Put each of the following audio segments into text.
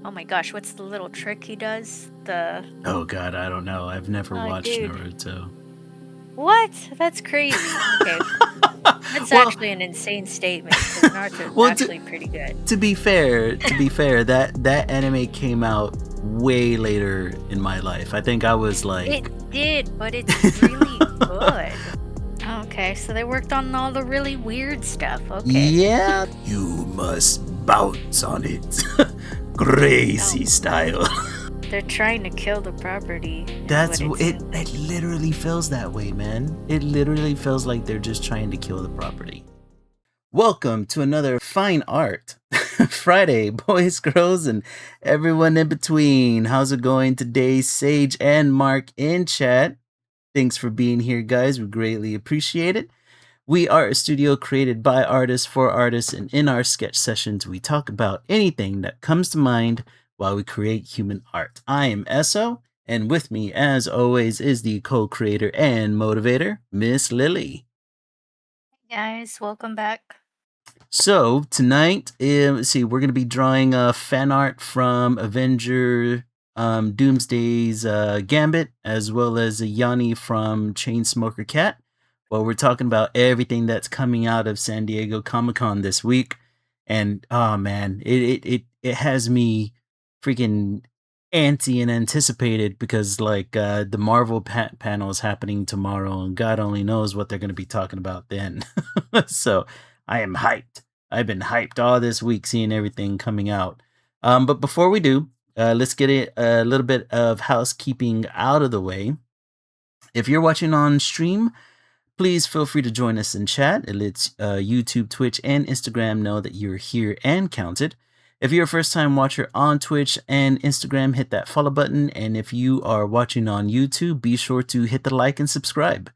Oh my gosh, what's the little trick he does? Oh God, I don't know. I've never Oh, watched dude. Naruto. What? That's crazy. Okay, that's well, actually an insane statement because Naruto is well, actually pretty good. to be fair, that anime came out way later in my life. I think I was It like, did, but it's really good. Okay, so they worked on all the really weird stuff. Okay. yeah, you must bounce on it, Oh, crazy style. they're trying to kill the property, is That's what it it. seems like. It literally feels that way, man. It literally feels like they're just trying to kill the property. Welcome to another fine art Friday, boys, girls, and everyone in between. How's it going today, Sage and Mark in chat? Thanks for being here, guys. We greatly appreciate it. We are a studio created by artists for artists, and in our sketch sessions, we talk about anything that comes to mind while we create human art. I am Esso, and with me, as always, is the co creator and motivator, Miss Lily. Guys, welcome back. So tonight, let's see, we're gonna be drawing fan art from Avenger, Doomsday's Gambit, as well as a Yani from Chainsmoker Cat. Well, we're talking about everything that's coming out of San Diego Comic Con this week, and oh man, it has me freaking antsy and anticipated because the Marvel panel is happening tomorrow, and God only knows what they're gonna be talking about then. So I am hyped. I've been hyped all this week seeing everything coming out. But before we do, let's get a little bit of housekeeping out of the way. If you're watching on stream, please feel free to join us in chat. It lets YouTube, Twitch, and Instagram know that you're here and counted. If you're a first time watcher on Twitch and Instagram, hit that follow button. And if you are watching on YouTube, be sure to hit the like and subscribe.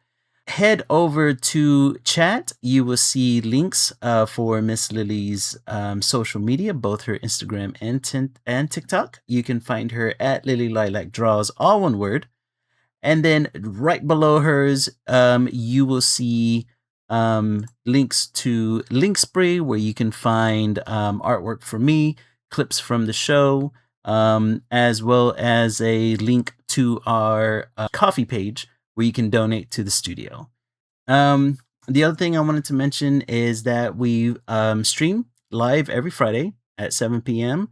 Head over to chat. You will see links for Miss Lily's social media, both her Instagram and TikTok. You can find her at Lily Lilac Draws, all one word. And then right below hers, you will see links to Linkspray, where you can find artwork for me, clips from the show, as well as a link to our coffee page where you can donate to the studio. The other thing I wanted to mention is that we stream live every Friday at 7 p.m.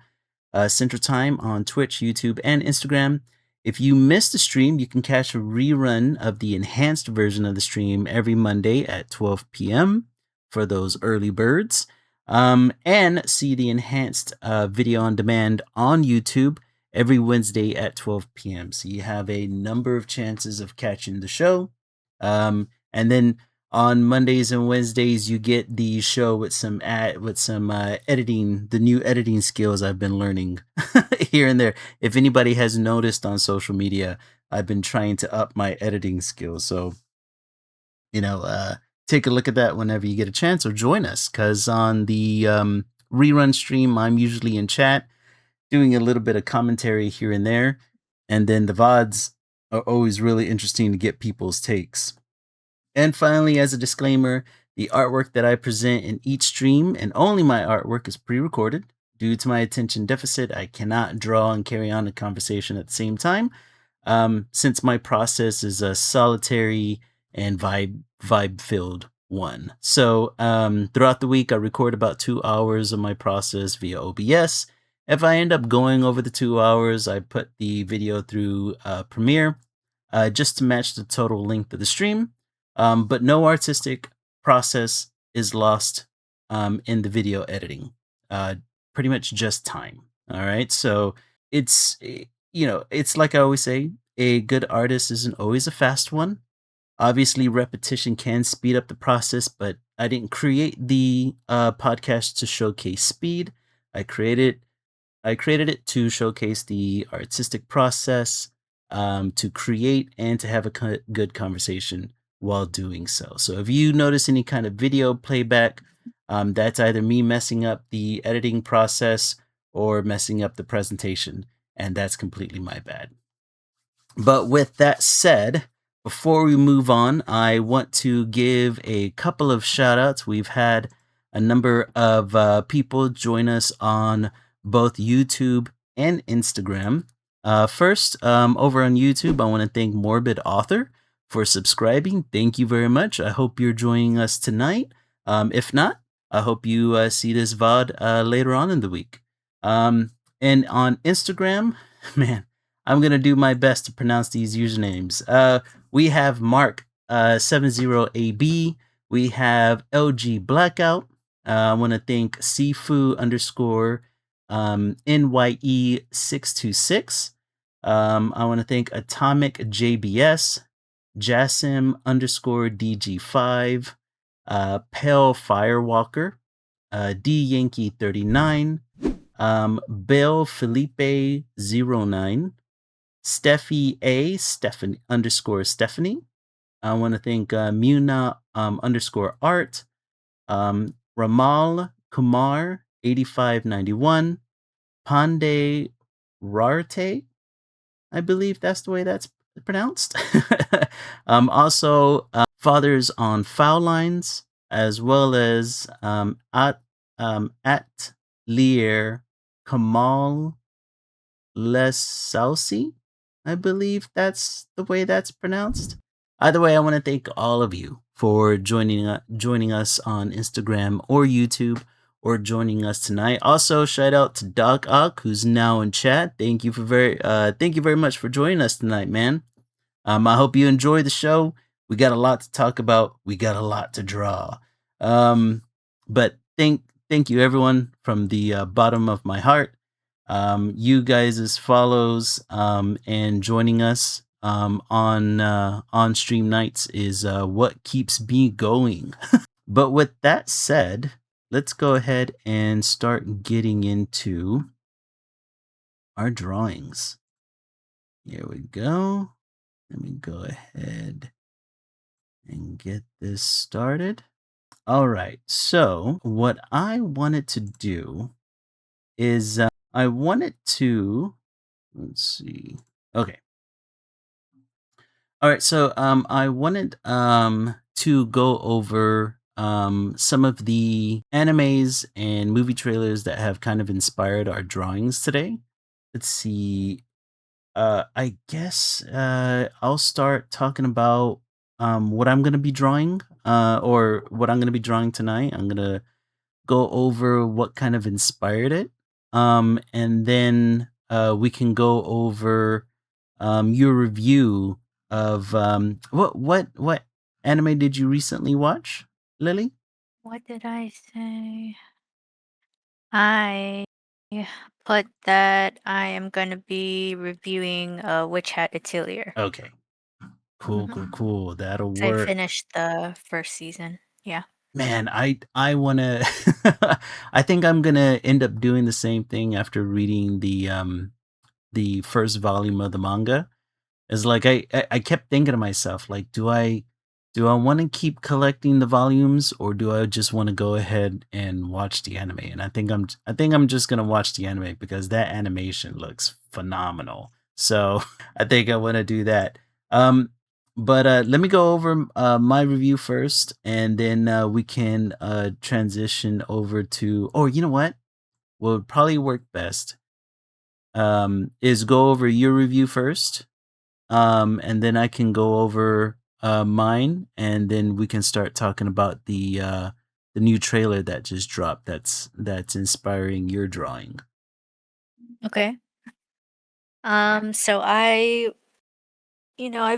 Central Time on Twitch, YouTube, and Instagram. If you missed the stream, you can catch a rerun of the enhanced version of the stream every Monday at 12 p.m. for those early birds, and see the enhanced video on demand on YouTube every Wednesday at 12 p.m. So you have a number of chances of catching the show. And then on Mondays and Wednesdays, you get the show with some editing, the new editing skills I've been learning here and there. If anybody has noticed on social media, I've been trying to up my editing skills. So, take a look at that whenever you get a chance or join us. Because on the rerun stream, I'm usually in chat doing a little bit of commentary here and there. And then the VODs are always really interesting to get people's takes. And finally, as a disclaimer, the artwork that I present in each stream, and only my artwork, is pre recorded. Due to my attention deficit, I cannot draw and carry on a conversation at the same time, since my process is a solitary and vibe filled one. So throughout the week, I record about 2 hours of my process via OBS. If I end up going over the 2 hours, I put the video through Premiere just to match the total length of the stream. But no artistic process is lost in the video editing. Pretty much just time. All right. So it's, it's like I always say, a good artist isn't always a fast one. Obviously, repetition can speed up the process, but I didn't create the podcast to showcase speed. I created it to showcase the artistic process, to create and to have a good conversation while doing so. So if you notice any kind of video playback, that's either me messing up the editing process or messing up the presentation, and that's completely my bad. But with that said, before we move on, I want to give a couple of shout outs. We've had a number of people join us on both YouTube and Instagram. First, over on YouTube, I want to thank Morbid Author for subscribing. Thank you very much. I hope you're joining us tonight. If not, I hope you see this VOD later on in the week. And on Instagram, man, I'm going to do my best to pronounce these usernames. We have Mark 70AB. We have LG Blackout. I want to thank Sifu underscore NYE626. I want to thank Atomic JBS, Jasim underscore DG5, Pale Firewalker, D Yankee 39, Bill Felipe 09, Steffi A, Stephanie underscore Stephanie. I want to thank Muna underscore art, Ramal Kumar 8591, Pandey Rarte, I believe that's the way that's pronounced. Also, Fathers on Foul Lines, as well as at Lear Kamal Lesausi. I believe that's the way that's pronounced. Either way, I want to thank all of you for joining us on Instagram or YouTube or joining us tonight. Also, shout out to Doc Ock, who's now in chat. Thank you very much for joining us tonight, man. I hope you enjoy the show. We got a lot to talk about. We got a lot to draw. But thank you everyone from the bottom of my heart. You guys as follows and joining us on stream nights is what keeps me going. But with that said, let's go ahead and start getting into our drawings. Here we go. Let me go ahead and get this started. All right. So what I wanted to do is I wanted to, let's see. Okay. All right. So I wanted to go over some of the animes and movie trailers that have kind of inspired our drawings today. Let's see. I guess I'll start talking about what I'm gonna be drawing, or what I'm gonna be drawing tonight. I'm gonna go over what kind of inspired it, and then we can go over your review of what anime did you recently watch, Lily? What did I say? I put that I am gonna be reviewing Witch Hat Atelier. Okay, cool, Mhm. cool, cool. That'll I work. finished the first season. Yeah. Man, I wanna. I think I'm gonna end up doing the same thing after reading the first volume of the manga. Is like I kept thinking to myself, like, do I want to keep collecting the volumes, or do I just want to go ahead and watch the anime? And I think I'm just gonna watch the anime because that animation looks phenomenal. So I think I want to do that. But let me go over my review first, and then we can transition over to. Or you know what? What would probably work best is go over your review first, and then I can go over mine, and then we can start talking about the new trailer that just dropped. That's inspiring your drawing. Okay. So I've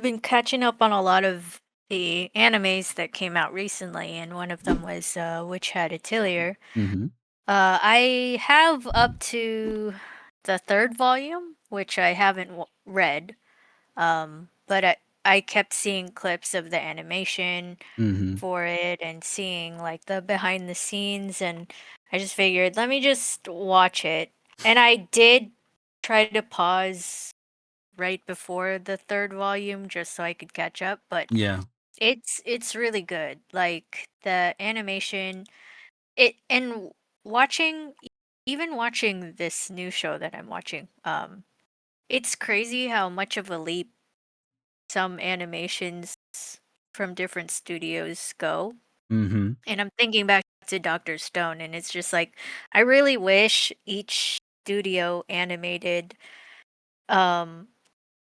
been catching up on a lot of the animes that came out recently, and one of them was Witch Hat Atelier. Mm-hmm. I have up to the third volume, which I haven't read. But I kept seeing clips of the animation Mm-hmm. for it and seeing like the behind the scenes, and I just figured let me just watch it. And I did try to pause right before the third volume just so I could catch up, but Yeah. it's really good. Like the animation, it and watching even watching this new show that I'm watching, it's crazy how much of a leap some animations from different studios go. Mm-hmm. And I'm thinking back to Dr. Stone, and it's just like I really wish each studio animated. Um,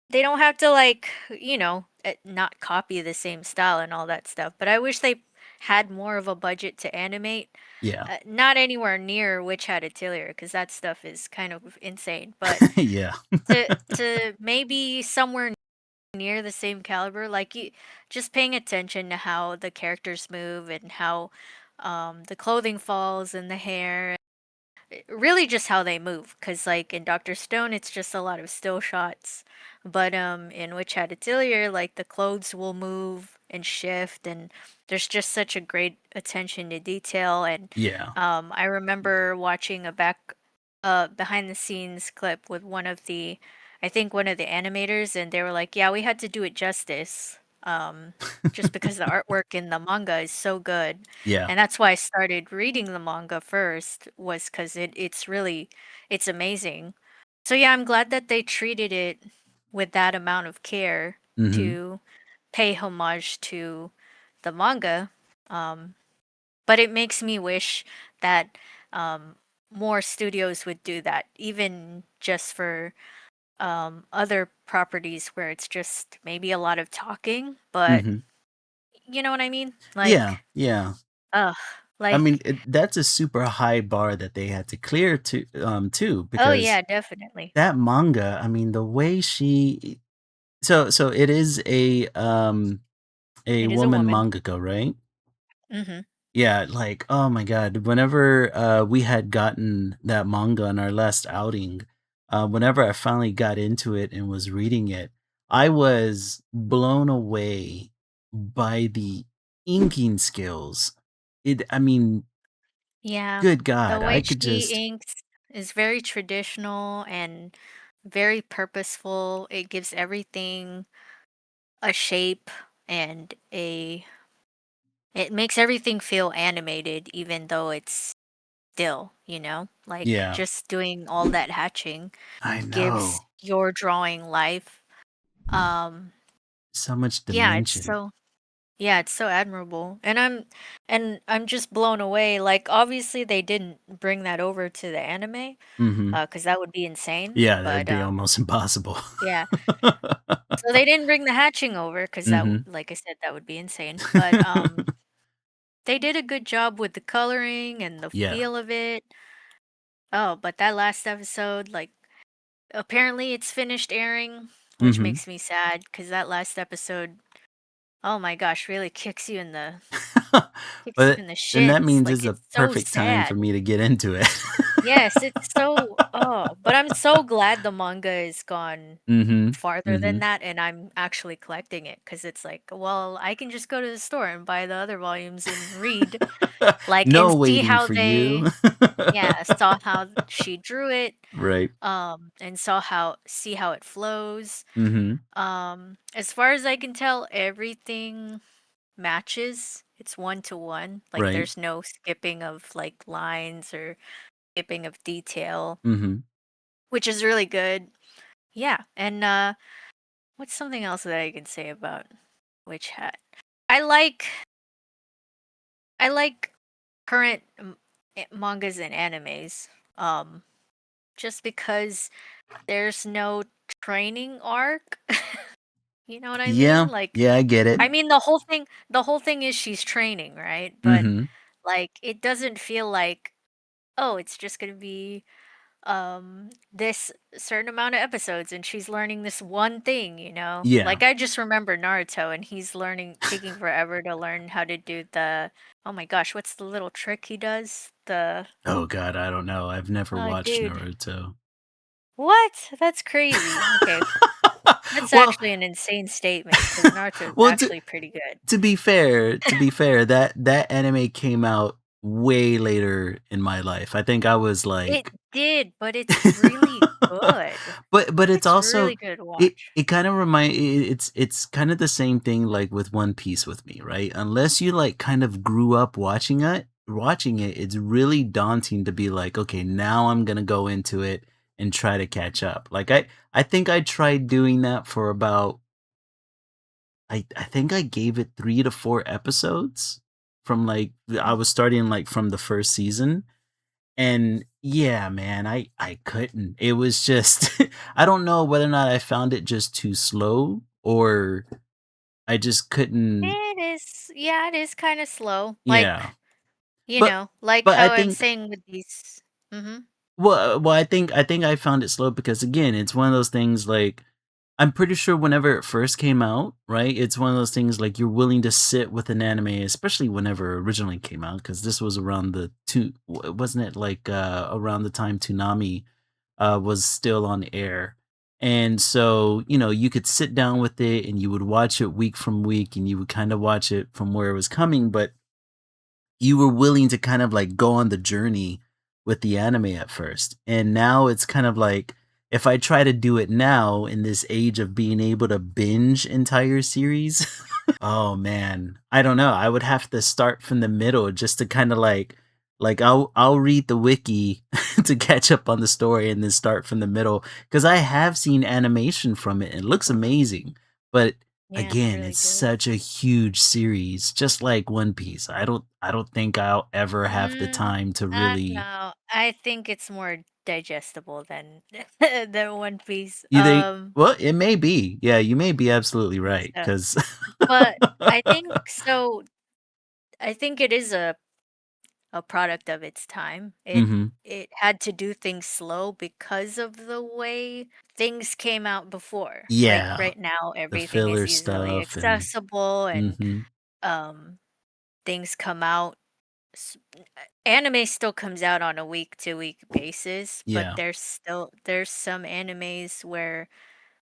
they don't have to like, not copy the same style and all that stuff, but I wish they had more of a budget to animate. Yeah. Not anywhere near Witch Hat Atelier because that stuff is kind of insane, but Yeah. to maybe somewhere near the same caliber, like you just paying attention to how the characters move and how the clothing falls and the hair, really just how they move. Cause like in Dr. Stone, it's just a lot of still shots. But in Witch Hat Atelier, like the clothes will move and shift, and there's just such a great attention to detail. And Yeah. I remember watching a behind the scenes clip with I think one of the animators, and they were like, "Yeah, we had to do it justice." Just because the artwork in the manga is so good. Yeah. And that's why I started reading the manga first, was because it's amazing. So yeah, I'm glad that they treated it with that amount of care Mhm. to pay homage to the manga. Um, but it makes me wish that um, more studios would do that, even just for other properties where it's just maybe a lot of talking, but Mhm. you know what I mean? Yeah. Like, Yeah. ugh, I mean, like, that's a super high bar that they had to clear too, oh because yeah, definitely. that manga, I mean, the way she so it is a It is a woman woman. mangaka, right? Mhm. Yeah, like, oh my god, whenever, we had gotten that manga on our last outing, whenever I finally got into it and was reading it, I was blown away by the inking skills. I mean, Yeah. good The god, I way could she just inks is very traditional and very purposeful. It gives everything a shape and a it makes everything feel animated even though it's still, like yeah, just doing all that hatching I gives know. your drawing life. Um So much yeah, dimension. it's so admirable. And I'm just blown away. Like obviously they didn't bring that over to the anime, Mhm. because that would be insane. Yeah, that'd But be almost impossible. yeah. So they didn't bring the hatching over because Mhm. like I said, that would be insane. But they did a good job with the coloring and the Yeah. feel of it. Oh, but that last episode, like apparently it's finished airing, which Mhm. makes me sad because that last episode, oh my gosh, really kicks you But in the then that shins. means Like it's a it's so perfect time for sad. me to get into it. Yes, it's so but I'm so glad the manga is gone Mhm. farther than Mhm. that and I'm actually collecting it because it's like, well, I can just go to the store and buy the other volumes and read, like, and No see waiting how for you. saw how she drew it, Right. and see how it flows. Mhm. As far as I can tell, everything matches. It's one to one. Like Right. there's no skipping of like lines or skipping of detail, Mhm. which is really good. Yeah, and what's something else that I can say about Witch Hat? I like I like current mangas and animes. Um, just because there's no training arc. You know what I Yeah. mean? Like, Yeah, I get it. I mean the whole thing is she's training, right? But Mhm. like it doesn't feel like, oh, it's just gonna be this certain amount of episodes and she's learning this one thing. Yeah. Like I just remember Naruto and he's taking forever to learn how to do oh my gosh, what's the little trick he does? Oh god, I don't know. I've never Oh watched dude, Naruto. what? That's crazy. Okay, that's Well, actually an insane statement because Naruto is well, actually pretty good. to be fair, that anime came out way later in my life. I think I was It like did, but it's really good. but it's It's also really good to it watch. it kind of it's kind of the same thing like with One Piece with me, right? Unless you like kind of grew up watching it, it's really daunting to be like, okay, now I'm going to go into it and try to catch up. Like I think I tried doing that for about I think I gave it 3 to 4 episodes from like I Mm. was starting like from the first season, and Yeah, man, I couldn't. It was just I don't know whether or not I found it just too slow or I just couldn't. It is, yeah, it is kinda slow, Yeah. But like but I how I'm think saying with these. Mhm. well, I think I found it slow because again, it's one of those things like I'm pretty sure whenever it first came out, right? It's one of those things like you're willing to sit with an anime, especially whenever it originally came out, because this was around the wasn't it like around the time Toonami was still on air. And so, you could sit down with it and you would watch it week from week and you would kind of watch it from where it was coming, but you were willing to kind of like go on the journey with the anime at first. And now it's kind of like if I try to do it now in this age of being able to binge entire series, oh man, I don't know. I would have to start from the middle just to kind of like I'll read the wiki to catch up on the story and then start from the middle cuz I have seen animation from it. It looks amazing. But Yeah, it's again, really it's good. such a huge series just like One Piece. I don't think I'll ever have the Mm, time to I don't really. know. I think it's more digestible than than One Piece. You think well, it may be. Yeah, you may be absolutely right So, cuz but I think so. I think it is a product of its time. Mhm. It had to do things slow because of the way things came out before. Like Yeah, right now, the everything is filler easily stuff and accessible, and mhm. um, things come out. Anime still comes out on a week to week basis, but Yeah. there's some animes where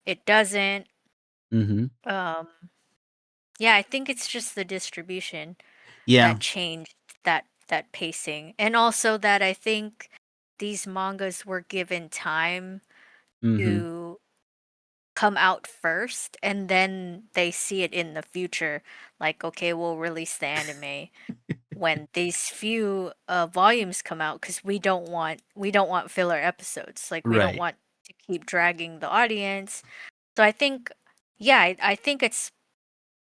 it doesn't. Mhm. Um, yeah, I think it's just the distribution Yeah. that changed that pacing, and also that I think these mangas were given time Mhm. to come out first, and then they see it in the future, like, okay, we'll release the anime when these few volumes come out, because we don't want filler episodes, like we don't Right. want to keep dragging the audience. So I think, yeah, I think it's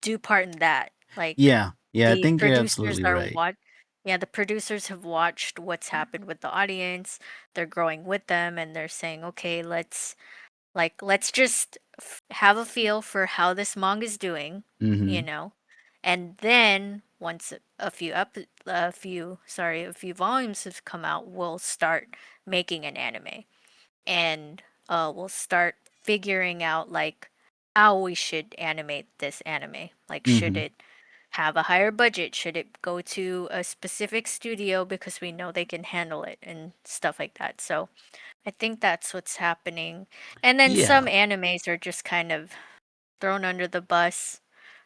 due part in that, like, Yeah. Yeah, I the think you're producers absolutely are right. what yeah, the producers have watched what's happened with the audience, they're growing with them, and they're saying, "Okay, let's just have a feel for how this manga is doing," you Mhm. know? And then once a few volumes have come out, we'll start making an anime, and we'll start figuring out like how we should animate this anime. Like, should Mhm. it have a higher budget? Should it go to a specific studio because we know they can handle it and stuff like that? So I think that's what's happening. And then some Yeah. animes are just kind of thrown under the bus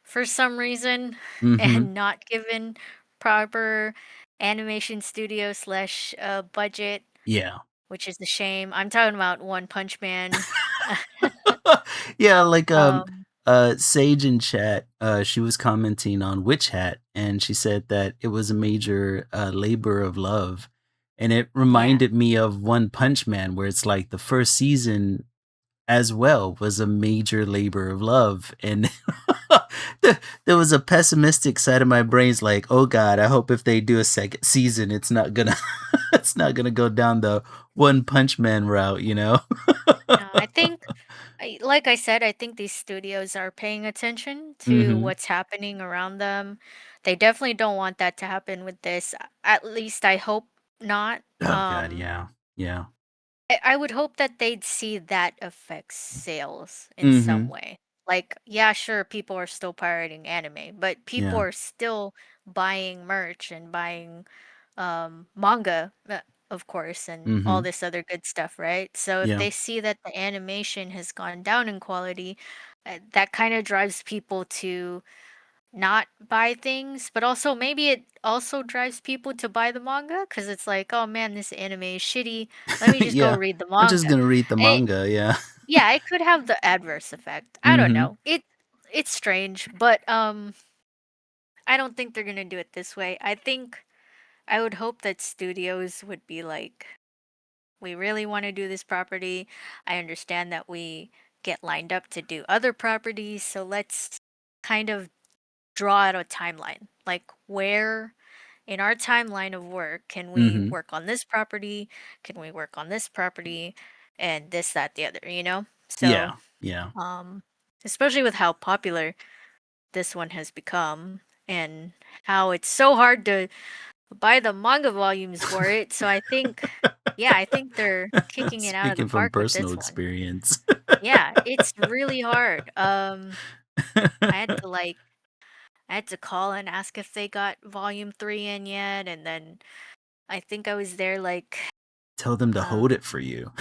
for some reason Mhm. and not given proper animation studio slash budget, Yeah. which is a shame. I'm talking about One Punch Man. Yeah, like, um, Sage in chat, she was commenting on Witch Hat, and she said that it was a major, labor of love, and it yeah. reminded me of One Punch Man, where it's like the first season as well was a major labor of love, and there was a pessimistic side of my brain's like, "Oh god, I hope if they do a second season, it's not gonna it's not gonna go down the One Punch Man route," you know? No, I think, like I said, I think these studios are paying attention to Mhm. what's happening around them. They definitely don't want that to happen with this. At least I hope not. Oh god, yeah. Yeah. I would hope that they'd see that affects sales in some Mhm. way. Like, yeah, sure, people are still pirating anime, but people Yeah. are still buying merch and buying manga, of course, and all Mhm. this other good stuff, right? So if Yeah. they see that the animation has gone down in quality, that kind of drives people to not buy things, but also maybe it also drives people to buy the manga because it's like, oh man, this anime is shitty. Let me just go Yeah. read the I'm just manga. gonna read the It, manga, yeah. yeah, it could have the adverse effect. I don't Mhm. know. It's strange, but I don't think they're gonna do it this way. I think I would hope that studios would be like, we really want to do this property. I understand that we get lined up to do other properties, so let's kind of draw out a timeline. Like, where in our timeline of work, can we Mhm. work on this property? Can we work on this property? And this, that, the other, you know? So, Yeah, yeah. um, especially with how popular this one has become and how it's so hard to buy the manga volumes for it. So I think, yeah, I think they're kicking it out of the Speaking from park with personal this one. experience. Yeah, it's really hard. I had to like I had to call and ask if they got volume 3 in yet, and then I think I was there like Tell them to hold um it for you.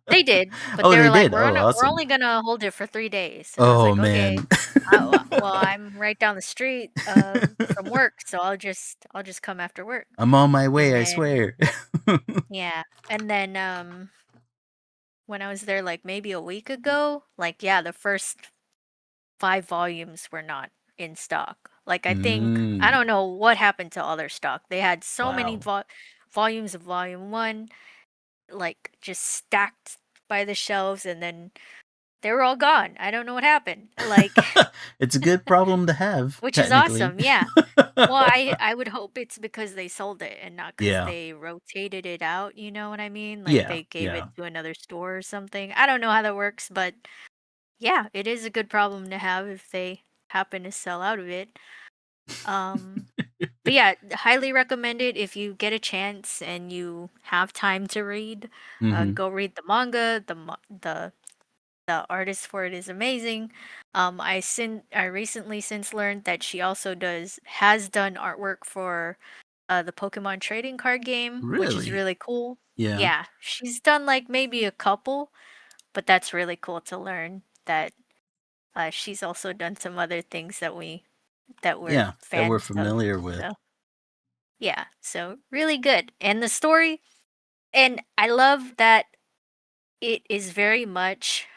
they did, but Oh, they they were like, did? Oh, we're awesome. only gonna hold it for 3 days," and I was Oh, like, "Okay." man. Well, I'm right down the street from work, so I'll just come after work. I'm on my And way, I then swear. yeah, and then when I was there like maybe a week ago, like yeah, the first 5 volumes were not in stock. Like I think I Mm, don't know what happened to all their stock. They had so many wow. volumes of volume 1 like just stacked by the shelves, and then they were all gone. I don't know what happened. Like It's a good problem to have, which is technically. awesome. Yeah. Well, I would hope it's because they sold it and not because Yeah. they rotated it out, you know what I mean? Like Yeah, they gave it yeah. to another store or something. I don't know how that works, but yeah, it is a good problem to have if they happen to sell out of it. Um, but yeah, highly recommend it if you get a chance and you have time to read. Mhm. Go read the manga. The artist for it is amazing. I recently since learned that she also does has done artwork for the Pokemon trading card game, which is Really? really cool. Yeah. Yeah, she's done like maybe a couple, but that's really cool to learn that she's also done some other things that we're Yeah, that we're fans of. familiar with. So yeah, so really good. And the story, and I love that it is very much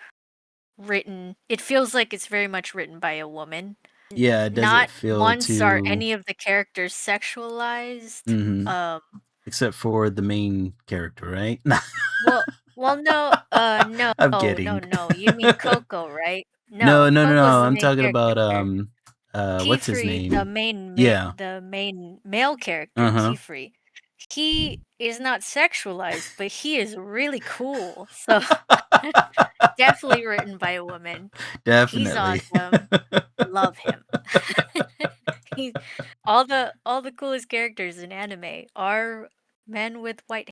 written. It feels like it's very much written by a woman. Yeah, it doesn't Not feel once are too any of the characters sexualized. mhm, Um, except for the main character, right? well, no, no, I'm no, kidding. no. You mean Coco, right? No, No, no, no, Coco's no, the I'm main talking about, character. what's his Tifree, name? Yeah. the main male character, Uh-huh. Tifree, he is not sexualized, but he is really cool. So definitely written by a woman. He's Definitely. awesome. Love him. He all the coolest characters in anime are men with white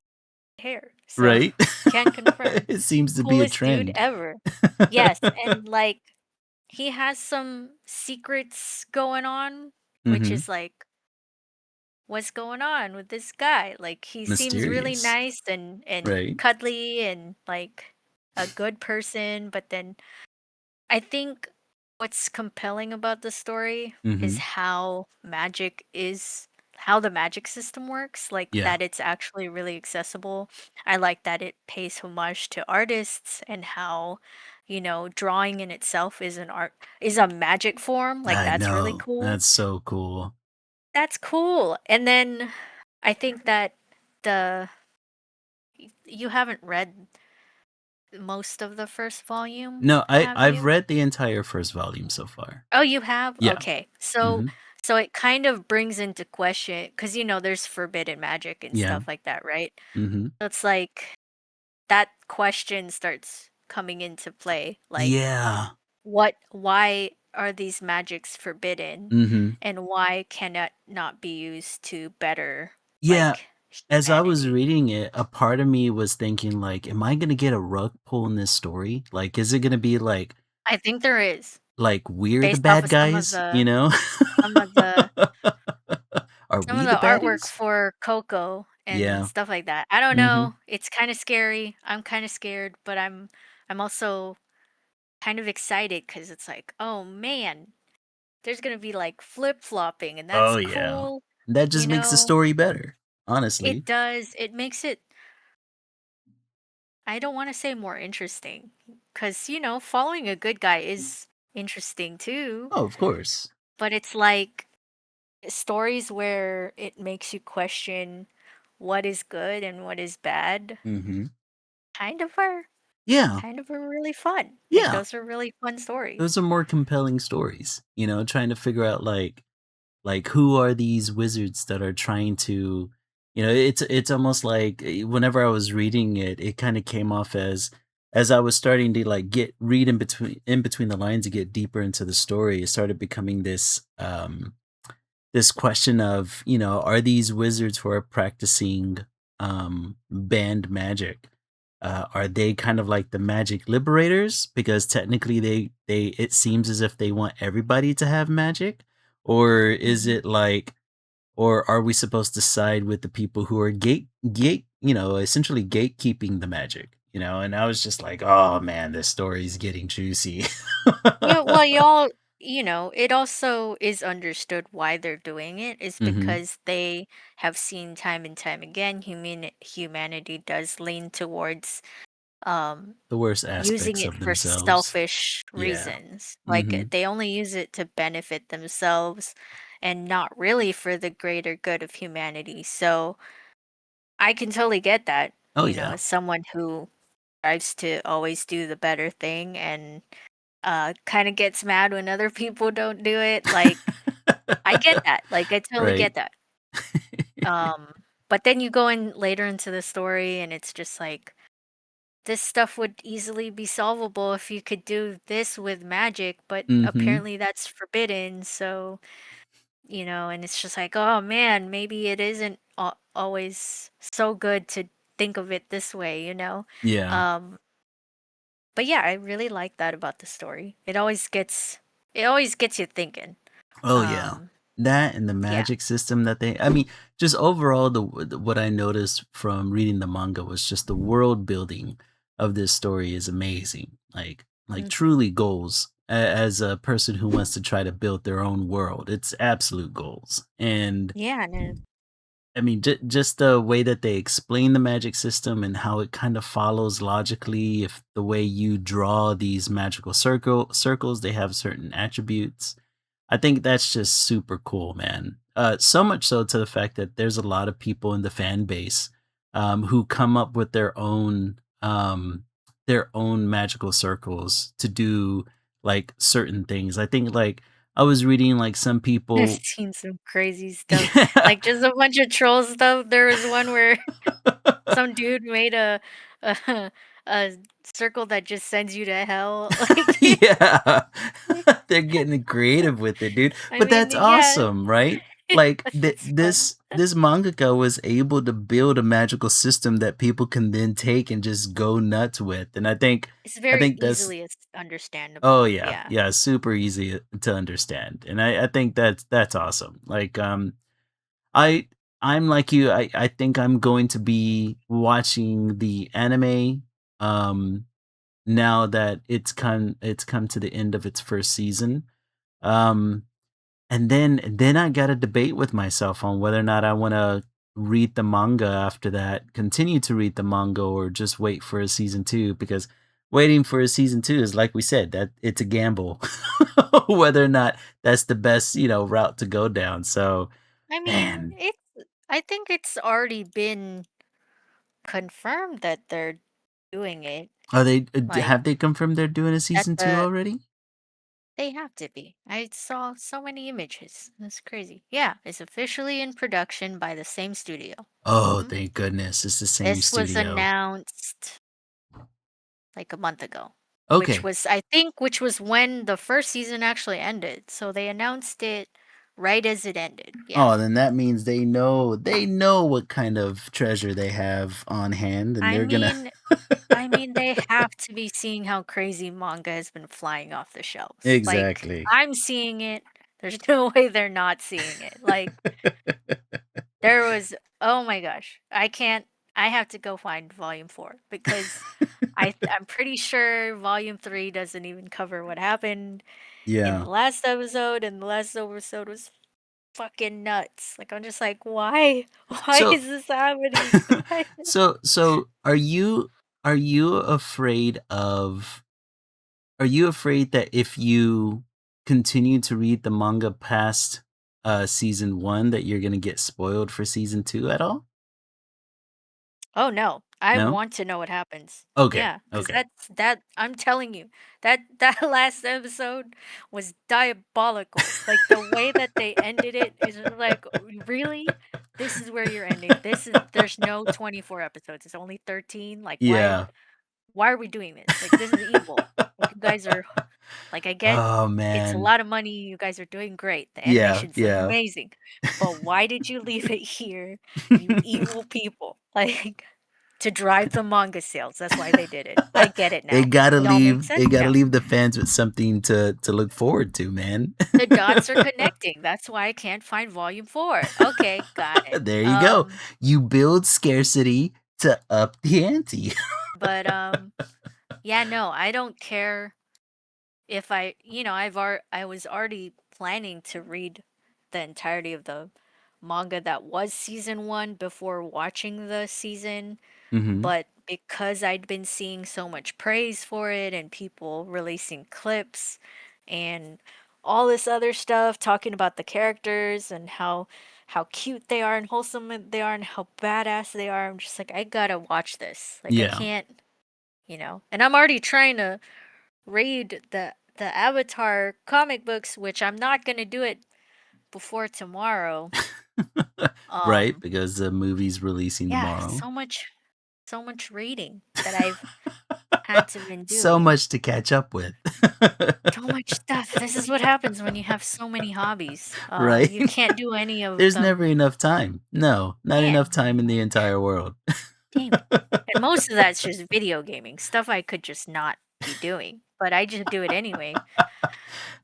hair. So Right? can confirm. It seems to be a Coolest dude trend. ever. Yes, and like he has some secrets going on, which Mhm. is like what's going on with this guy? Like he seems really Mysterious, nice and right? cuddly and like a good person, but then I think what's compelling about the story is Mhm. how the magic system works, like Yeah. that it's actually really accessible. I like that it pays homage to artists and how, you know, drawing in itself is a magic form. Like I that's really know. cool. That's so cool. That's cool. And then I think that the you haven't read most of the first volume, No, have I've you? read the entire first volume so far. Oh, you have? Yeah. Okay. So Mhm. so it kind of brings into question because you know there's forbidden magic and Yeah. stuff like that, right? Mhm. So it's like that question starts coming into play. Like Yeah. why are these magics forbidden Mhm. and why can it not be used to better Yeah. like As I was humanity? reading it, a part of me was thinking like, am I gonna get a rug pull in this story? Like, is it gonna be I think there is like we're the based off bad of guys, you know? some of the Are some we of the the artwork baddies? for Coco and Yeah. stuff like that. I don't Mhm. know, it's kinda scary, I'm kinda scared, but I'm also kind of excited because it's like, "Oh, man, there's gonna be, like, flip-flopping, and that's Oh, yeah. cool," That you just makes the know? story better, It honestly. does, it makes it I don't wanna say more interesting, because you know, following a good guy is interesting too, Oh, of course. but it's like stories where it makes you question what is good and what is bad Mhm. kind of are Yeah. kind of are really fun. Like Yeah. those are really fun Those stories. are more compelling stories, trying to figure out, like, Like, who are these wizards that are trying to, it's almost like, whenever I was reading it, it kind of came off as I was starting to like get read in between the lines to get deeper into the story. It started becoming this question of, are these wizards who are practicing banned magic? Are they kind of like the magic liberators? Because technically they it seems as if they want everybody to have magic. Or is Mhm. it like, or are we supposed to side with the people who are essentially gatekeeping the magic? And I was just like, oh man, this story's getting juicy. Yeah, well, y'all, it also is understood why they're doing it is Hmm. because they have seen time and time again humanity does lean towards um The worst using aspects it of for themselves. selfish Yeah. reasons. Like Hmm. they only use it to benefit themselves and not really for the greater good of humanity. So I can totally get that, Oh yeah. as someone who tries to always do the better thing and kind of gets mad when other people don't do it. Like I get that. Like I totally Right. get that. Um but then you go in later into the story and it's just like this stuff would easily be solvable if you could do this with magic, but Mhm. apparently that's forbidden. So, and it's just like, oh man, maybe it isn't always so good to think of it this way. Yeah. Um, but yeah, I really like that about the story. It always gets you thinking. Oh, yeah. Um, That and the yeah. magic system that I mean, just overall, what I noticed from reading the manga was just the world building of this story is amazing. Like Mhm. truly goals. As a person who wants to try to build their own world, it's absolute goals. And Yeah, no, I mean, just the way that they explain the magic system and how it kind of follows logically. If the way you draw these magical circles, they have certain attributes. I think that's just super cool, man. So much so to the fact that there's a lot of people in the fan base who come up with their own magical circles to do like certain things. I think like I was reading like some I've people. seen some crazy stuff, Yeah. like just a bunch of troll stuff. There was one where some dude made a a circle that just sends you to hell. Like, Yeah. They're getting creative with it, dude. I But mean, that's yeah, awesome, right? Like that's fun. this mangaka was able to build a magical system that people can then take and just go nuts with. And It's I very think that's easily oh understandable. yeah. Yeah. Yeah, super easy to understand. And I think that's awesome. Like I I'm like you. I think I'm going to be watching the anime um now that it's come to the end of its first season. Um, and then I got to debate with myself on whether or not I want to read the manga after that, continue to read the manga, or just wait for a season two. Because waiting for a season two is, like we said, that it's a gamble whether or not that's the best route to go down. So I mean, man, I think it's already been confirmed that they're doing it. are they? Like Have they confirmed they're doing a that season two already? they have to be. I saw so many images. That's crazy. Yeah, it's officially in production by the same studio. Oh, hmm thank goodness, it's the same This was studio. announced like a month ago, Okay. which was when the first season actually ended. So they announced it right as it ended. Yeah. Oh, then that means they know what kind of treasure they have on hand, and I they're gonna mean, I mean, they have to be seeing how crazy manga has been flying off the shelves. Like, exactly. I'm seeing it. There's no way they're not seeing it. Like, there was, oh my gosh, I have to go find volume 4 because I'm pretty sure volume 3 doesn't even cover what happened in Yeah. the last episode, and the last episode was fucking nuts. Like, I'm just like, why? Why So is this happening? Why? so are you afraid that if you continue to read the manga past season 1 that you're gonna get spoiled for season 2 at all? Oh no. I No? want to know what happens. Okay, Yeah, because okay. that I'm telling you, that last episode was diabolical. Like, the way that they ended it is just like, Really? This is where you're ending. There's no 24 episodes, it's only 13? Like, Yeah. why are we doing this? Like, this is evil. Like, you guys are like, I get Oh, it's a man. lot of money, you guys are doing great, the Yeah, animation's yeah. amazing, but why did you leave it here, you evil people? Like, to drive the manga sales, that's why they did it. I get it They now. gotta It all makes leave sense they gotta now. leave the fans with something to look forward to, man. The dots are connecting, that's why I can't find volume 4. Okay, got it. There you go. You build scarcity to up the ante. But, yeah, no, I don't care if I was already planning to read the entirety of the manga that was season 1 before watching the season, Mhm. but because I'd been seeing so much praise for it and people releasing clips and all this other stuff talking about the characters and how cute they are and wholesome they are and how badass they are, I'm just like, I gotta watch this. Like, I Yeah. can't, and I'm already trying to read the Avatar comic books, which I'm not gonna do it before tomorrow. Right, Um, because the movie's releasing yeah, tomorrow. so much reading that I've had to been So doing. much to catch up with. So much stuff. This is what happens when you have so many hobbies. Right? You can't do any of There's never them. enough time. No, not enough Man, time in the entire world. damn it. And most of that's just video gaming, stuff I could just not be doing, but I just do it anyway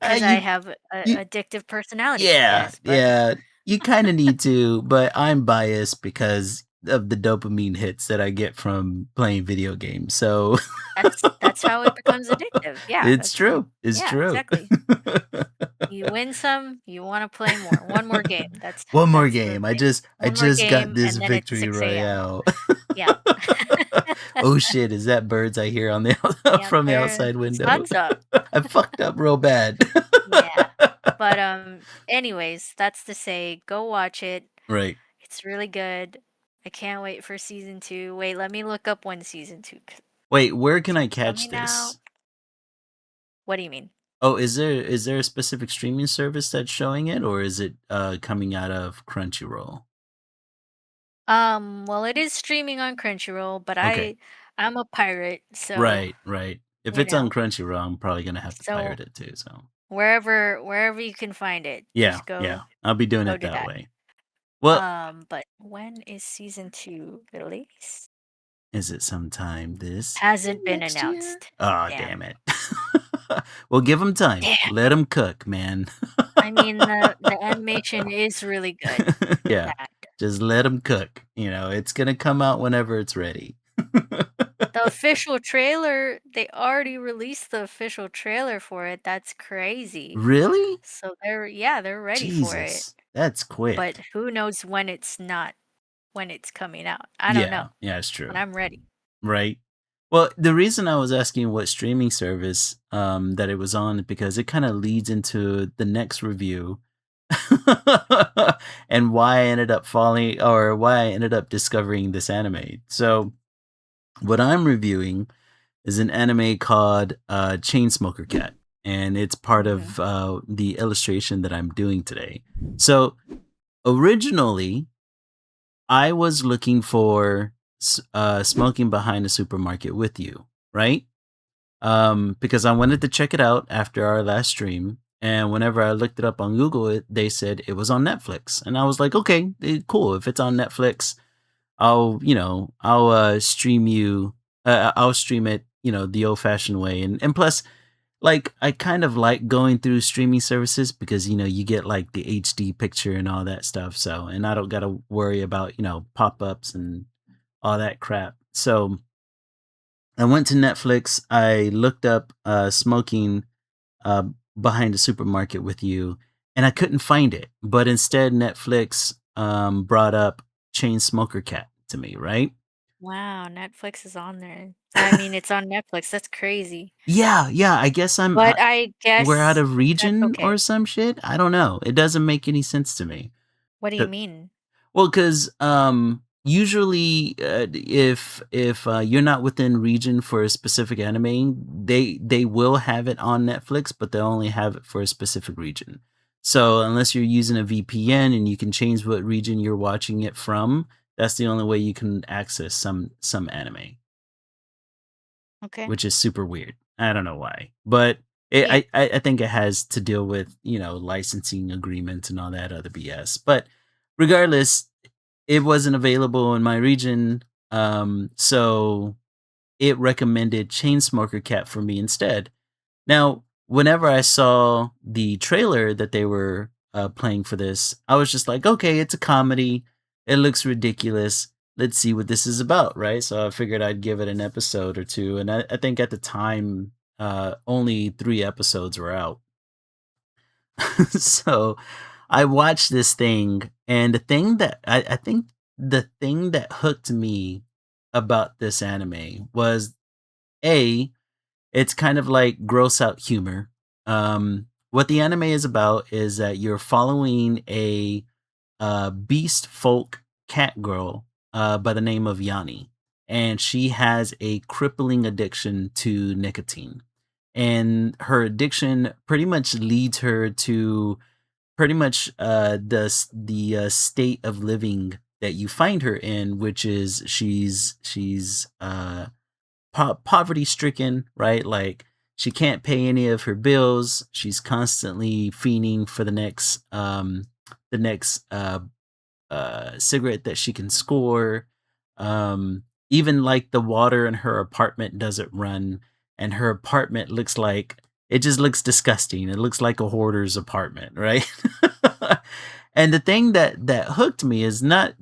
because I You have a you addictive personality, I Yeah, guess. But yeah. You kinda need to, but I'm biased because of the dopamine hits that I get from playing video games, so that's how it becomes addictive. Yeah, it's true, it's yeah, true. exactly. You win some, you wanna play more. One more game. One more That's the game. I thing. just I One more just got game, this and then it's victory 6 AM. royale. Yeah. Oh shit, is that birds I hear on the Yep, from the there outside window? sun's up. I fucked up real bad. Yeah. But, anyways, that's to say, go watch it. Right. It's really good. I can't wait for season 2. Wait, let me look up when season 2 Wait, where can I is catch coming out. this? What do you mean? Oh, is there a specific streaming service that's showing it, or is it, coming out of Crunchyroll? Well, it is streaming on Crunchyroll, but Okay. I'm a pirate, so, Right, right. If you it's on know. Crunchyroll, I'm probably gonna have to So, pirate it too, so wherever you can find it, yeah, just yeah. go I'll be doing go it do that that. way. Well, But when is season 2 released? is it sometime this Hasn't been next year? announced. Ah, Damn. damn it. Well, give them time. Damn. Let them cook, man. I mean, the animation is really good. Yeah. That Just let them cook, it's gonna come out whenever it's ready. the official trailer, they already released the official trailer for it. That's crazy. Really? So they're ready for it. Jesus, that's But quick. who knows when it's coming out. I don't know, Yeah, yeah, it's but true. I'm ready. Right. Well, the reason I was asking what streaming service, that it was on because it kinda leads into the next review and why I ended up falling or why I ended up discovering this anime. So, what I'm reviewing is an anime called, Chainsmoker Cat, and it's part Mhm. of, the illustration that I'm doing today. So, originally, I was looking for Smoking Behind the Supermarket with You, right? Because I wanted to check it out after our last stream. And whenever I looked it up on Google, they said it was on Netflix, and I was like, okay, cool. If it's on Netflix, I'll stream you. I'll stream it, the old-fashioned way. And plus, like, I kind of like going through streaming services because you get like the HD picture and all that stuff. So, and I don't got to worry about pop-ups and all that crap. So I went to Netflix. I looked up smoking uh, behind the supermarket with you, and I couldn't find it. But instead, Netflix brought up Chainsmoker Cat to me, right? Wow, Netflix is on there. I mean, it's on Netflix, that's crazy. Yeah, yeah. I guess But I we're out guess of that's region or okay. some shit. I don't know. It doesn't make any sense to me. What do you 'Cau- mean? Well, because usually, if you're not within region for a specific anime, they will have it on Netflix, but they only have it for a specific region. So unless you're using a VPN and you can change what region you're watching it from, that's the only way you can access some anime, Okay. which is super weird. I don't know why, but Yeah. I think it has to deal with, licensing agreements and all that other BS. But regardless, it wasn't available in my region, so it recommended Chainsmoker Cat for me instead. Now, whenever I saw the trailer that they were playing for this, I was just like, okay, it's a comedy. It looks ridiculous. Let's see what this is about, right? So I figured I'd give it an episode or two. And I think at the time, only 3 episodes were out. So I watched this thing, and I think the thing that hooked me about this anime was A, it's kind of like gross out humor. What the anime is about is that you're following a beast folk cat girl by the name of Yani, and she has a crippling addiction to nicotine. And her addiction pretty much leads her to pretty much the state of living that you find her in, which is she's poverty stricken, right? Like she can't pay any of her bills. She's constantly fiending for the next cigarette that she can score. Even like the water in her apartment doesn't run, and her apartment looks like it just looks disgusting. It looks like a hoarder's apartment, right? And the thing that hooked me is not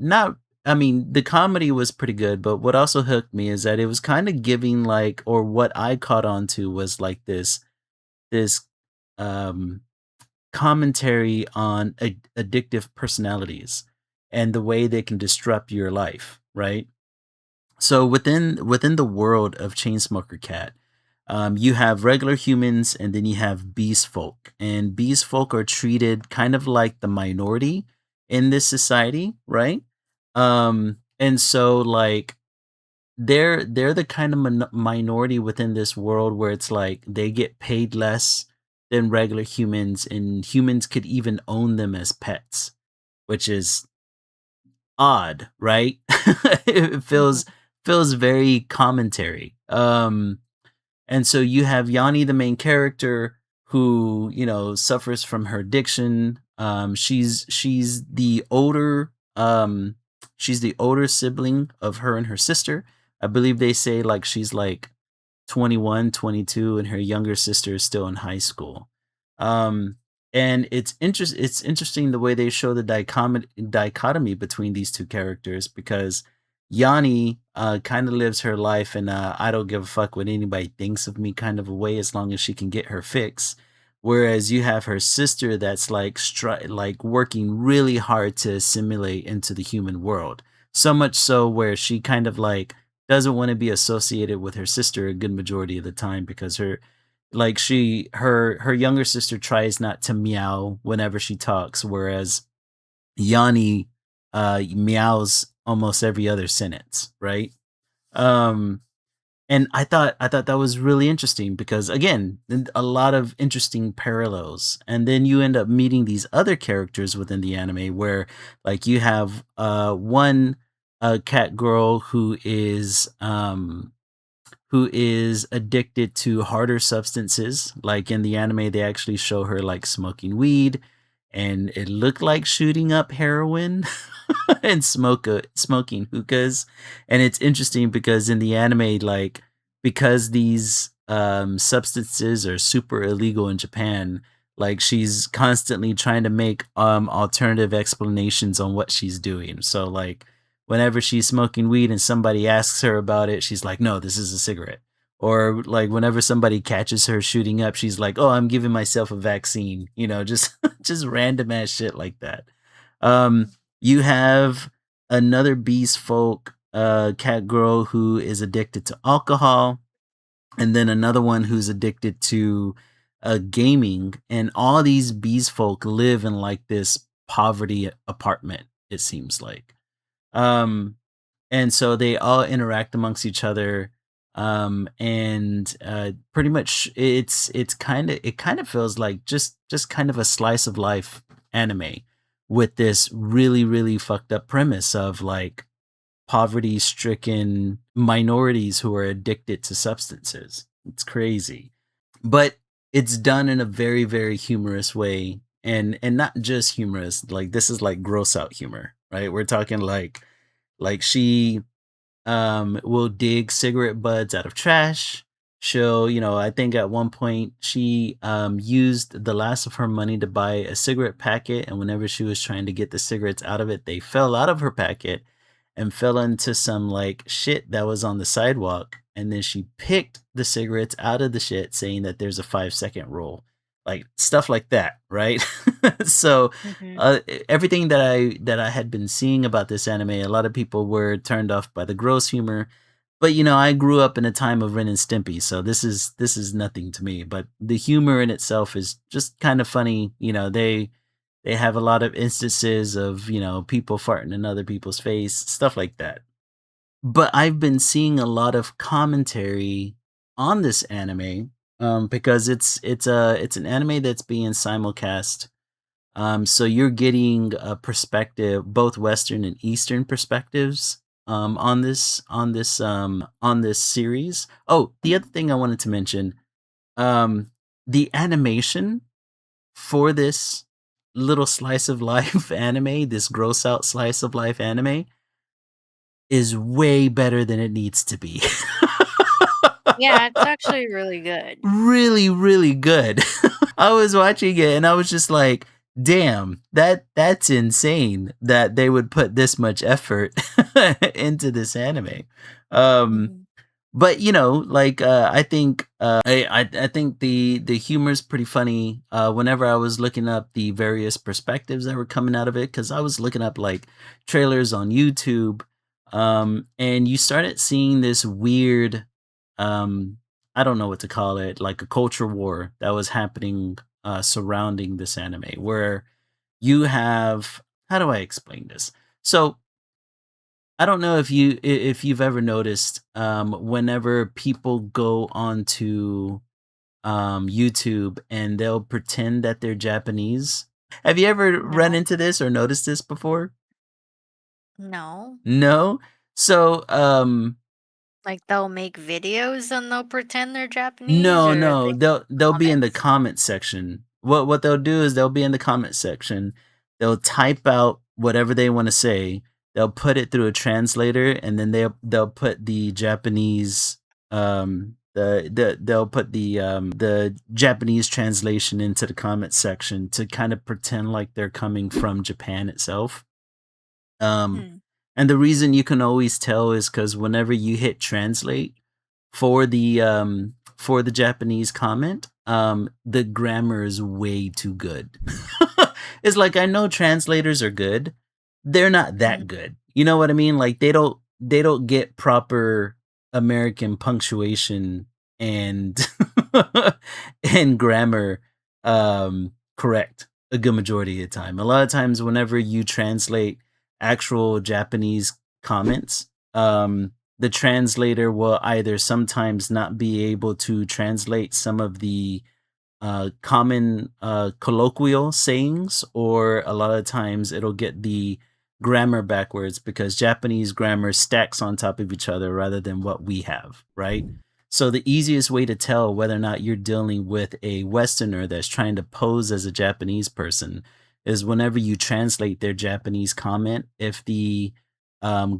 I mean, the comedy was pretty good, but what also hooked me is that it was kind of giving like, or what I caught on to was like this um commentary on addictive personalities and the way they can disrupt your life, right? So within the world of Chainsmoker Cat, you have regular humans and then you have beast folk, and beast folk are treated kind of like the minority in this society, right? And so like they're the kind of minority within this world where it's like they get paid less than regular humans, and humans could even own them as pets, which is odd, right? It Mhm. feels very commentary. And so you have Yanni, the main character, who suffers from her addiction. She's the older sibling of her and her sister. I believe they say like she's like 21, 22, and her younger sister is still in high school. Um, and it's interesting the way they show the dichotomy between these two characters, because Yanni kind of lives her life in I don't give a fuck what anybody thinks of me kind of a way, as long as she can get her fix. Whereas you have her sister that's like like working really hard to assimilate into the human world. So much so where she kind of like doesn't want to be associated with her sister a good majority of the time, because her younger sister tries not to meow whenever she talks, whereas Yanni meows almost every other sentence, right? Um and I thought that was really interesting, because again, a lot of interesting parallels. And then you end up meeting these other characters within the anime where like you have one cat girl who is addicted to harder substances. Like in the anime, they actually show her like smoking weed, and it looked like shooting up heroin and smoking hookahs. And it's interesting because in the anime, like because these substances are super illegal in Japan, like she's constantly trying to make alternative explanations on what she's doing. So like whenever she's smoking weed and somebody asks her about it, she's like, "No, this is a cigarette." Or like whenever somebody catches her shooting up, she's like, "Oh, I'm giving myself a vaccine." Just just random ass shit like that. You have another beast folk cat girl who is addicted to alcohol, and then another one who's addicted to gaming, and all these beast folk live in like this poverty apartment, it seems like. and so they all interact amongst each other. And pretty much it kind of feels like just kind of a slice of life anime with this really fucked up premise of like poverty stricken minorities who are addicted to substances. It's crazy. But it's done in a very humorous way, and not just humorous, like this is like gross out humor, right? We're talking like she will dig cigarette butts out of trash. She'll, I think at one point she used the last of her money to buy a cigarette packet, and whenever she was trying to get the cigarettes out of it, they fell out of her packet and fell into some like shit that was on the sidewalk. And then she picked the cigarettes out of the shit, saying that there's a 5-second rule, like stuff like that, right? So Hmm. everything that I had been seeing about this anime, a lot of people were turned off by the gross humor. But I grew up in a time of Ren and Stimpy, so this is nothing to me. But the humor in itself is just kind of funny. They have a lot of instances of people farting in other people's face, stuff like that. But I've been seeing a lot of commentary on this anime, because it's an anime that's being simulcast, so you're getting a perspective, both Western and Eastern perspectives, on this series. Oh, the other thing I wanted to mention, um, the animation for this little slice of life anime, this gross out slice of life anime, is way better than it needs to be. Yeah, it's actually really good. Really good. I was watching it and I was just like, "Damn, that's insane that they would put this much effort into this anime." Um, Hmm. but like I think I think the humor's pretty funny. Whenever I was looking up the various perspectives that were coming out of it, because I was looking up like trailers on YouTube, and you started seeing this weird, um, I don't know what to call it, like a culture war that was happening surrounding this anime, where you have, how do I explain this? So I don't know if you've ever noticed, whenever people go onto YouTube and they'll pretend that they're Japanese. Have you ever run No, into this or noticed this before? no. No. So Like they'll make videos and they'll pretend they're Japanese, no, or no, they they'll be in the comments. comment section. What they'll do is they'll be in the comment section. They'll type out whatever they want to say. They'll put it through a translator, and then they'll put the Japanese, they'll put the Japanese translation into the comment section to kind of pretend like they're coming from Japan itself. Um, Hmm. and the reason you can always tell is because whenever you hit translate for the Japanese comment, the grammar is way too good. It's like I know translators are good. They're not that Mhm. good. You know what I mean? Like they don't get proper American punctuation and and grammar correct a good majority of the time. A lot of times whenever you translate actual Japanese comments, the translator will either sometimes not be able to translate some of the common colloquial sayings, or a lot of times it'll get the grammar backwards because Japanese grammar stacks on top of each other rather than what we have, right? So the easiest way to tell whether or not you're dealing with a Westerner that's trying to pose as a Japanese person is whenever you translate their Japanese comment, if the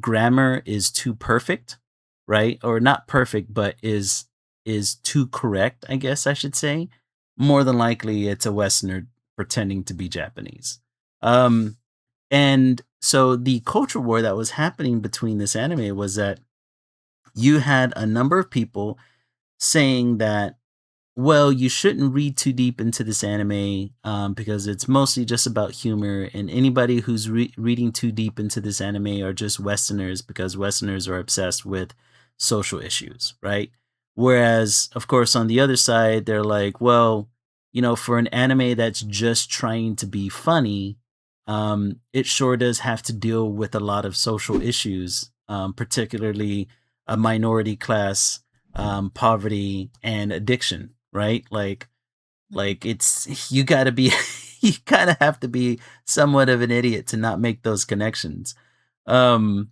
grammar is too perfect, right? Or not perfect, but is too correct, I guess I should say, more than likely it's a Westerner pretending to be Japanese. Um, and so the culture war that was happening between this anime was that you had a number of people saying that, well, you shouldn't read too deep into this anime, because it's mostly just about humor, and anybody who's reading too deep into this anime are just Westerners because Westerners are obsessed with social issues, right? Whereas, of course, on the other side, they're like, well, for an anime that's just trying to be funny, it sure does have to deal with a lot of social issues, particularly a minority class, poverty, and addiction, right? Like it's you got to be you kind of have to be somewhat of an idiot to not make those connections. Um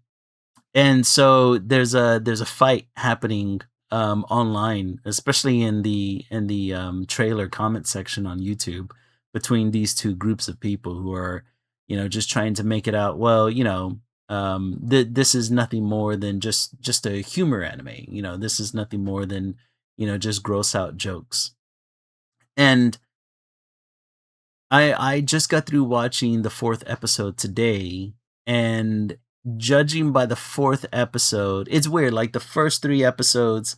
and so there's a fight happening online, especially in the trailer comment section on YouTube, between these two groups of people who are, just trying to make it out. Well, this is nothing more than just a humor anime. This is nothing more than just gross out jokes. And I just got through watching the fourth episode today, and judging by the fourth episode, it's weird. Like the first three episodes,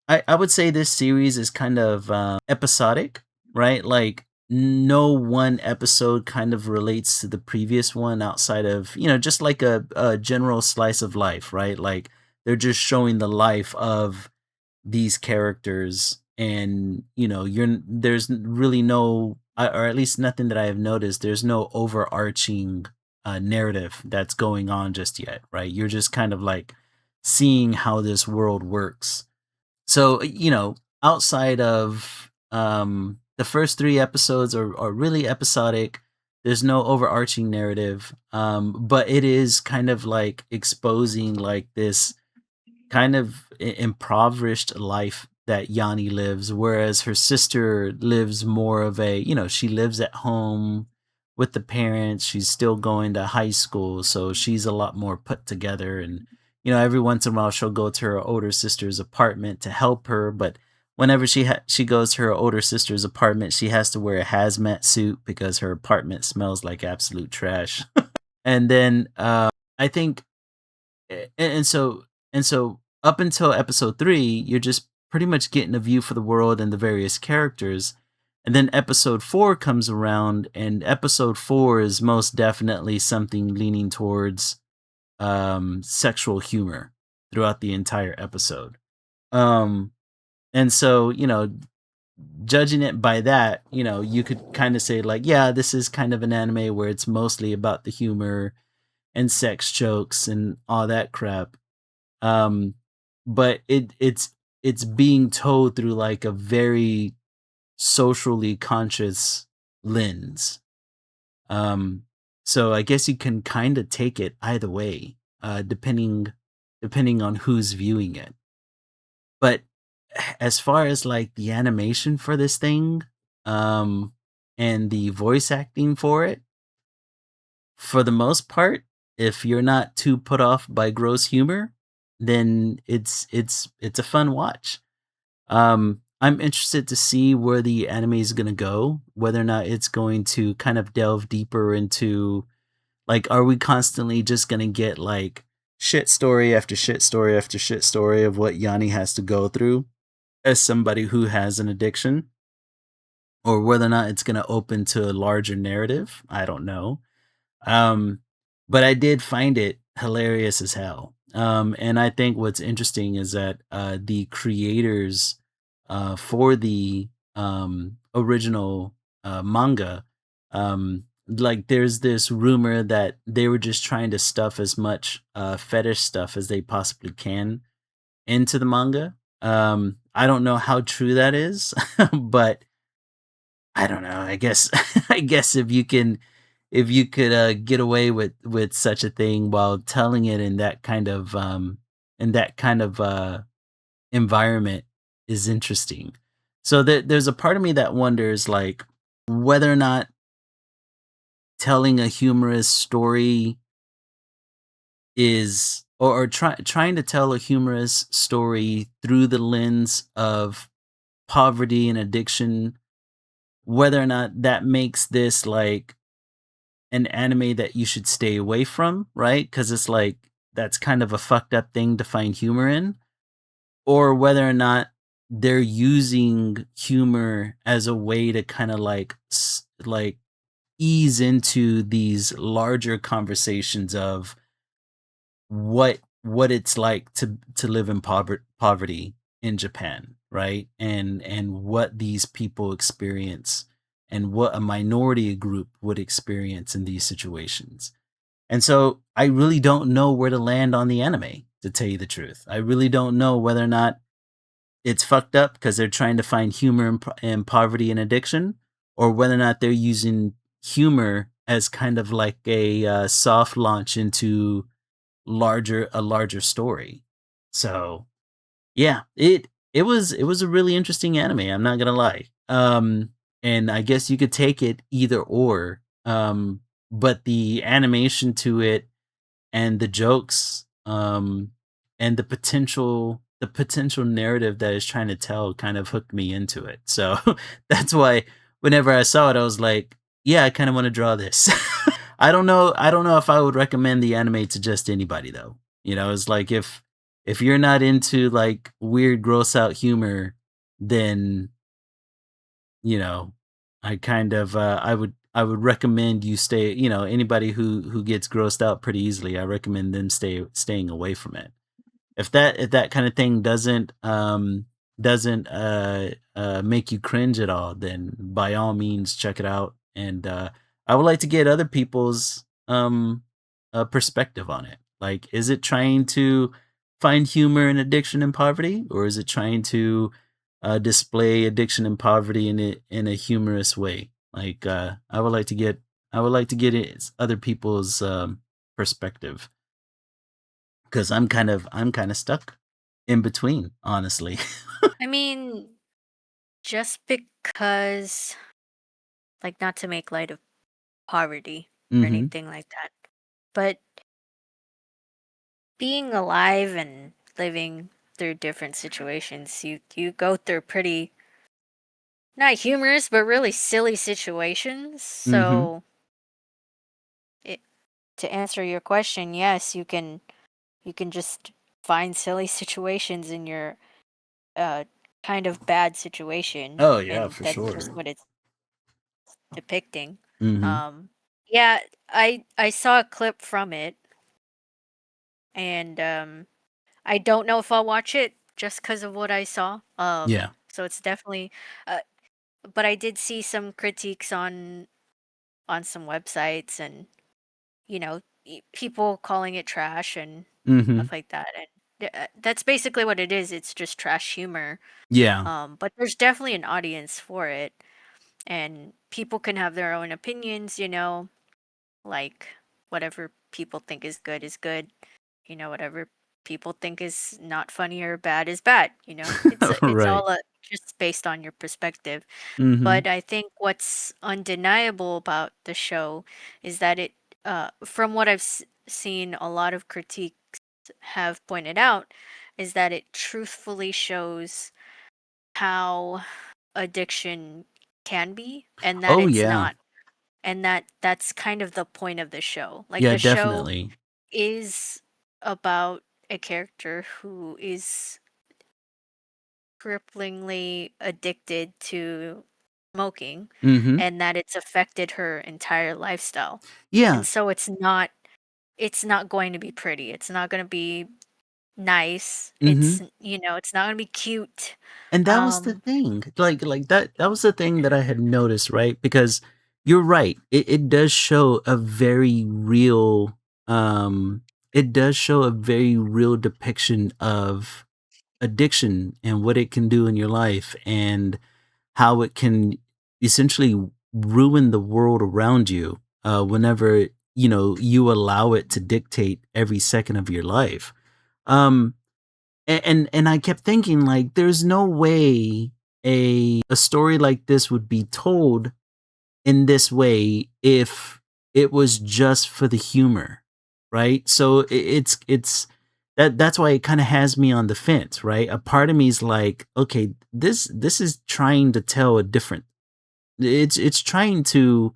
I would say this series is kind of episodic, right? Like no one episode kind of relates to the previous one outside of just like a general slice of life, right? Like they're just showing the life of these characters, and there's really no, or at least nothing that I have noticed, there's no overarching narrative that's going on just yet, right? You're just kind of like seeing how this world works. So outside of the first three episodes are really episodic. There's no overarching narrative, but it is kind of like exposing like this kind of impoverished life that Yani lives, whereas her sister lives more of a, she lives at home with the parents. She's still going to high school, so she's a lot more put together. And, every once in a while she'll go to her older sister's apartment to help her. But whenever she goes to her older sister's apartment, she has to wear a hazmat suit because her apartment smells like absolute trash. And then I think and so up until episode 3, you're just pretty much getting a view for the world and the various characters. And then episode 4 comes around, and episode 4 is most definitely something leaning towards sexual humor throughout the entire episode. Um and so, judging it by that, you could kind of say like, yeah, this is kind of an anime where it's mostly about the humor and sex jokes and all that crap. um but it's being told through like a very socially conscious lens. um so I guess you can kind of take it either way, depending on who's viewing it. But as far as like the animation for this thing, um and the voice acting for it, for the most part, if you're not too put off by gross humor, then it's a fun watch. I'm interested to see where the anime is gonna go, whether or not it's going to kind of delve deeper into, like, are we constantly just gonna get like shit story after shit story after shit story of what Yani has to go through as somebody who has an addiction, or whether or not it's gonna open to a larger narrative? I don't know. Um, but I did find it hilarious as hell. And I think what's interesting is that the creators for the original manga, like there's this rumor that they were just trying to stuff as much fetish stuff as they possibly can into the manga. I don't know how true that is, but I don't know. I guess I guess if you could get away with such a thing while telling it in that kind of environment is interesting. So there's a part of me that wonders like whether or not telling a humorous story is, or trying to tell a humorous story through the lens of poverty and addiction, whether or not that makes this like an anime that you should stay away from, right? Because it's like that's kind of a fucked up thing to find humor in, or whether or not they're using humor as a way to kind of like like ease into these larger conversations of what it's like to live in poverty in Japan, right? And what these people experience, and what a minority group would experience in these situations. And so I really don't know where to land on the anime, to tell you the truth. I really don't know whether or not it's fucked up because they're trying to find humor in poverty and addiction, or whether or not they're using humor as kind of like a soft launch into a larger story. So yeah, it was a really interesting anime. I'm not gonna lie. And I guess you could take it either or. But the animation to it and the jokes, and the potential narrative that it's trying to tell kind of hooked me into it. So that's why whenever I saw it, I was like, yeah, I kind of want to draw this. I don't know if I would recommend the anime to just anybody though. You know, it's like if you're not into like weird gross out humor, then you know, I kind of I would recommend you stay, you know, anybody who gets grossed out pretty easily, I recommend them staying away from it. If that kind of thing doesn't make you cringe at all, then by all means check it out. And I would like to get other people's perspective on it. Like, is it trying to find humor in addiction and poverty, or is it trying to display addiction and poverty in a humorous way? Like, I would like to get other people's perspective because I'm kind of stuck in between, honestly. I mean, just because, like, not to make light of poverty or Mhm. anything like that, but being alive and living through different situations, you go through pretty not humorous, but really silly situations. Mhm. So, it, to answer your question, yes, you can just find silly situations in your uh kind of bad situation, Oh yeah, and for that's just sure. what it's depicting. Mhm. Um, yeah, I saw a clip from it, and I don't know if I'll watch it just because of what I saw. Yeah. So it's definitely, uh, but I did see some critiques on some websites, and people calling it trash and Mhm. stuff like that. And that's basically what it is. It's just trash humor. Yeah. But there's definitely an audience for it, and people can have their own opinions. Like, whatever people think is good is good. Whatever people think is not funny or bad is bad. It's Right. all just based on your perspective. Mhm. But I think what's undeniable about the show is that from what I've seen, a lot of critiques have pointed out, is that it truthfully shows how addiction can be, and that Oh it's yeah. not, and that's kind of the point of the show. Like, Yeah, the show definitely. is about a character who is cripplingly addicted to smoking, Mhm. and that it's affected her entire lifestyle. And Yeah. so it's not going to be pretty. It's not going to be nice. Mhm. It's not going to be cute. And that was the Um thing. Like that was the thing that I had noticed, right? Because you're right. It does show a very real it does show a very real depiction of addiction and what it can do in your life and how it can essentially ruin the world around you whenever you allow it to dictate every second of your life. Um, and I kept thinking like, there's no way a story like this would be told in this way if it was just for the humor, right? So that's why it kind of has me on the fence, right? A part of me is like, okay, this is trying to tell a different. It's trying to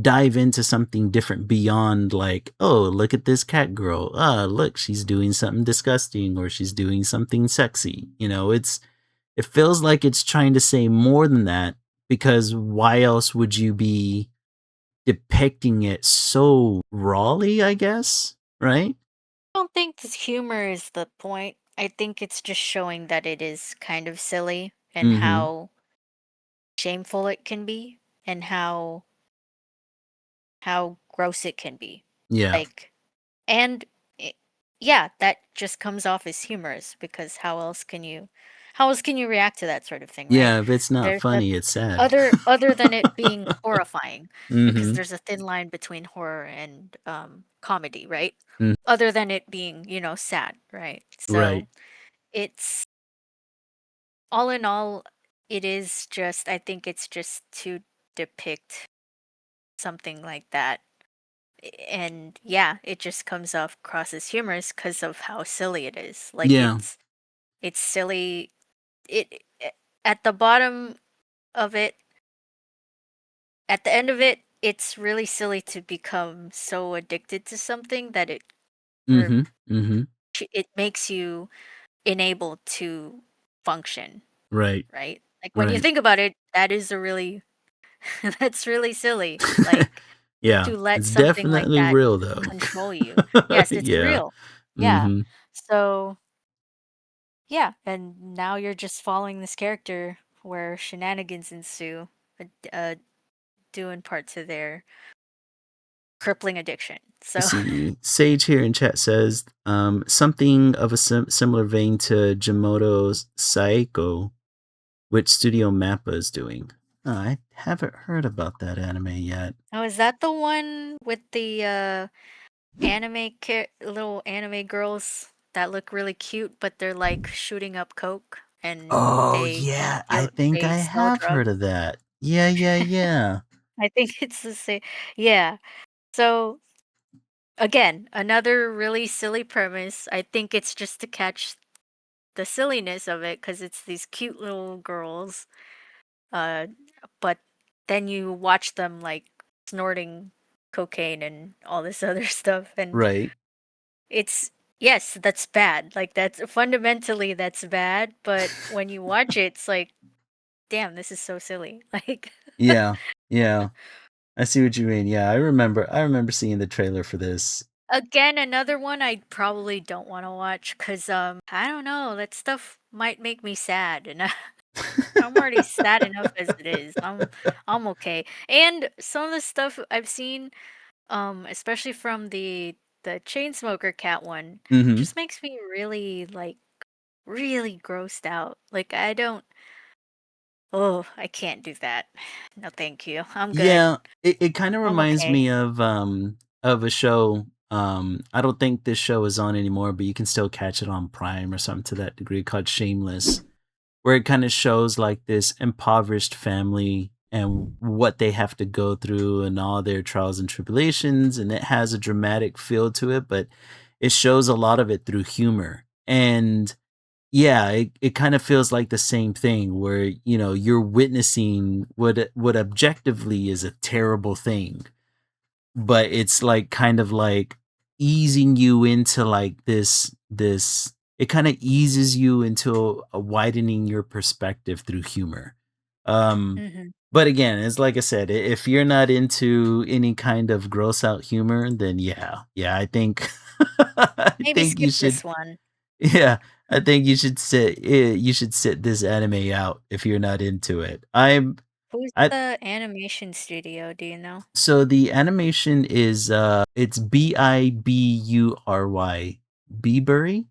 dive into something different beyond like, oh, look at this cat girl. Ah, look, she's doing something disgusting or she's doing something sexy. It feels like it's trying to say more than that because why else would you be depicting it so rawly, I guess, right? I don't think this humor is the point. I think it's just showing that it is kind of silly, and Mhm. how shameful it can be, and how gross it can be. Yeah. Like, and I yeah, that just comes off as humorous because how else can you react to that sort of thing, right? Yeah, if it's not There's a funny, it's sad. other than it being horrifying, because Mhm. there's a thin line between horror and, comedy, right? Mm, Other than it being, sad, right? right. So, it's all in all, it is just I think it's just to depict something like that. And yeah, it just comes off across as humorous because of how silly it is. Like Yeah. it's silly. At the bottom of it, at the end of it, it's really silly to become so addicted to something that re- Mhm. Mhm. it makes you unable to function, Right. right? Like when you Right. think about it, that is a really that's really silly. Like Yeah, to let it's something like definitely that real though. control you. Yes, it's Yeah. real. Yeah. Mhm. So, yeah, and now you're just following this character where shenanigans ensue, doing parts of their crippling addiction. Let's So, see. Sage here in chat says, something of a similar vein to Jimoto's Saiko, which Studio Mappa is doing. I haven't heard about that anime yet. oh, is that the one with the little anime girls that look really cute, but they're like shooting up coke and Oh, they yeah, I think they I sell have heard drugs? of that. Yeah, yeah, yeah. I think it's the same. Yeah. So again, another really silly premise. I think it's just to catch the silliness of it because it's these cute little girls. Uh, but then you watch them like snorting cocaine and all this other stuff, and Right. it's yes, that's bad. Like that's fundamentally that's bad. But when you watch it, it's like, damn, this is so silly. Like Yeah, yeah. I see what you mean. Yeah, I remember seeing the trailer for this. again, another one I probably don't want to watch because I don't know, that stuff might make me sad, and I'm already sad enough as it is. I'm okay. And some of the stuff I've seen, especially from the Chainsmoker Cat one, Mhm. just makes me really like really grossed out. Like I don't oh, I can't do that. No, thank you. I'm good. Yeah, it kinda I'm reminds okay. me of a show, I don't think this show is on anymore, but you can still catch it on Prime or something to that degree called Shameless, where it kinda shows, like, this impoverished family and what they have to go through and all their trials and tribulations, and it has a dramatic feel to it, but it shows a lot of it through humor, and yeah, it kind of feels like the same thing where, you're witnessing what objectively is a terrible thing, but it's like kind of like easing you into like this it kind of eases you into a widening your perspective through humor. Um Mhm. but again, it's like I said, if you're not into any kind of gross out humor, then yeah. Yeah, I think I Maybe think skip you should this one. yeah, I think you should sit this anime out if you're not into it. Who's I the animation studio, do you know? so the animation is it's Bibury. Beebury?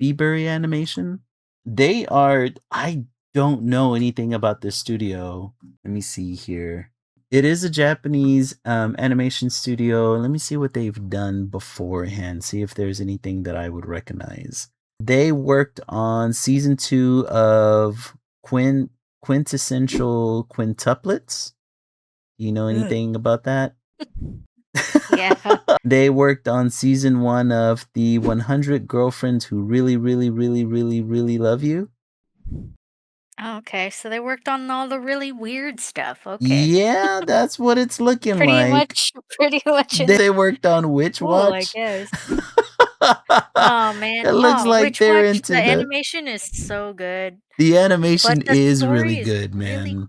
Beebury Animation? I don't know anything about this studio. Let me see here. It is a Japanese animation studio. Let me see what they've done beforehand. See if there's anything that I would recognize. They worked on season 2 of Quintessential Quintuplets. Do you know Ugh. anything about that? Yeah. They worked on season 1 of the 100 Girlfriends Who Really, Really, Really, Really, Really Love You. Oh, okay, so they worked on all the really weird stuff. Okay. Yeah, that's what it's looking Pretty like. much pretty much in They worked on Witch cool, I Watch. guess. Oh, man. It looks Oh, like Witch they're Watch, the into animation is so good, the but animation the is really story is good, really man.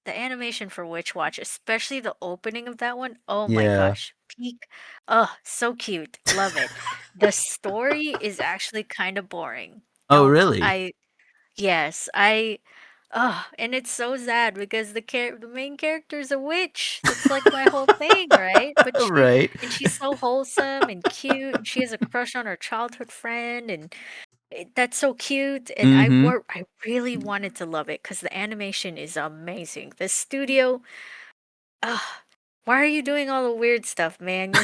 the animation for Witch Watch, especially the opening of that one, oh my Yeah. gosh, peak. Oh, so cute. Love it. The story is actually kinda boring. Oh, Don't really? I Yes, I Oh, and it's so sad because the main character is a witch. That's like my whole thing, right? But Right. she's so wholesome and cute, and she has a crush on her childhood friend, and that's so cute. And Mhm. I really wanted to love it because the animation is amazing. The studio, ah, why are you doing all the weird stuff, man?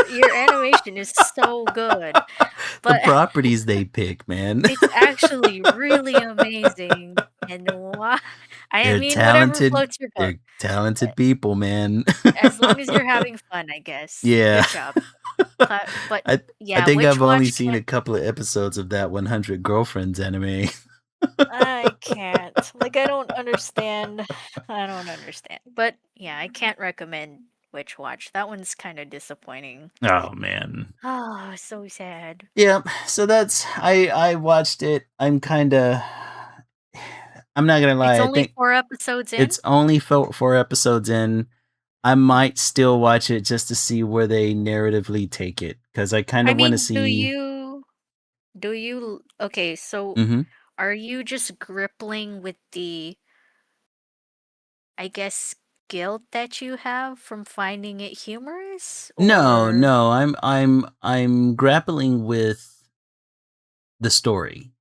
Your animation is so good, The but properties they pick, man. it's actually really amazing. And why? I They're mean, whatever talented. floats your boat. They're talented people, man. As long as you're having fun, I guess. Yeah. Good job. But I I yeah, think Witch I've only Watch seen a can't couple of episodes of that 100 Girlfriends anime. I can't. Like, I don't understand. I don't understand. But yeah, I can't recommend Witch Watch. That one's kind of disappointing. Oh, man. Oh, so sad. Yeah, so that's I watched it. I'm not gonna It's lie, I only think 4 episodes in? it's only 4 episodes in. I might still watch it just to see where they narratively take it, because I kind I of want to mean, see. okay, so Mhm. are you just grippling with the, I guess, guilt that you have from finding it humorous? No, Or no, I'm grappling with the story,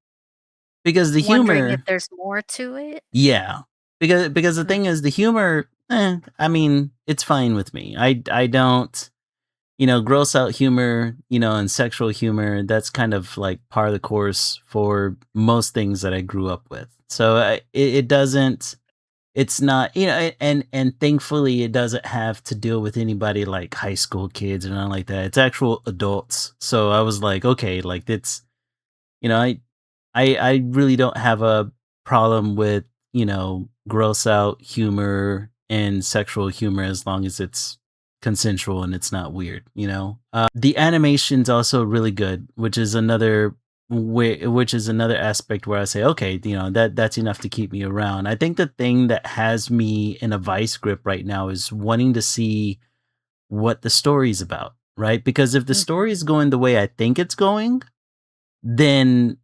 because the wondering if humor. there's more to it? Yeah, because the Mm, thing is, the humor. I mean, it's fine with me. I don't. Gross out humor, and sexual humor, that's kind of like par of the course for most things that I grew up with. So it doesn't, it's not, and thankfully it doesn't have to deal with anybody like high school kids and all like that. It's actual adults. So I was like, okay, like it's, you know, I really don't have a problem with, gross out humor and sexual humor as long as it's consensual and it's not weird, the animation's also really good, which is another aspect where I say, okay, that's enough to keep me around. I think the thing that has me in a vice grip right now is wanting to see what the story's about, right? Because if the mhm, story is going the way I think it's going, then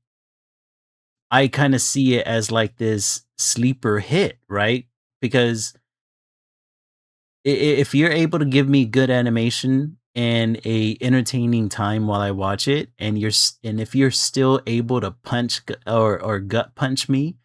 I kinda see it as like this sleeper hit, right? Because if you're able to give me good animation and a entertaining time while I watch it, and if you're still able to or gut punch me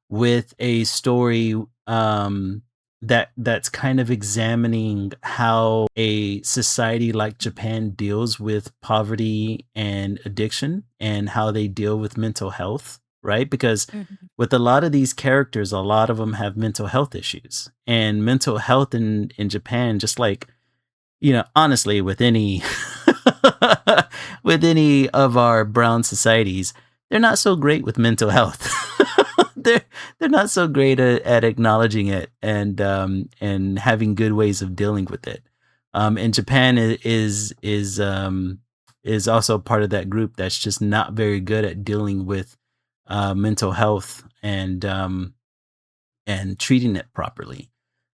with a story, that's kind of examining how a society like Japan deals with poverty and addiction, and how they deal with mental health, right? Because mhm. with a lot of these characters, a lot of them have mental health issues, and mental health in Japan, just like, honestly, with any with any of our brown societies, they're not so great with mental health. they're they're not so great at acknowledging it, and having good ways of dealing with it. And Japan is also part of that group that's just not very good at dealing with mental health, and treating it properly.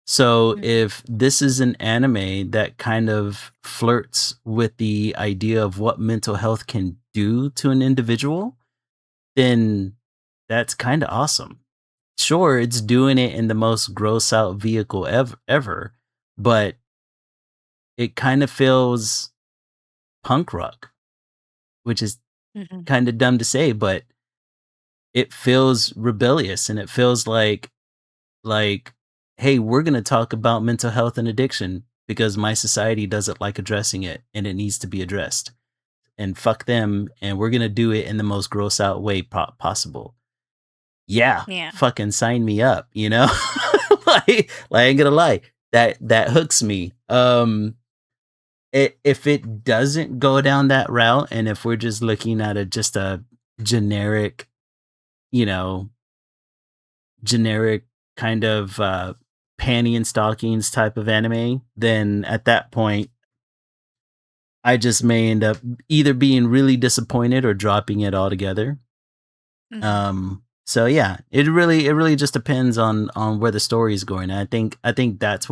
So Mm, if this is an anime that kind of flirts with the idea of what mental health can do to an individual, then that's kind of awesome. Sure, it's doing it in the most gross out vehicle ever, but it kind of feels punk rock, which is mhm. kind of dumb to say, but it feels rebellious, and it feels like, hey, we're going to talk about mental health and addiction because my society doesn't like addressing it, and it needs to be addressed. And fuck them, and we're going to do it in the most gross out way possible. Yeah, Yeah. fucking sign me up, like I ain't gonna lie, that hooks me. If it doesn't go down that route, and if we're just looking at just a generic, you know, generic kind of panty and stockings type of anime, then at that point, I just may end up either being really disappointed or dropping it altogether. Mhm. So yeah, it really just depends on where the story is going. And I think that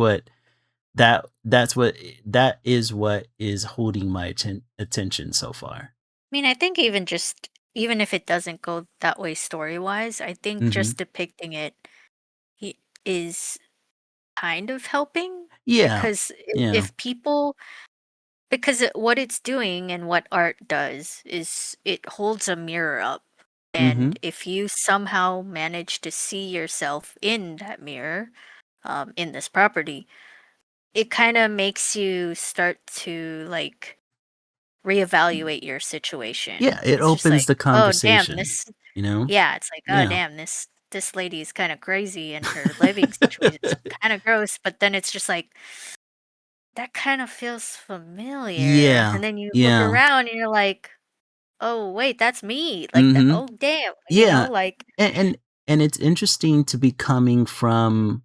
is what is holding my attention so far. I mean, I think even if it doesn't go that way story-wise, I think Mhm. just depicting it is kind of helping Yeah. because Yeah. if people because what it's doing and what art does is it holds a mirror up. Mhm. And if you somehow manage to see yourself in that mirror, in this property, it kind of makes you start to like reevaluate your situation. Yeah, it It's just opens like, the oh damn, conversation, this you know? yeah, it's like, oh Yeah. damn, this lady is kind of crazy and her living situation is kind of gross, but then it's just like that kind of feels familiar. Yeah. And then you look Yeah. around and you're like, oh wait, that's me. Like that, Mhm. oh damn, Yeah. like And and and it's interesting to be coming from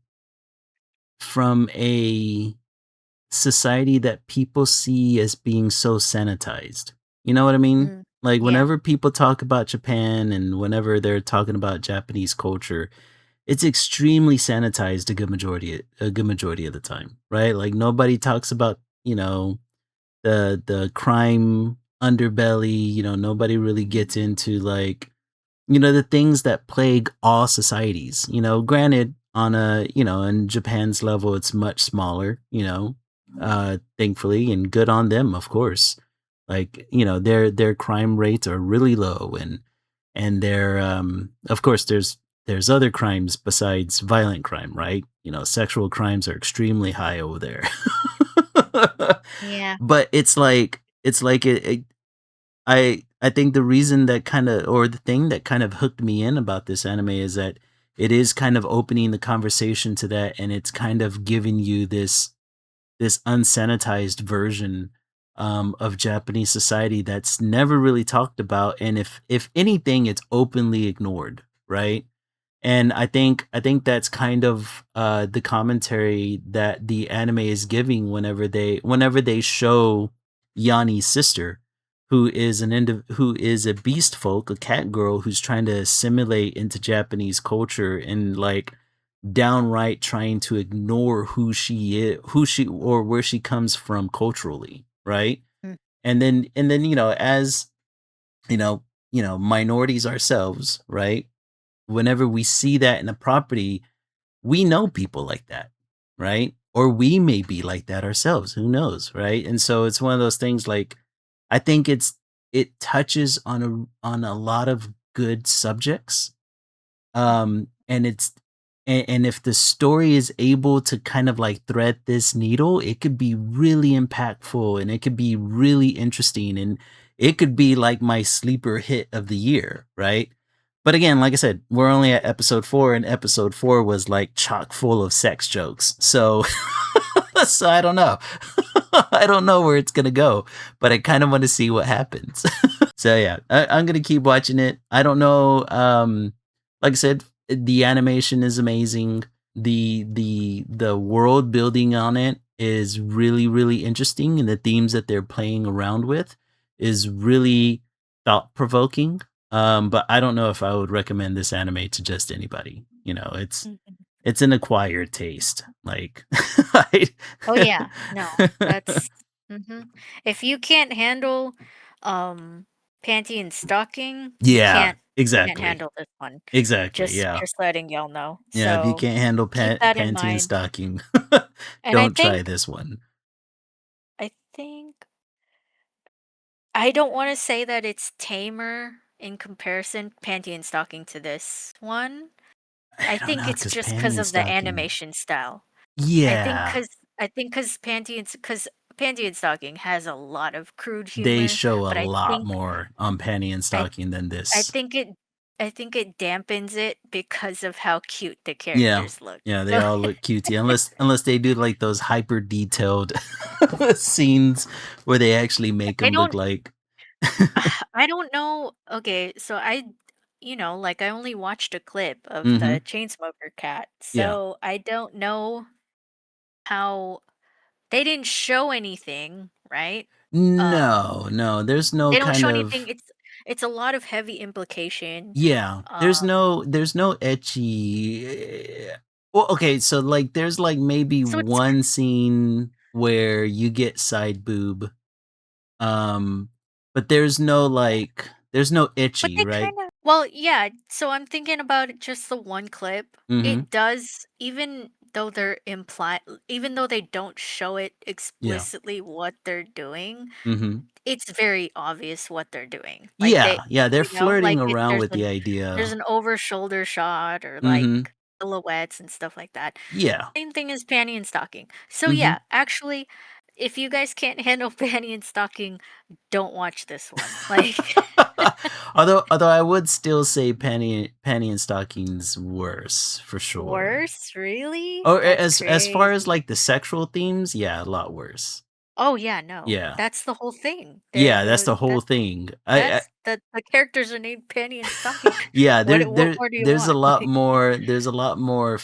a society that people see as being so sanitized. You know what I mean? mm, Like, yeah. whenever people talk about Japan and whenever they're talking about Japanese culture, it's extremely sanitized a good majority of the time, right? Like, nobody talks about, the crime underbelly, nobody really gets into, like, the things that plague all societies. Granted, on in Japan's level, it's much smaller, thankfully, and good on them, of course. Like, their crime rates are really low, and their of course there's other crimes besides violent crime, right? Sexual crimes are extremely high over there. Yeah. But it's like I think the reason that kinda or the thing that kind of hooked me in about this anime is that it is kind of opening the conversation to that, and it's kind of giving you this unsanitized version, of Japanese society that's never really talked about, and if anything, it's openly ignored, right? And I think that's kind of, the commentary that the anime is giving whenever they show Yani's sister, who is a beast folk, a cat girl who's trying to assimilate into Japanese culture and, like, downright trying to ignore who she or where she comes from culturally, right? Mm, And then, as, minorities ourselves, right? Whenever we see that in a property, we know people like that, right? Or we may be like that ourselves, who knows, right? And so it's one of those things, like, I think it touches on a lot of good subjects, and and if the story is able to kind of like thread this needle, it could be really impactful and it could be really interesting and it could be like my sleeper hit of the year, right? But again, like I said, we're only at episode 4 and episode 4 was like chock full of sex jokes. So so I don't know. I don't know where it's going to go, but I kind of want to see what happens. So yeah, I'm gonna keep watching it. I don't know. Like I said, the animation is amazing. The world building on it is really really interesting, and the themes that they're playing around with is really thought provoking. But I don't know if I would recommend this anime to just anybody. mhm. It's an acquired taste. Like, I, Oh yeah, no, that's if you can't handle um panty and stocking, yeah, you can't exactly, handle this one. exactly. Just Yeah. just letting y'all know. Yeah, if you So can't handle keep that in panty and mind. stocking, And don't try this one. I think I don't want to say that it's tamer in comparison, panty and stocking, to this one. I I don't think know, it's cause just panty because and of the stocking. animation style. I think Yeah, because because panty and stocking has a lot of crude they humor, show a but lot more on panty and I stocking than I this. think it I think it dampens it because of how cute the Yeah, characters look. yeah, they So all look cutesy unless they do, like, those hyper detailed scenes where they actually make I them look don't like. I don't know. Okay, so like I only watched a clip of Mhm, the Chainsmoker Cat. yeah. So I don't know how they didn't show anything, right? Um No, no, there's no they don't kind show anything. of. It's a lot of heavy implication. Yeah, Um there's no ecchi. Well, okay, so, like, there's, like, maybe so it's one scene where you get side boob, um, but there's no, yeah. like there's no But ecchi, they right? kind of Well, yeah, so I'm thinking about it, just the one clip. Mhm. It does, even though they don't show it Yeah. explicitly what they're doing, Mhm. it's very obvious what they're doing. Like Yeah, yeah, they're like flirting it around with the there's idea. an over shoulder shot or like Mhm. silhouettes and stuff like that. Yeah. Same thing as panty and stocking. So Mhm. yeah, actually, if you guys can't handle panty and stocking, don't watch this one. Like Although I would still say panty and stockings worse for sure. worse, really? Or That's as far as, crazy. like, the sexual themes, yeah, a lot worse. Oh yeah, no. Yeah. That's the whole thing. Yeah, that's the whole thing. I That's the characters are named Penny and Stocking. yeah, What more do you there's a want? lot Like, more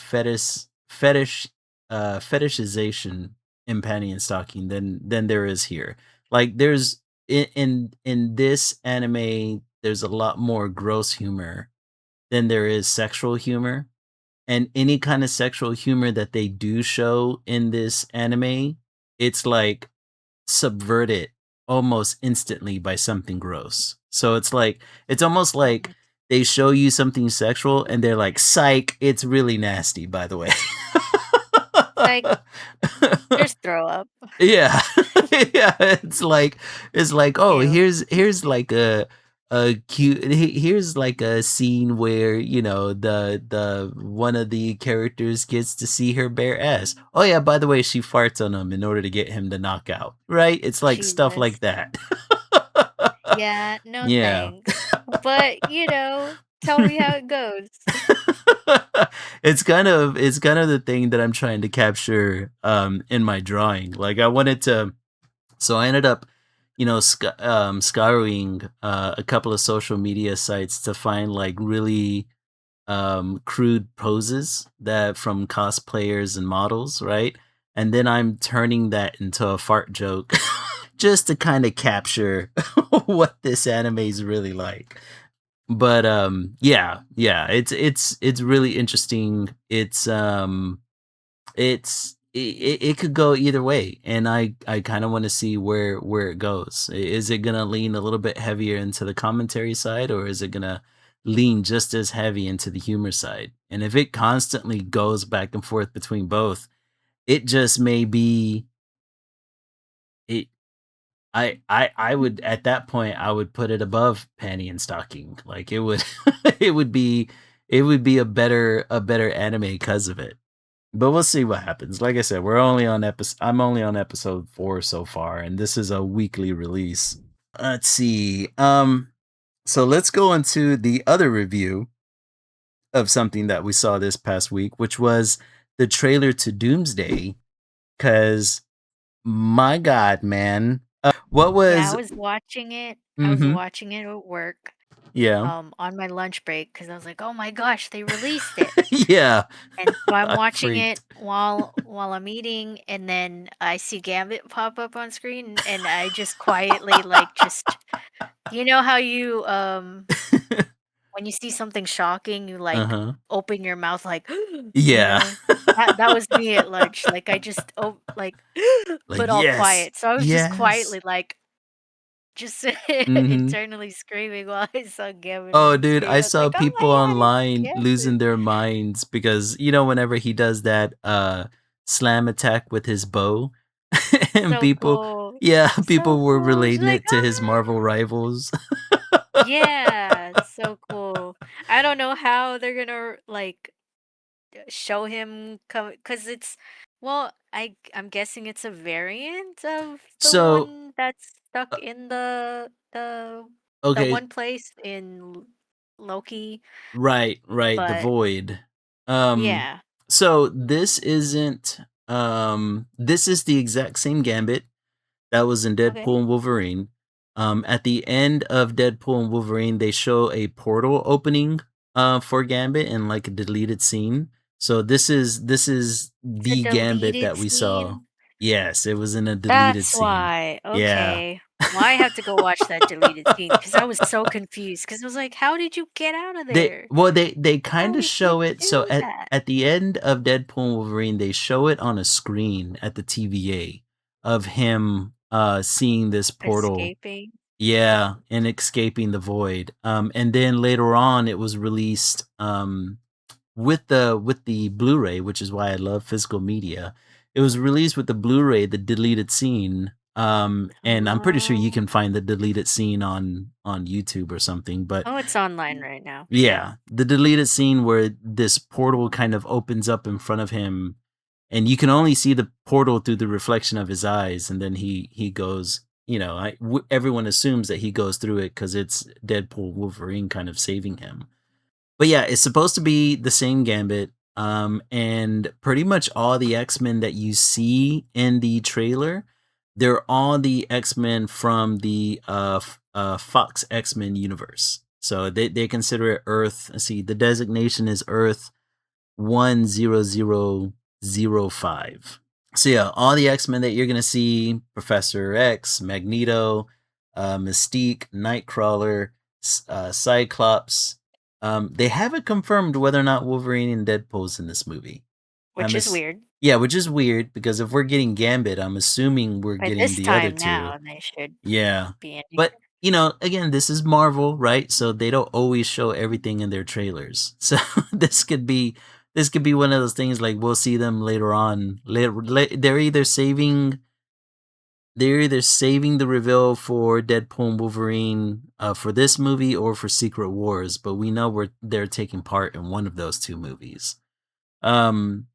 fetishization in panty and stocking than there is here. Like, there's in this anime, there's a lot more gross humor than there is sexual humor, and any kind of sexual humor that they do show in this anime, it's like subverted almost instantly by something gross. So it's almost like oh, they show you something sexual and they're like, "Psych, it's really nasty, by the way." like just throw up. Yeah. Yeah, it's like, "Oh, Ew. here's like a cute here's like a scene where, the one of the characters gets to see her bare ass. Oh yeah, by the way, she farts on him in order to get him to knock out." Right? It's like stuff like Jesus. that. Yeah, no Yeah. thanks. But, tell me how it goes. It's kind of the thing that I'm trying to capture in my drawing. Like I wanted to so I ended up, scouring a couple of social media sites to find like really crude poses that from cosplayers and models, right? And then I'm turning that into a fart joke just to kind of capture what this anime is really like. But yeah, it's really interesting. It could go either way, and I kind of want to see where it goes. Is it gonna lean a little bit heavier into the commentary side, or is it gonna lean just as heavy into the humor side? And if it constantly goes back and forth between both, it just may be it. I would at that point I would put it above panty and stocking. Like it would it would be it would be a better anime because of it. But we'll see what happens. Like I said, I'm only on episode 4 so far, and this is a weekly release. Let's see. So let's go into the other review of something that we saw this past week, which was the trailer to Doomsday. Cause my God, man. What Yeah, was I was mm-hmm. watching it at work, Yeah. on my lunch break because I was like, "Oh my gosh, they released it." Yeah. And so I'm I watching it freaked. while I'm eating, and then I see Gambit pop up on screen, and I just quietly, like, just how when you see something shocking, you, like, Uh-huh. open your mouth like, you Yeah. know? That was me at lunch, like, I just like, Like, but all yes. quiet, so I was just Yes. quietly, like, just Mhm. internally screaming while I saw Gambit Oh, on the dude, screen. I I was saw like, "Oh people my god, online it's losing Gambit." their minds because, whenever he does that slam attack with his bow and So cool. people So were cool. She's relating like, it to his Marvel "Ah!" rivals. Yeah, so cool. I don't know how they're gonna, like, show him come because I'm guessing it's a variant of the So, one that's stuck uh, in the okay, one place in Loki, right, the but void. Um yeah. so this is the exact same Gambit that was in Okay. Deadpool and Wolverine. At the end of Deadpool and Wolverine, they show a portal opening for Gambit in like a deleted scene. So this is It's a the Gambit deleted that we saw. scene? Yes, it was in a deleted That's scene. why. Yeah. Okay. Well, I have to go watch that deleted scene because I was so confused. Because I was like, "How did you get out of They there? well they kind How of did you show it so do that?" at the end of Deadpool and Wolverine, they show it on a screen at the TVA of him seeing this portal. Escaping? Yeah, and Escaping the Void. And then later on, it was released with the Blu-ray, which is why I love physical media. It was released with the Blu-ray, the deleted scene. And I'm pretty sure you Oh. can find the deleted scene on YouTube or something. But Oh, it's online right now. yeah, the deleted scene where this portal kind of opens up in front of him, and you can only see the portal through the reflection of his eyes, and then he goes. Everyone assumes that he goes through it because it's Deadpool Wolverine kind of saving him. But yeah, it's supposed to be the same Gambit. And pretty much all the X-Men that you see in the trailer, they're all the X-Men from the Fox X-Men universe. So they consider it Earth. Let's see, the designation is Earth 10005. So yeah, all the X-Men that you're gonna see: Professor X, Magneto, Mystique, Nightcrawler, Cyclops. They haven't confirmed whether or not Wolverine and Deadpool's in this movie. Which is weird. Yeah, which is weird because if we're getting Gambit, I'm assuming we're By getting this the other time two. now, they should Yeah. be in here. But, again, this is Marvel, right? So they don't always show everything in their trailers. So this could be one of those things like we'll see them later on. They're either saving the reveal for Deadpool and Wolverine for this movie or for Secret Wars, but we know they're taking part in one of those two movies. Um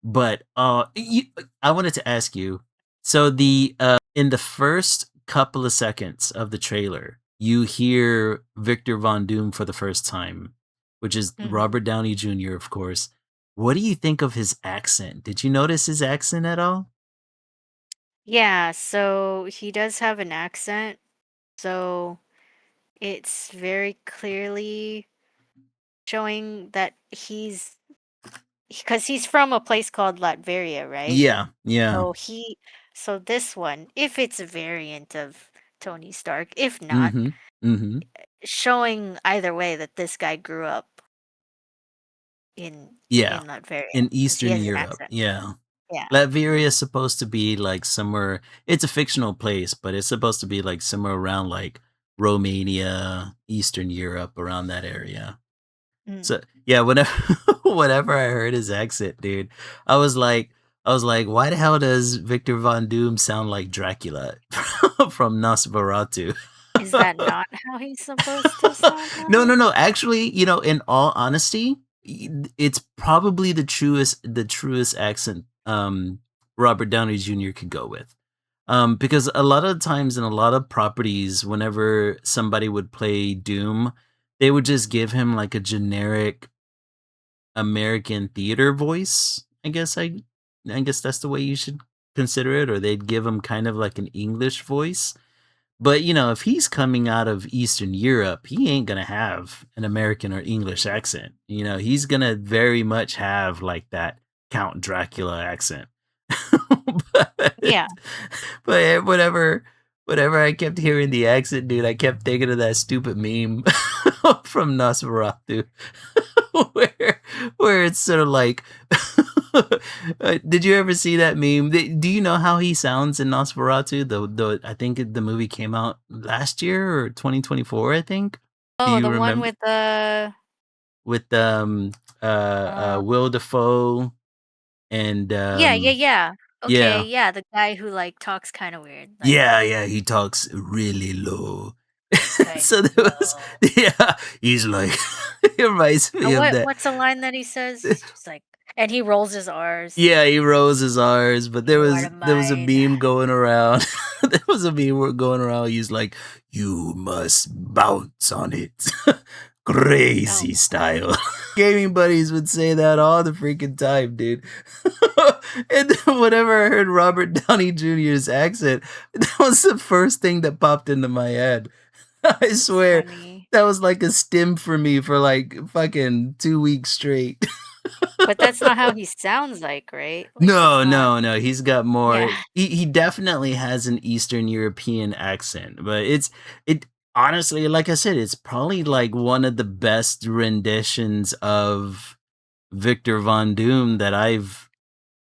but I wanted to ask you. So the in the first couple of seconds of the trailer, you hear Victor Von Doom for the first time, which is Mhm. Robert Downey Jr., of course. What do you think of his accent? Did you notice his accent at all? Yeah, so he does have an accent, so it's very clearly showing that because he's from a place called Latveria, right? Yeah, yeah. So so this one, if it's a variant of Tony Stark, if not, Mm-hmm. Mm-hmm. showing either way that this guy grew up in Yeah. in Latveria In because he Eastern has an Europe. accent. Yeah. Yeah. Latveria is supposed to be like somewhere. It's a fictional place, but it's supposed to be like somewhere around like Romania, Eastern Europe, around that area. Mm. So yeah, whenever whenever I heard his accent, dude, I was like, why the hell does Victor Von Doom sound like Dracula from Nosferatu? Is that not how he's supposed to sound No, like? no, no. Actually, in all honesty, it's probably the truest accent Robert Downey Jr. could go with. Because a lot of times in a lot of properties, whenever somebody would play Doom, they would just give him like a generic American theater voice. I guess that's the way you should consider it, or they'd give him kind of like an English voice. But, if he's coming out of Eastern Europe, he ain't gonna have an American or English accent. He's gonna very much have like that Count Dracula accent. but, Yeah. but whenever I kept hearing the accent, dude, I kept thinking of that stupid meme from Nosferatu, where where it's sort of like did you ever see that meme? Do you know how he sounds in Nosferatu? The I think the movie came out last year or 2024, I think. Do Oh, you the one remember with the with uh Will Dafoe and yeah, yeah, yeah. Okay, yeah. yeah, the guy who like talks kind of weird, like Yeah, yeah, he talks really low. kind So there of was, low. yeah, he's like, it reminds me And of that. what's a line that he says? He's just like, and he rolls his R's. Yeah, he rose his R's, but You are the there was a mine. meme going around. There was a meme going around. He's like, "You must bounce on it, Oh crazy my style." Gaming buddies would say that all the freaking time, dude. And then whenever I heard Robert Downey Jr.'s accent, that was the first thing that popped into my head. I that's swear, funny. that was like a stim for me for like fucking 2 weeks straight. But that's not how he sounds like, right? Like that's No, not no, no. He's got more. yeah. He definitely has an Eastern European accent, but it honestly, like I said, it's probably like one of the best renditions of Victor Von Doom that I've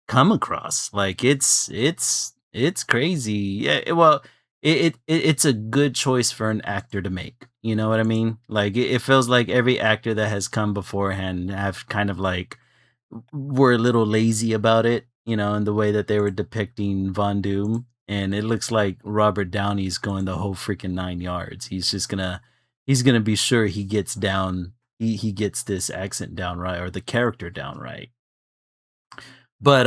come across. Like it's crazy. Yeah, well, it's a good choice for an actor to make. You know what I mean? Like it feels like every actor that has come beforehand have kind of like were a little lazy about it, you know, in the way that they were depicting Von Doom. And it looks like Robert Downey's going the whole freaking 9 yards. He's gonna be sure he gets down he gets this accent down right or the character down right. But,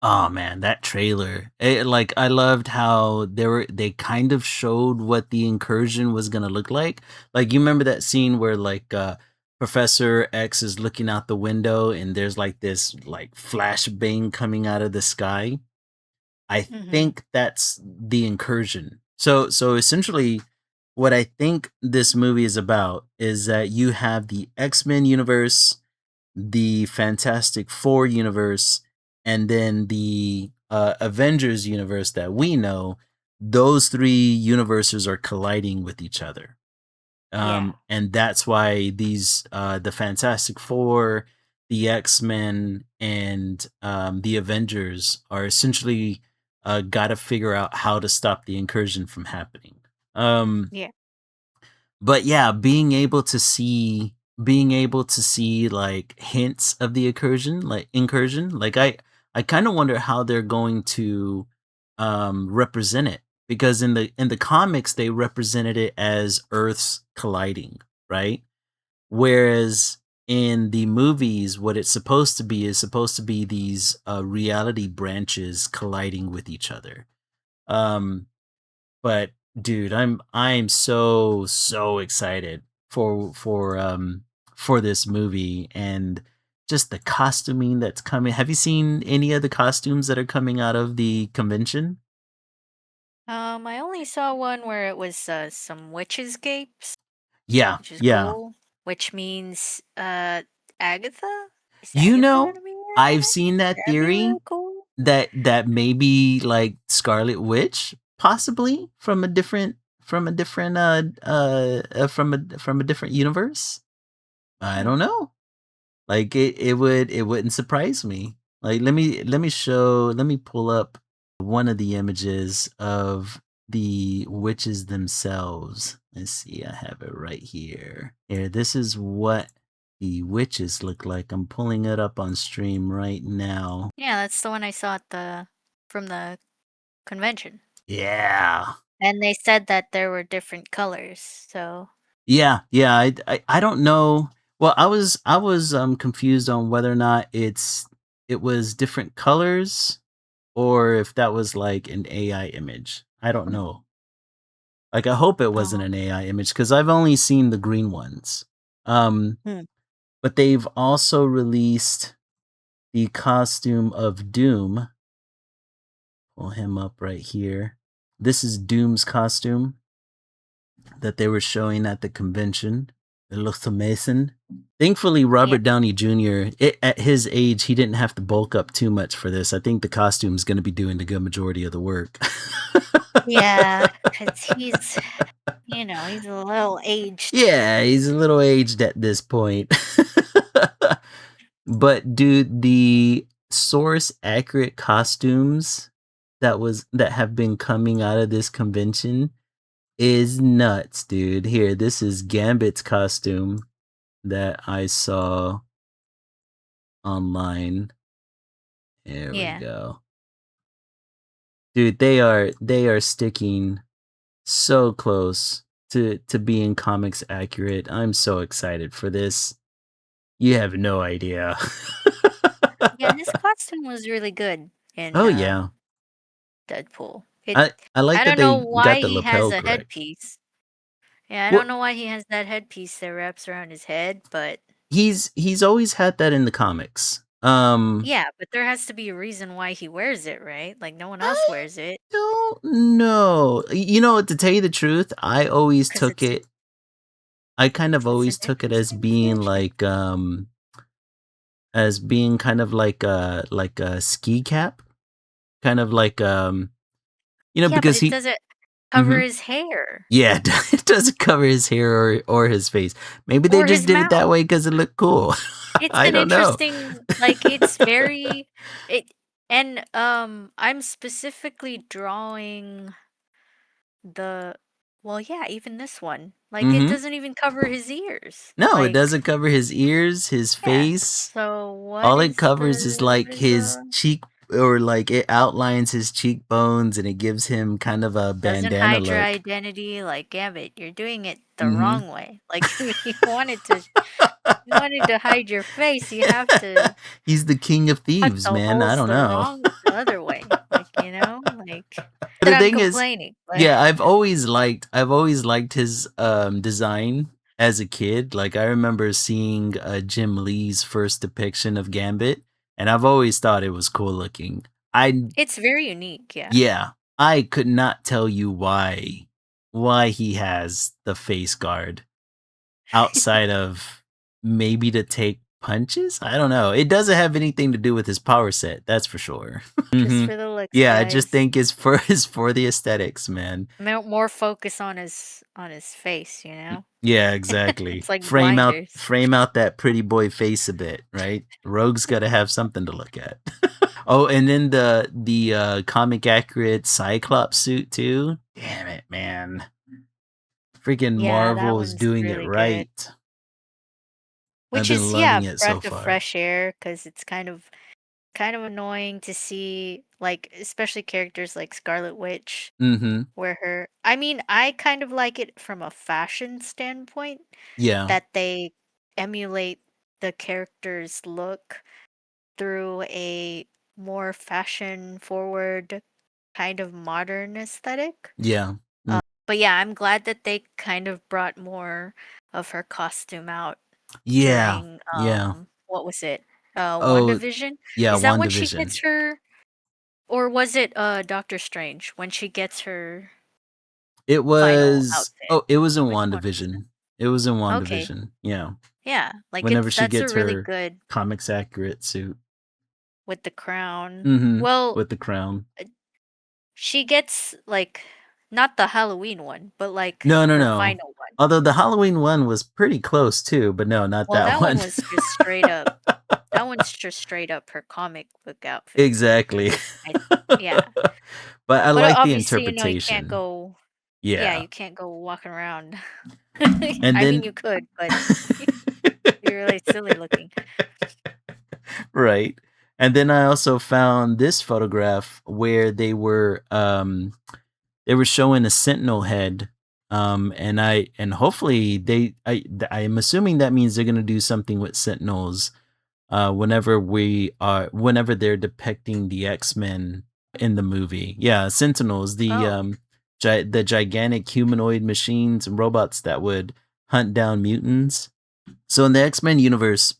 oh man, that trailer, like, I loved how they kind of showed what the incursion was gonna look like. Like, you remember that scene where, like, Professor X is looking out the window and there's, like, this, like, flashbang coming out of the sky? I Mhm. think that's the incursion. So essentially, what I think this movie is about is that you have the X-Men universe, the Fantastic Four universe, and then the Avengers universe that we know, those three universes are colliding with each other. Yeah. And that's why these the Fantastic Four, the X-Men, and the Avengers are essentially got to figure out how to stop the incursion from happening. Um, Yeah. but yeah, being able to see like hints of the incursion, like I kind of wonder how they're going to represent it because in the comics they represented it as Earths colliding, right? Whereas in the movies what it's supposed to be is supposed to be these reality branches colliding with each other. Um but dude, I'm so excited for this movie and just the costuming that's coming. Have you seen any of the costumes that are coming out of the convention? I only saw one where it was some witches' capes, Yeah, which is yeah. cool. Which means Agatha? Is You Agatha know, gonna be I've there? seen that That'd be theory real cool. that maybe like Scarlet Witch possibly from a different from a different universe. I Hmm. don't know. Like it wouldn't surprise me. Like let me pull up one of the images of the witches themselves. Let's see, I have it right here. Here, this is what the witches look like. I'm pulling it up on stream right now. Yeah, that's the one I saw at from the convention. Yeah. And they said that there were different colors, so Yeah, yeah, I don't know. Well, I was confused on whether or not it was different colors or if that was like an AI image. I don't know. Like I hope it wasn't um an AI image because I've only seen the green ones. Um, hmm. but they've also released the costume of Doom. Pull him up right here. This is Doom's costume that they were showing at the convention. It looks amazing. Thankfully, Yeah. Robert Downey Jr. At his age, he didn't have to bulk up too much for this. I think the costume is going to be doing the good majority of the work. Yeah, because he's a little aged. Yeah, he's a little aged at this point. But dude, the source accurate costumes that have been coming out of this convention is nuts, dude. Here, this is Gambit's costume that I saw online. There we Yeah. go. Dude, they are sticking so close to being comics accurate. I'm so excited for this. You have no idea. Yeah, his costume was really good in, Oh yeah. Deadpool. I like I that don't know they why got the he has lapel a correct. headpiece. Yeah, I don't Well, know why he has that headpiece that wraps around his head, but he's always had that in the comics. yeah, but there has to be a reason why he wears it, right? Like, no one else I wears it don't know. You know, to tell you the truth, because I kind of it's always an took it interesting fashion. as being kind of like a ski cap, kind of like you know Yeah, but because it he doesn't cover mhm. his hair Yeah, it doesn't cover his hair or his face. Maybe they or just his did it that mouth. way because it looked cool. It's I an don't know. interesting like, it's very it and, I'm specifically drawing the well, yeah, even this one. Like it Mhm. doesn't even cover his ears. No, it Like doesn't cover his ears, his yeah. face. So what All it is covers is, the what like, is his the cheek or, like, it outlines his cheekbones, and it gives him kind of a doesn't bandana hide your look. identity like Gambit. You're doing it the Mhm. wrong way. Like you wanted to hide your face, you have to He's the king of cut thieves, the man, I holes don't know. the other way. Like, like But that the I'm thing is, complaining, but yeah, I've always liked his, design as a kid. Like, I remember seeing, Jim Lee's first depiction of Gambit, and I've always thought it was cool looking. I it's very unique, yeah. Yeah, I could not tell you why he has the face guard outside of maybe to take punches? I don't know. It doesn't have anything to do with his power set, that's for sure. Just Mhm. for the looks, Yeah, I just guys. think it's for the aesthetics, man. More focus on his face, Yeah, exactly. It's like Frame out blinders. frame out that pretty boy face a bit, right? Rogue's gotta have something to look at. Oh, and then the comic accurate Cyclops suit too? Damn it, man. Freaking Yeah, that Marvel is one's doing it really good. right. I've Which been is, yeah, loving a it so breath of far. fresh air because it's kind of annoying to see, like, especially characters like Scarlet Witch, Mhm. where I mean, I kind of like it from a fashion standpoint Yeah. that they emulate the character's look through a more fashion forward kind of modern aesthetic. Yeah. Mm. But yeah, I'm glad that they kind of brought more of her costume out Yeah. during Yeah. what was it? Oh, WandaVision? yeah, Is that when she WandaVision. gets her or was it Doctor Strange when she gets her final outfit? It was in Which one was WandaVision. It was in it? Okay. WandaVision, yeah. Yeah, like Whenever she that's a gets really her good comics accurate suit. with the crown. Mhm. Well, With the crown. uh, she gets like not the Halloween one, but like No, no, her no. final one. Although the Halloween one was pretty close too, but no, not Well, that that one one. was just straight up. That one's just straight up her comic book outfit. Exactly. I yeah. But I But like the obviously, you can't interpretation. go yeah, Yeah. you can't go walking around. And I mean, then you could, but you're really silly looking. right. And then I also found this photograph where they were showing a sentinel head, and hopefully I'm assuming that means they're gonna do something with sentinels, whenever they're depicting the X-Men in the movie. Yeah, sentinels, Oh, the gigantic humanoid machines and robots that would hunt down mutants. So in the X-Men universe,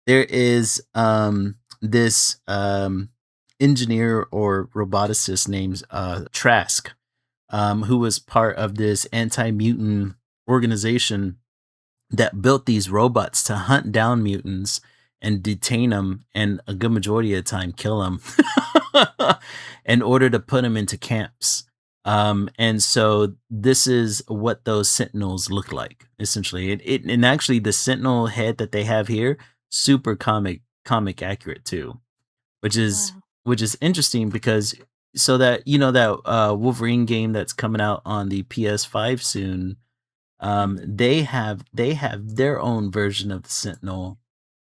there is this engineer or roboticist named Trask, who was part of this anti-mutant organization that built these robots to hunt down mutants and detain them, and a good majority of the time kill them, in order to put them into camps. And so this is what those sentinels look like. Essentially, and actually the sentinel head that they have here, super comic accurate too, which is wow. which is interesting because so that that Wolverine game that's coming out on the PS5 soon, Mhm. they have their own version of the Sentinel,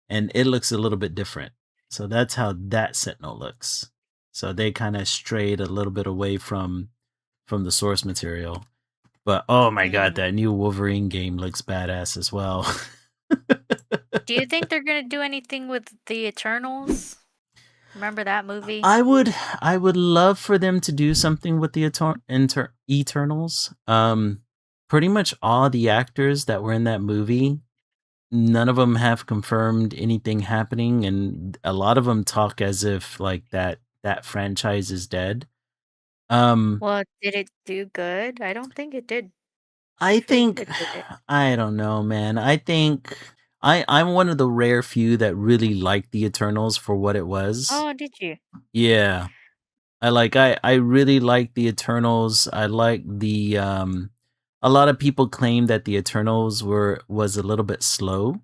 and it looks a little bit different. So that's how that Sentinel looks. So they kind of strayed a little bit away from the source material. But oh my god, Mm. that new Wolverine game looks badass as well. Do you think they're gonna do anything with the Eternals? Remember that movie? I would love for them to do something with the Eternals. Pretty much all the actors that were in that movie, none of them have confirmed anything happening, and a lot of them talk as if like that franchise is dead. Um, Well, did it do good? I don't think it did I too think good, did it? I don't know, man. I think I'm one of the rare few that really like the Eternals for what it was. Oh, did you? Yeah. I really like the Eternals. I like a lot of people claim that the Eternals was a little bit slow.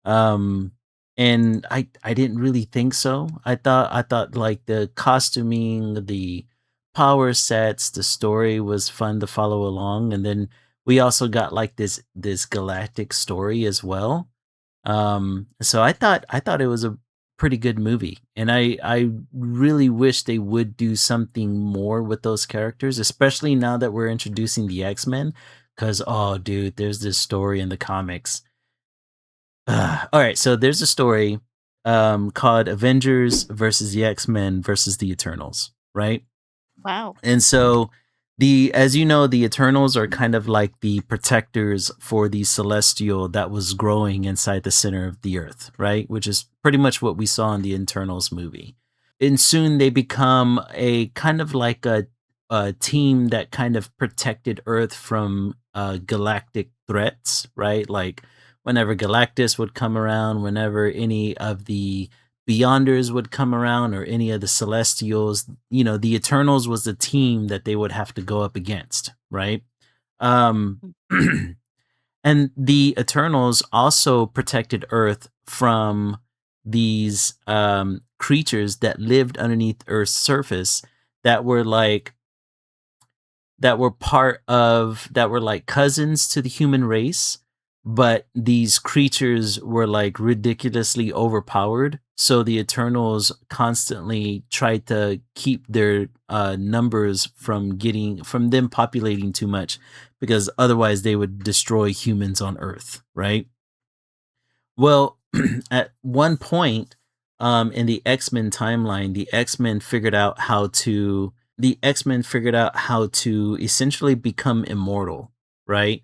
Um and I didn't really think so. I thought like the costuming, the power sets, the story was fun to follow along, and then we also got like this galactic story as well. So I thought it was a pretty good movie, and I really wish they would do something more with those characters, especially now that we're introducing the X-Men. Because oh, dude, there's this story in the comics. All right, so there's a story called Avengers versus the X-Men versus the Eternals, right? Wow. And so the as you know, the Eternals are kind of like the protectors for the celestial that was growing inside the center of the earth, right? Which is pretty much what we saw in the Eternals movie. And soon they become a kind of like a team that kind of protected Earth from galactic threats, right? Like whenever Galactus would come around, whenever any of the Beyonders would come around or any of the Celestials, the Eternals was the team that they would have to go up against, right? Um, Mm. and the Eternals also protected Earth from these creatures that lived underneath Earth's surface that were like that were like cousins to the human race, but these creatures were like ridiculously overpowered. So the Eternals constantly tried to keep their numbers from them populating too much, because otherwise they would destroy humans on Earth, right? Well, at one point, in the X-Men timeline, the X-Men figured out how to essentially become immortal, right?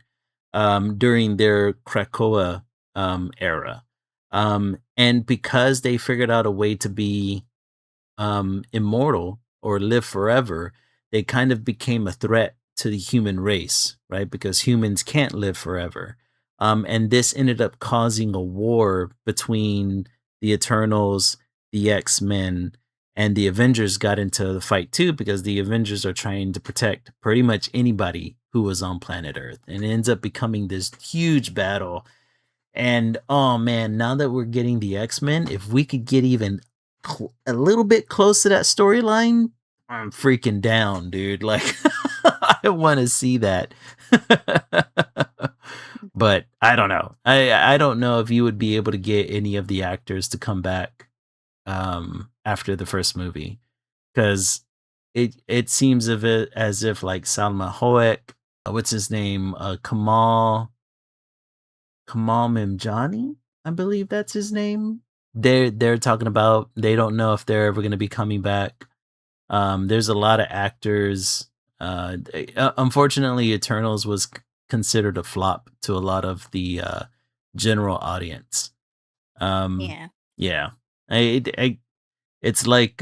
During their Krakoa era. And because they figured out a way to be immortal or live forever, they kind of became a threat to the human race, right? Because humans can't live forever. And this ended up causing a war between the Eternals, the X-Men, and the Avengers got into the fight too, because the Avengers are trying to protect pretty much anybody who was on planet Earth. And it ends up becoming this huge battle. And oh man, now that we're getting the X-Men, if we could get even a little bit close to that storyline, I'm freaking down, dude. Like I want to see that. But I don't know. I don't know if you would be able to get any of the actors to come back after the first movie, cuz it seems of it as if like Salma Hayek, what's his name? Kamal Memjani, I believe that's his name. They're talking about they don't know if they're ever going to be coming back. There's a lot of actors. Unfortunately, Eternals was considered a flop to a lot of the general audience. Um, Yeah. yeah, I it's like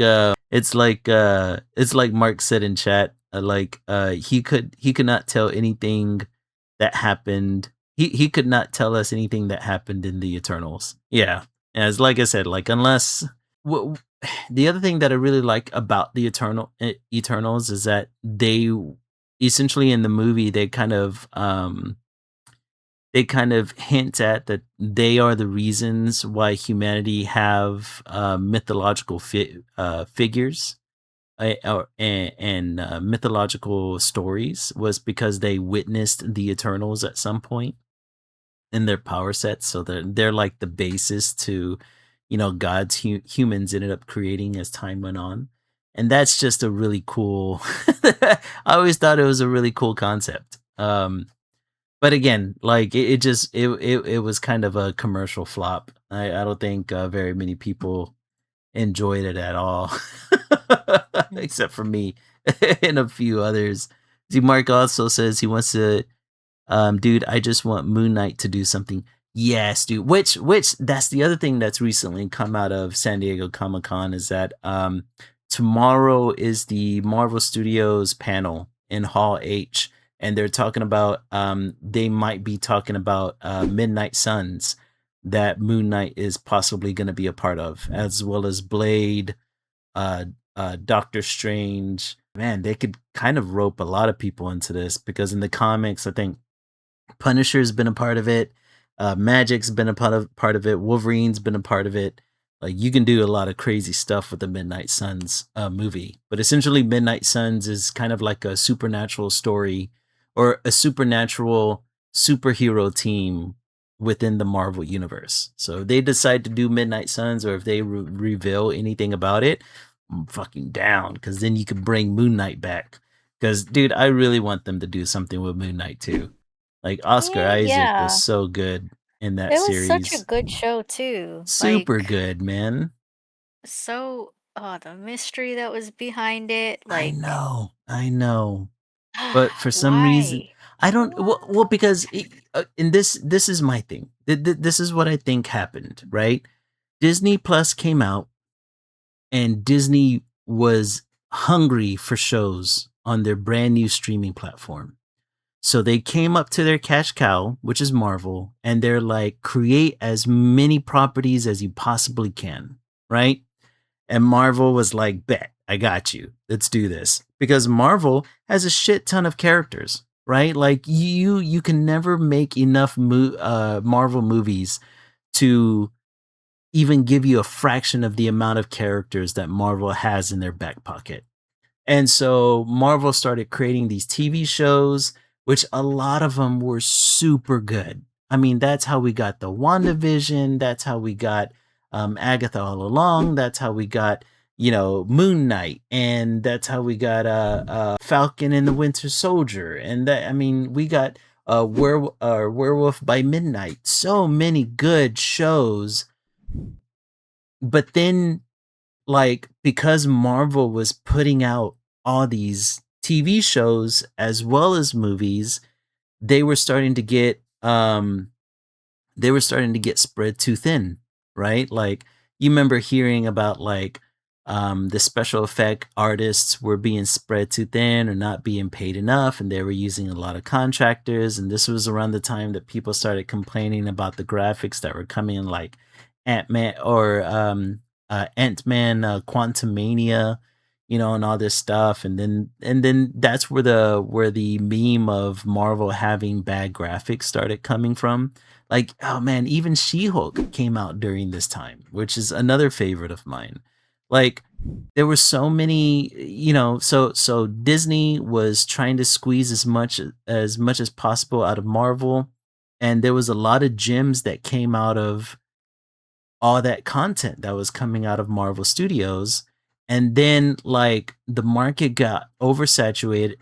Mark said in chat. He could not tell anything that happened. He could not tell us anything that happened in the Eternals. Yeah, as like I said, like unless w- the other thing that I really like about the Eternals is that they essentially in the movie they kind of hint at that they are the reasons why humanity have mythological figures and mythological stories, was because they witnessed the Eternals at some point in their power sets. So they're like the basis to, God's humans ended up creating as time went on. And that's just a really cool. I always thought it was a really cool concept. But again, like it was kind of a commercial flop. I don't think very many people enjoyed it at all, Mhm. except for me and a few others. See, Mark also says he wants to, dude, I just want Moon Knight to do something. Yes, dude. Which that's the other thing that's recently come out of San Diego Comic Con is that tomorrow is the Marvel Studios panel in Hall H, and they're talking about they might be talking about Midnight Suns that Moon Knight is possibly going to be a part of, as well as Blade, uh, Doctor Strange. Man, they could kind of rope a lot of people into this because in the comics, I think Punisher's been a part of it. Magic's been a part of it. Wolverine's been a part of it. Like you can do a lot of crazy stuff with the Midnight Suns movie, but essentially Midnight Suns is kind of like a supernatural story or a supernatural superhero team within the Marvel universe. So if they decide to do Midnight Suns or if they reveal anything about it, I'm fucking down because then you can bring Moon Knight back. Because dude, I really want them to do something with Moon Knight too. Like Oscar Isaac was Yeah. so good in that It was such a series. good show too. Super Like, good, man. so the mystery that was behind it, I like know, I know, but for some reason, why? I don't. Why? Well because and this is my thing. This is what I think happened. Right? Disney Plus came out, and Disney was hungry for shows on their brand new streaming platform. So they came up to their cash cow, which is Marvel, and they're like, create as many properties as you possibly can. Right? And Marvel was like, bet, I got you. Let's do this. Because Marvel has a shit ton of characters, right? Like you can never make enough Marvel movies to even give you a fraction of the amount of characters that Marvel has in their back pocket. And so Marvel started creating these TV shows, which a lot of them were super good. I mean, that's how we got the WandaVision. That's how we got Agatha All Along. That's how we got, Moon Knight. And that's how we got Falcon and the Winter Soldier. And that, I mean, we got Werewolf by Midnight. So many good shows. But then like because Marvel was putting out all these TV shows as well as movies, they were starting to get spread too thin, right? Like you remember hearing about like the special effect artists were being spread too thin or not being paid enough, and they were using a lot of contractors. And this was around the time that people started complaining about the graphics that were coming in, like Ant-Man or Ant-Man Quantumania, and all this stuff. And then that's where the meme of Marvel having bad graphics started coming from. Like, oh man, even She-Hulk came out during this time, which is another favorite of mine. Like, there were so many, so Disney was trying to squeeze as much as possible out of Marvel, and there was a lot of gems that came out of all that content that was coming out of Marvel Studios. And then like the market got oversaturated.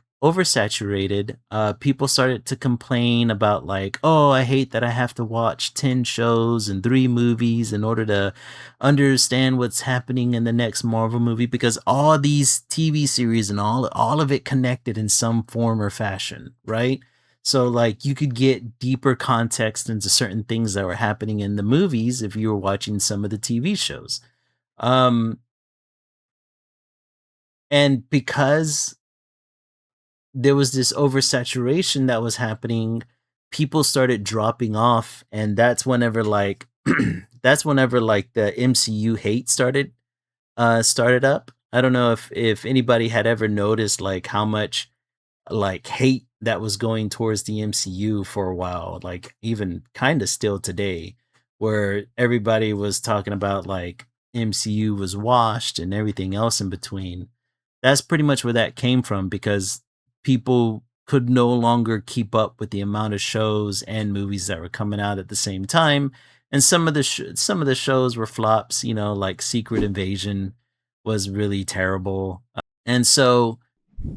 People started to complain about like, oh, I hate that I have to watch 10 shows and 3 movies in order to understand what's happening in the next Marvel movie, because all these TV series and all of it connected in some form or fashion, right? So like you could get deeper context into certain things that were happening in the movies if you were watching some of the TV shows. Um and because there was this oversaturation that was happening, people started dropping off, and that's whenever like that's whenever like the MCU hate started up. I don't know if anybody had ever noticed like how much like hate that was going towards the MCU for a while, like even kind of still today, where everybody was talking about like MCU was washed and everything else in between. That's pretty much where that came from, because people could no longer keep up with the amount of shows and movies that were coming out at the same time. And some of the shows were flops, like Secret Invasion was really terrible. And so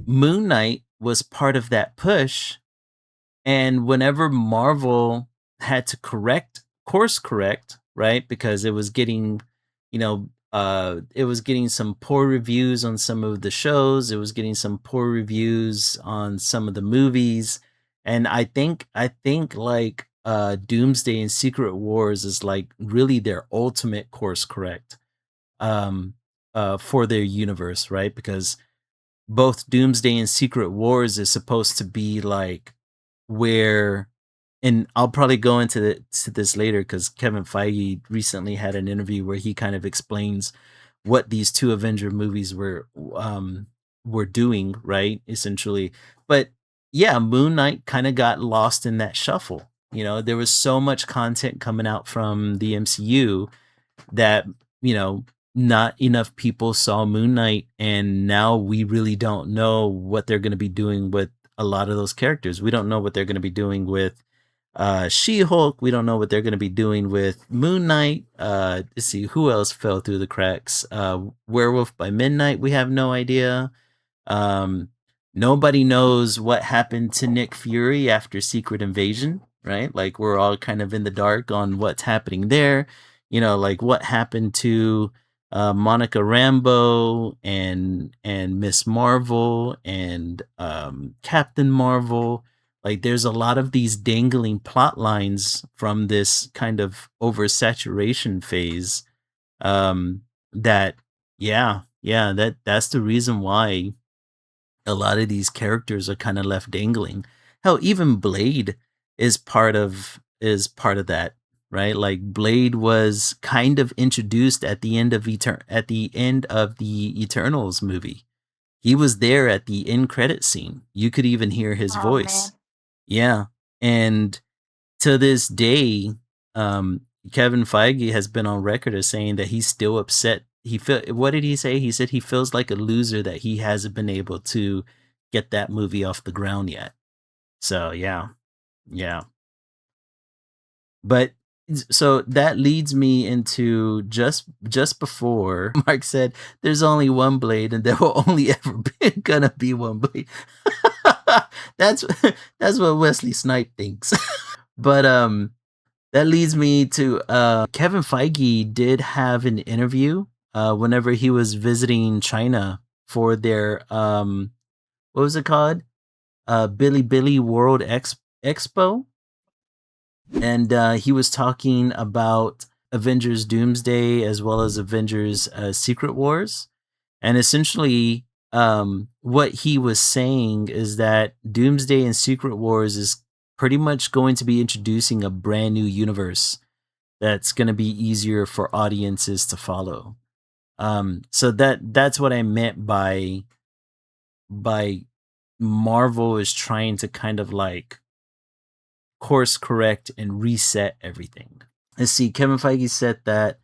Moon Knight was part of that push, and whenever Marvel had to course correct, right? Because it was getting, it was getting some poor reviews on some of the shows, it was getting some poor reviews on some of the movies. And I think like Doomsday and Secret Wars is like really their ultimate course correct um for their universe, right? Because both Doomsday and Secret Wars is supposed to be like where, and I'll probably go to this later because Kevin Feige recently had an interview where he kind of explains what these two Avenger movies were doing, right? Essentially. But yeah, Moon Knight kind of got lost in that shuffle. There was so much content coming out from the MCU that you know, not enough people saw Moon Knight, and now we really don't know what they're going to be doing with a lot of those characters. We don't know what they're going to be doing with She-Hulk. We don't know what they're going to be doing with Moon Knight. Let's see who else fell through the cracks. Werewolf by Midnight. We have no idea. Um, Nobody knows what happened to Nick Fury after Secret Invasion, right? Like we're all kind of in the dark on what's happening there. Like what happened to Monica Rambeau and Miss Marvel and Captain Marvel. Like there's a lot of these dangling plot lines from this kind of oversaturation phase. That that's the reason why a lot of these characters are kind of left dangling. Hell, even Blade is part of that, right? Like Blade was kind of introduced at the end of the Eternals movie. He was there at the end credit scene. You could even hear his Oh man. voice. Yeah. And to this day, um, Kevin Feige has been on record as saying that he's still upset. What did he say? He said he feels like a loser that he hasn't been able to get that movie off the ground yet. So yeah, yeah. But so that leads me into just before Mark said there's only one blade and there will only ever be gonna be one blade. that's that's what Wesley Snipe thinks. But that leads me to Kevin Feige did have an interview whenever he was visiting China for their what was it called? Billy World Expo, and he was talking about Avengers Doomsday as well as Avengers Secret Wars. And essentially, what he was saying is that Doomsday and Secret Wars is pretty much going to be introducing a brand new universe that's going to be easier for audiences to follow. So that's what I meant by Marvel is trying to kind of like course correct and reset everything. Let's see. Kevin Feige said that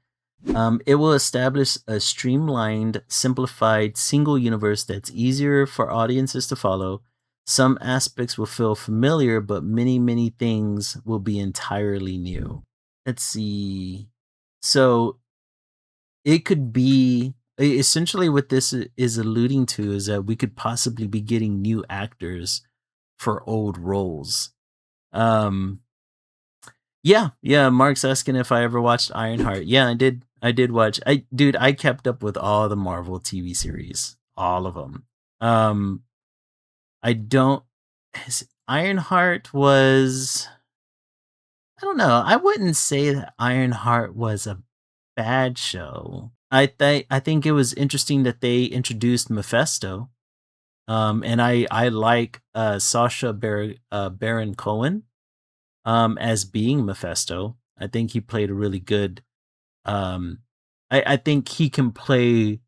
it will establish a streamlined, simplified, single universe that's easier for audiences to follow. Some aspects will feel familiar, but many things will be entirely new. Let's see. So it could be essentially what this is alluding to is that we could possibly be getting new actors for old roles. Um, yeah. Mark's asking if I ever watched Ironheart. Yeah, I did. I did watch. I kept up with all the Marvel TV series, all of them. I don't. Ironheart was. I don't know. I wouldn't say that Ironheart was a bad show. I think it was interesting that they introduced Mephisto. And I like Baron Cohen as being Mephisto. I think he played a really good. Um, I think he can play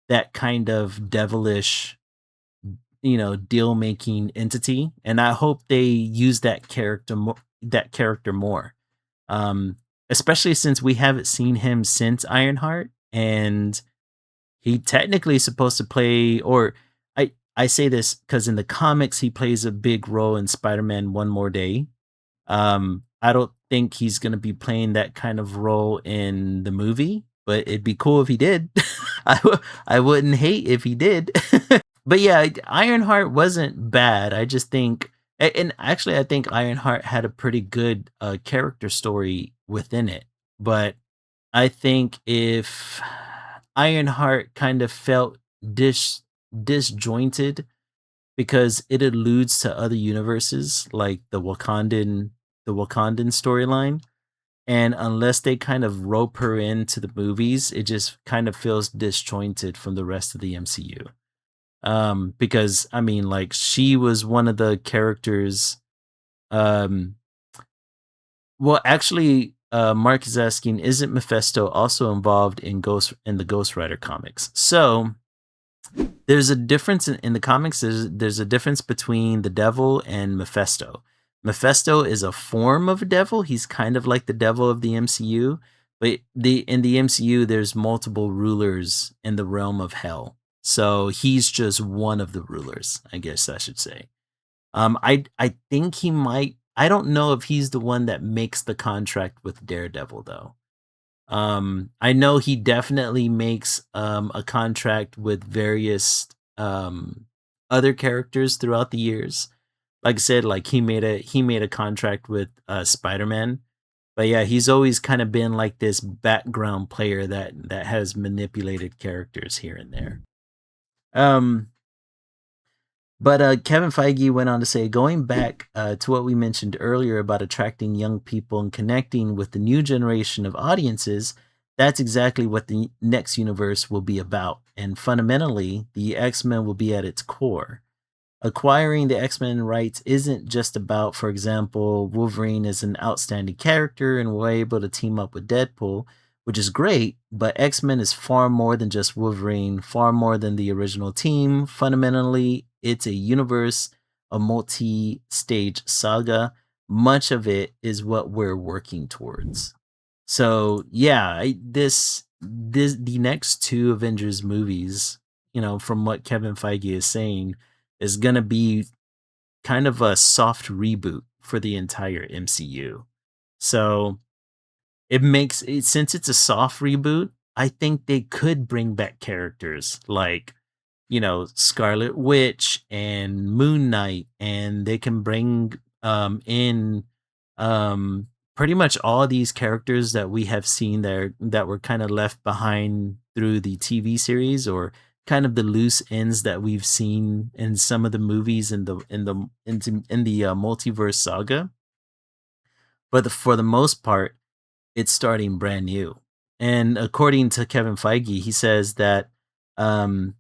that kind of devilish, deal making entity, and I hope they use that character more. Um, Especially since we haven't seen him since Ironheart, and he technically is supposed to play, or I say this because in the comics he plays a big role in Spider-Man One More Day. I don't think he's gonna be playing that kind of role in the movie, but it'd be cool if he did. I wouldn't hate if he did. But yeah, Ironheart wasn't bad. I just think, and actually, I think Ironheart had a pretty good character story within it. But I think if Ironheart kind of felt disjointed because it alludes to other universes like the Wakandan storyline, and unless they kind of rope her into the movies, it just kind of feels disjointed from the rest of the MCU. Because I mean, like she was one of the characters. Um, well, actually, Mark is asking, isn't Mephisto also involved in the Ghost Rider comics? So there's a difference in the comics. There's a difference between the devil and Mephisto. Mephisto is a form of a devil. He's kind of like the devil of the MCU, But in the MCU, there's multiple rulers in the realm of hell. So he's just one of the rulers, I guess I should say. I think he might. I don't know if he's the one that makes the contract with Daredevil though. I know he definitely makes a contract with various other characters throughout the years. Like I said, like he made a contract with Spider-Man. But yeah, he's always kind of been like this background player that has manipulated characters here and there. Um but Kevin Feige went on to say, going back to what we mentioned earlier about attracting young people and connecting with the new generation of audiences, that's exactly what the next universe will be about. And fundamentally, the X Men will be at its core. Acquiring the X-Men rights isn't just about, for example, Wolverine is an outstanding character and we're able to team up with Deadpool, which is great, but X-Men is far more than just Wolverine, far more than the original team. Fundamentally, it's a universe, a multi-stage saga. Much of it is what we're working towards. So, yeah, this the next two Avengers movies, from what Kevin Feige is saying, is going to be kind of a soft reboot for the entire MCU. So it makes it, since it's a soft reboot, I think they could bring back characters like, Scarlet Witch and Moon Knight, and they can bring in pretty much all these characters that we have seen there that were kind of left behind through the TV series, or kind of the loose ends that we've seen in some of the movies in the multiverse saga. But for the most part, it's starting brand new. And according to Kevin Feige, he says um,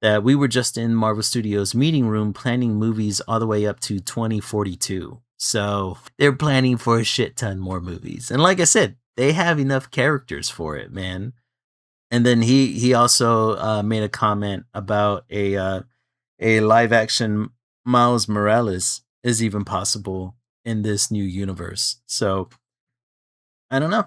that we were just in Marvel Studios meeting room planning movies all the way up to 2042. So they're planning for a shit ton more movies. And like I said, they have enough characters for it, man. And then he also made a comment about a live action Miles Morales is even possible in this new universe. So I don't know.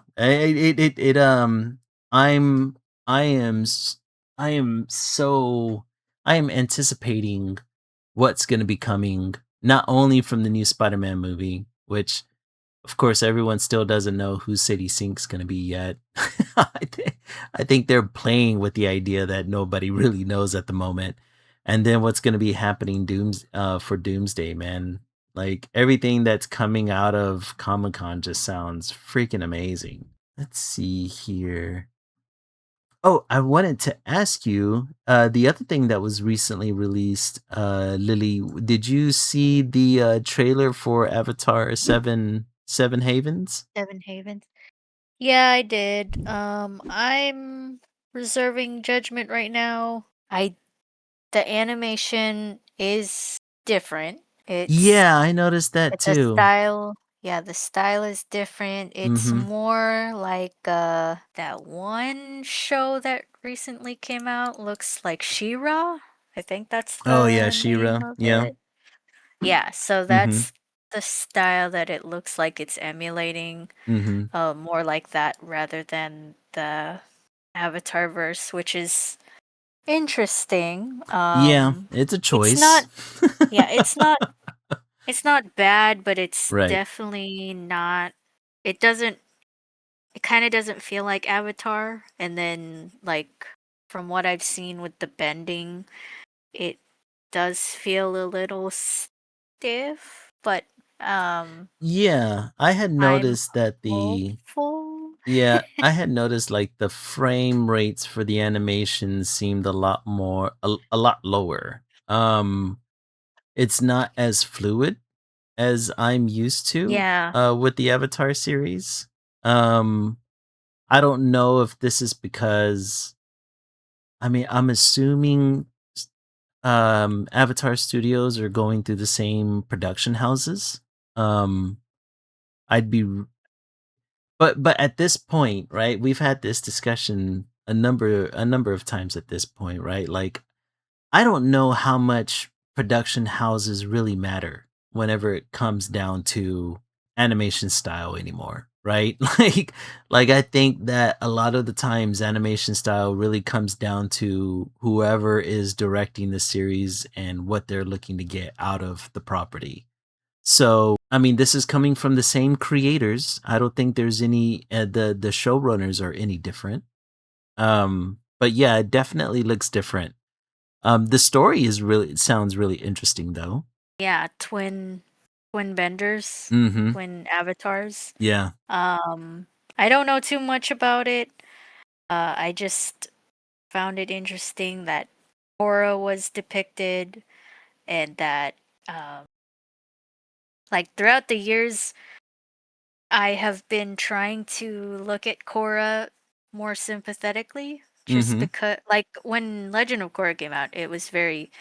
I'm I am s- I am so I am anticipating what's going to be coming, not only from the new Spider-Man movie, which of course everyone still doesn't know who City Sink's going to be yet. I think they're playing with the idea that nobody really knows at the moment. And then what's going to be happening for Doomsday, man. Like everything that's coming out of Comic-Con just sounds freaking amazing. Let's see here. Oh, I wanted to ask you, the other thing that was recently released, Lily, did you see the trailer for Avatar Seven Havens? Seven Havens. Yeah, I did. I'm reserving judgment right now. I The animation is different. Yeah, I noticed that The too. style, yeah, the style is different. It's Mhm. more like that one show that recently came out looks like She-Ra. I think that's Oh yeah, the name She-Ra. of Yeah. it. Yeah, so Mhm. that's the style that it looks like it's emulating, Mhm. more like that rather than the Avatar verse, which is interesting. Yeah, it's a It's choice. not, yeah, it's not bad, but it's Right. definitely not. It doesn't. It kind of doesn't feel like Avatar, and then like from what I've seen with the bending, it does feel a little stiff. But Yeah, I had I'm noticed that hopeful. I had noticed like the frame rates for the animation seemed a lot lower. It's not as fluid as I'm used to Yeah, with the Avatar series. Um I don't know if this is because, I mean, I'm assuming Avatar Studios are going through the same production houses. Um I'd be but at this point, right? We've had this discussion a number of times at this point, right? Like I don't know how much production houses really matter whenever it comes down to animation style anymore. right? Like I think that a lot of the times animation style really comes down to whoever is directing the series and what they're looking to get out of the property. So, I mean, this is coming from the same creators. I don't think there's any the showrunners are any different. But yeah, it definitely looks different. The story is really it sounds really interesting though. Yeah, twin benders, Mhm. twin avatars. Yeah. Um, I don't know too much about it. I just found it interesting that Korra was depicted and that um like throughout the years I have been trying to look at Korra more sympathetically just Mhm. because like when Legend of Korra came out, it was very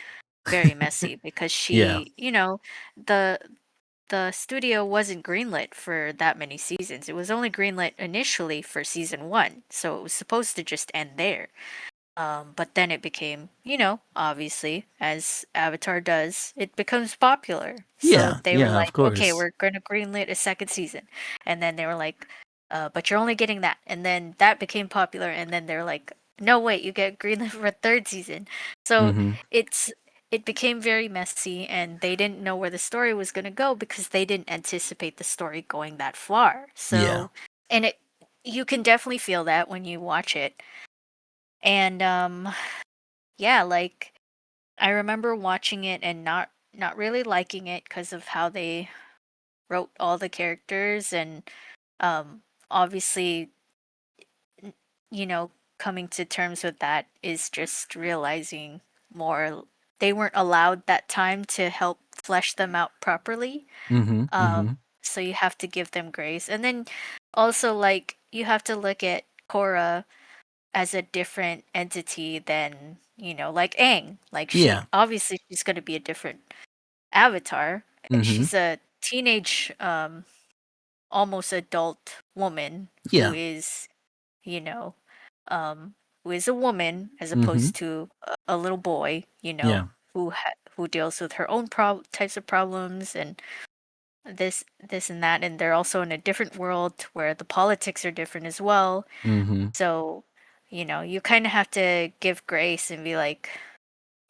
messy because Yeah. she, the the studio wasn't greenlit for that many seasons. It was only greenlit initially for season 1, so it was supposed to just end there. But then it became, obviously, as Avatar does, it becomes popular. So Yeah. they were Yeah, of like, okay, course. we're going to greenlit a second season. And then they were like, but you're only getting that. And then that became popular. And then they're like, no, wait, you get greenlit for a third season. So Mhm. it's, it became very messy and they didn't know where the story was going to go because they didn't anticipate the story going that far. Yeah. So, and you can definitely feel that when you watch it. And yeah, like I remember watching it and not really liking it because of how they wrote all the characters and um obviously n- you know coming to terms with that is just realizing more they weren't allowed that time to help flesh them out properly. Mhm. Mhm. So you have to give them grace. And then also like you have to look at Korra as a different entity than, like Aang. Like she Yeah. obviously she's going to be a different avatar. Mhm. She's a teenage almost adult woman who Yeah. is, you know, um who is a woman as Mhm. opposed to a little boy, Yeah. who deals with her own types of problems and this and that, and they're also in a different world where the politics are different as well. Mhm. So, you kind of have to give grace and be like,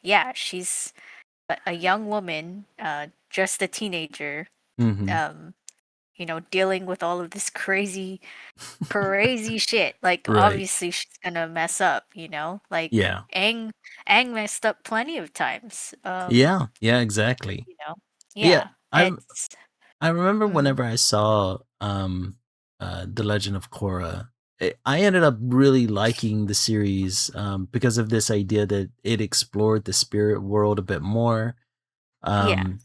yeah, she's a young woman, just a teenager, Mhm. um, dealing with all of this crazy shit. Like, Right. obviously, she's gonna mess up, like Yeah. Aang messed up plenty of times. Yeah. Yeah, exactly. You know, Yeah, yeah, I it's I remember mm, whenever I saw, The Legend of Korra, I ended up really liking the series, because of this idea that it explored the spirit world a bit more, yeah, um,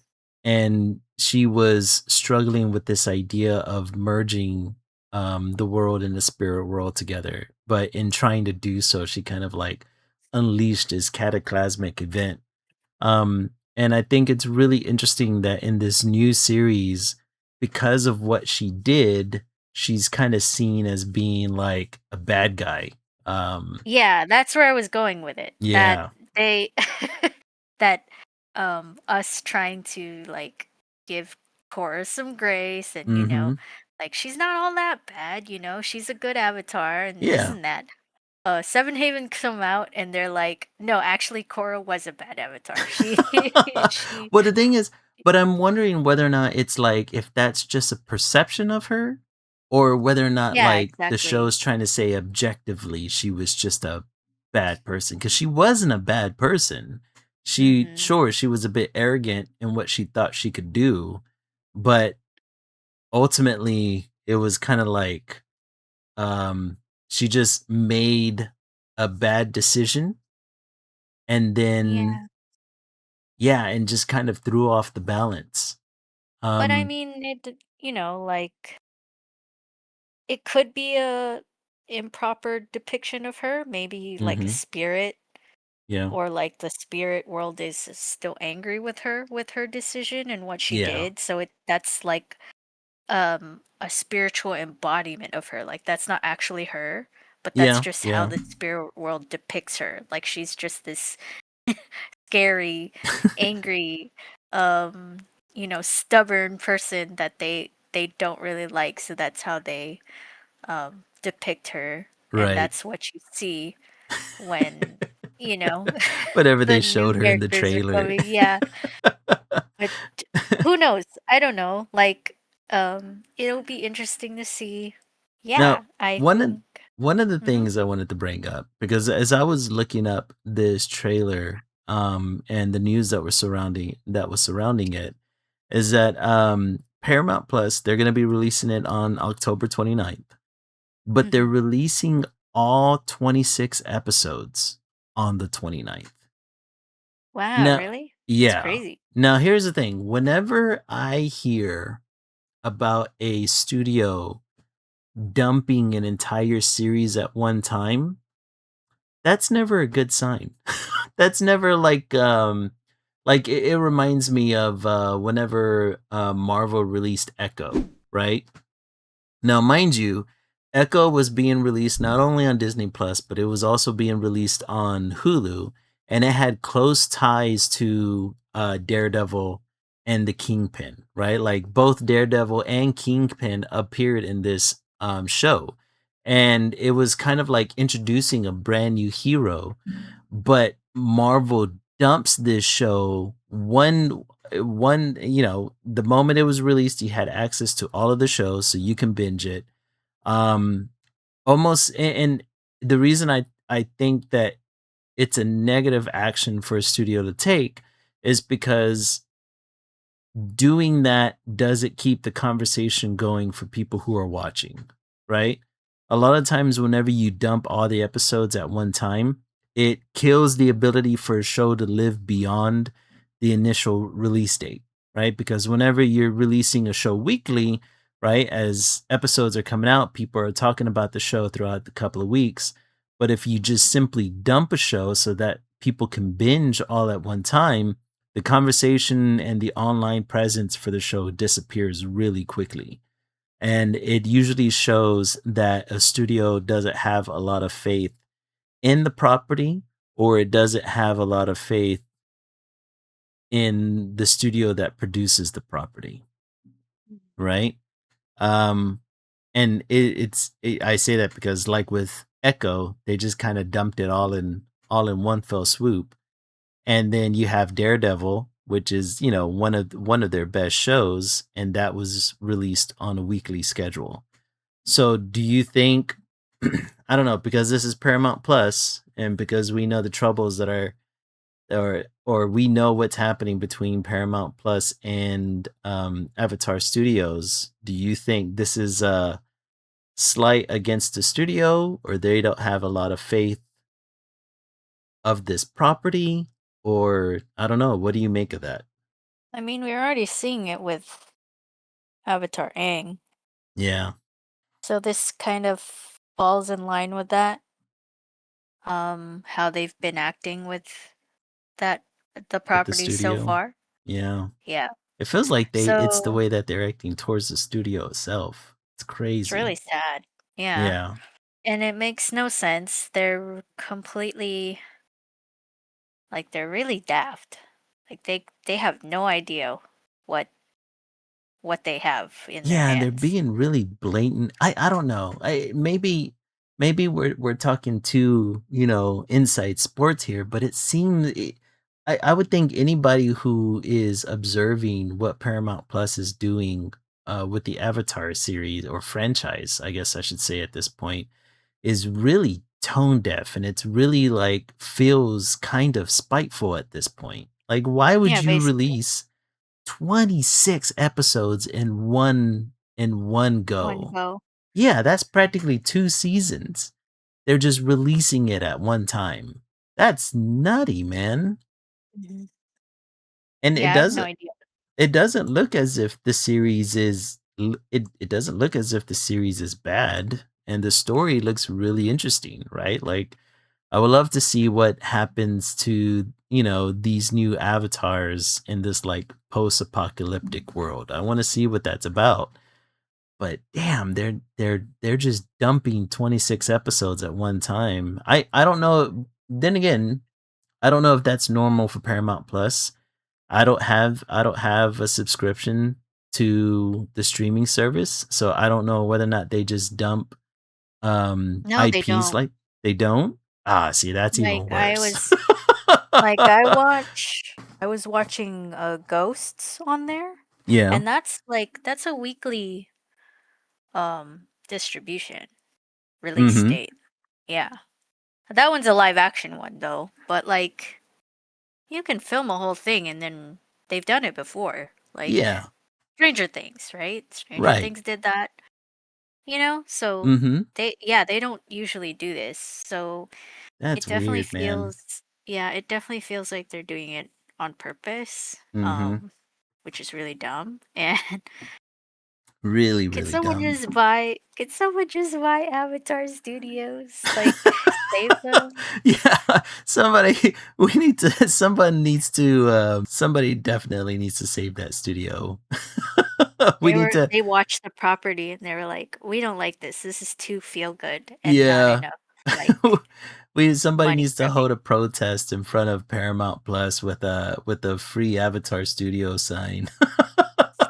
and she was struggling with this idea of merging, the world and the spirit world together, but in trying to do so, she kind of, like, unleashed this cataclysmic event. And I think it's really interesting that in this new series, because of what she did, she's kind of seen as being like a bad guy. Um, yeah. That's where I was going with it. That yeah. they that us trying to like give Cora some grace and Mhm. like she's not all that bad, she's a good avatar and this Yeah. and that. Seven Haven come out and they're like, no, actually Cora was a bad avatar. She she Well, the thing is, but I'm wondering whether or not it's like if that's just a perception of her or whether or not yeah, like the exactly. show's trying to say objectively she was just a bad person because she wasn't a bad person. She Mhm. sure she was a bit arrogant in what she thought she could do, but ultimately it was kind of like um she just made a bad decision and then Yeah. yeah, and just kind of threw off the balance. But I Um, mean like it could be a improper depiction of her, maybe like a mhm, spirit, yeah, or like the spirit world is still angry with her decision and what she yeah, did. So that's like a spiritual embodiment of her. Like that's not actually her, but that's yeah, just how yeah, the spirit world depicts her. Like she's just this scary, angry, um, stubborn person that they don't really like, so that's how they depict her, and Right. that's what you see when, you know, Whatever the they new showed her in the characters are trailer. coming. Yeah, but who knows? I don't know. Like, it'll be interesting to see. Now, Yeah, I one of think. one of the Mhm, things I wanted to bring up, because as I was looking up this trailer, and the news that was surrounding it, is that Paramount Plus, they're gonna be releasing it on October 29th, but they're mhm. releasing all 26 episodes on the 29th. Wow, Now, really? That's yeah. crazy. Now here's the thing. Whenever I hear about a studio dumping an entire series at one time, that's never a good sign. That's never like it reminds me of whenever Marvel released Echo, right? Now, mind you, Echo was being released not only on Disney Plus, but it was also being released on Hulu, and it had close ties to Daredevil and the Kingpin, right? Like both Daredevil and Kingpin appeared in this show, and it was kind of like introducing a brand new hero. But Marvel dumps this show one, the moment it was released, you had access to all of the shows, so you can binge it. um Almost, and the reason I think that it's a negative action for a studio to take is because doing that doesn't keep the conversation going for people who are watching, right? A lot of times, whenever you dump all the episodes at one time, it kills the ability for a show to live beyond the initial release date, right? Because whenever you're releasing a show weekly, right, as episodes are coming out, people are talking about the show throughout the couple of weeks. But if you just simply dump a show so that people can binge all at one time, the conversation and the online presence for the show disappears really quickly. And it usually shows that a studio doesn't have a lot of faith in the property, or it doesn't have a lot of faith in the studio that produces the property, right? Um, and I say that because, like with Echo, they just kind of dumped it all in one fell swoop. And then you have Daredevil, which is, one of their best shows, and that was released on a weekly schedule. So do you think I don't know, because this is Paramount Plus and because we know the troubles that are or we know what's happening between Paramount Plus and Avatar Studios, do you think this is a slight against the studio, or they don't have a lot of faith of this property, or I don't know, what do you make of that? I mean, we're already seeing it with Avatar Aang, Yeah, so this kind of falls in line with that. How they've been acting with that the with the property so studio. far. Yeah. Yeah. It feels like it's the So way that they're acting towards the studio itself. It's it's really crazy. sad. Yeah. Yeah. And it makes no sense. They're completely like they're really daft. Like they have no idea what what they have in their Yeah, and they're hands. being really blatant. I don't know. Maybe we're talking too, inside sports here, but it seems I would think anybody who is observing what Paramount Plus is doing with the Avatar series or franchise, I guess I should say at this point, is really tone deaf, and it's really like feels kind of spiteful at this point. Like, why would Yeah, you basically. release 26 episodes in one One go? go. Yeah, that's practically 2 seasons. They're just releasing it at one time. That's nutty, man. Mhm. And Yeah, I have no idea. it doesn't look as if the series is it doesn't look as if the series is bad, and the story looks really interesting, right? Like, I would love to see what happens to, these new avatars in this like post-apocalyptic world. I want to see what that's about. But damn, they're just dumping 26 episodes at one time. I don't know. Then again, I don't know if that's normal for Paramount Plus. I don't have a subscription to the streaming service. So I don't know whether or not they just dump No, they IPs don't. like they don't? Ah, see, that's Like, even worse. I was watching, Ghosts on there, Yeah. and that's a weekly, distribution, release Mhm. date. Yeah. That one's a live action one, though, but, like, you can film a whole thing and then they've done it before, like Yeah. Stranger Things, right? Stranger Right. Things did that, you know? So, Mhm. they don't usually do this, so That's it definitely weird, man. feels yeah, it definitely feels like they're doing it on purpose, Mhm. which is really dumb. And Really, really dumb. can someone just buy Avatar Studios? Like, save them? Yeah, somebody we need to somebody definitely needs to save that studio. We need to They watched the property and they were like, "We don't like this. This is too feel good and not yeah. enough, like, We somebody money needs to from you." hold a protest in front of Paramount Plus with a free Avatar Studio sign.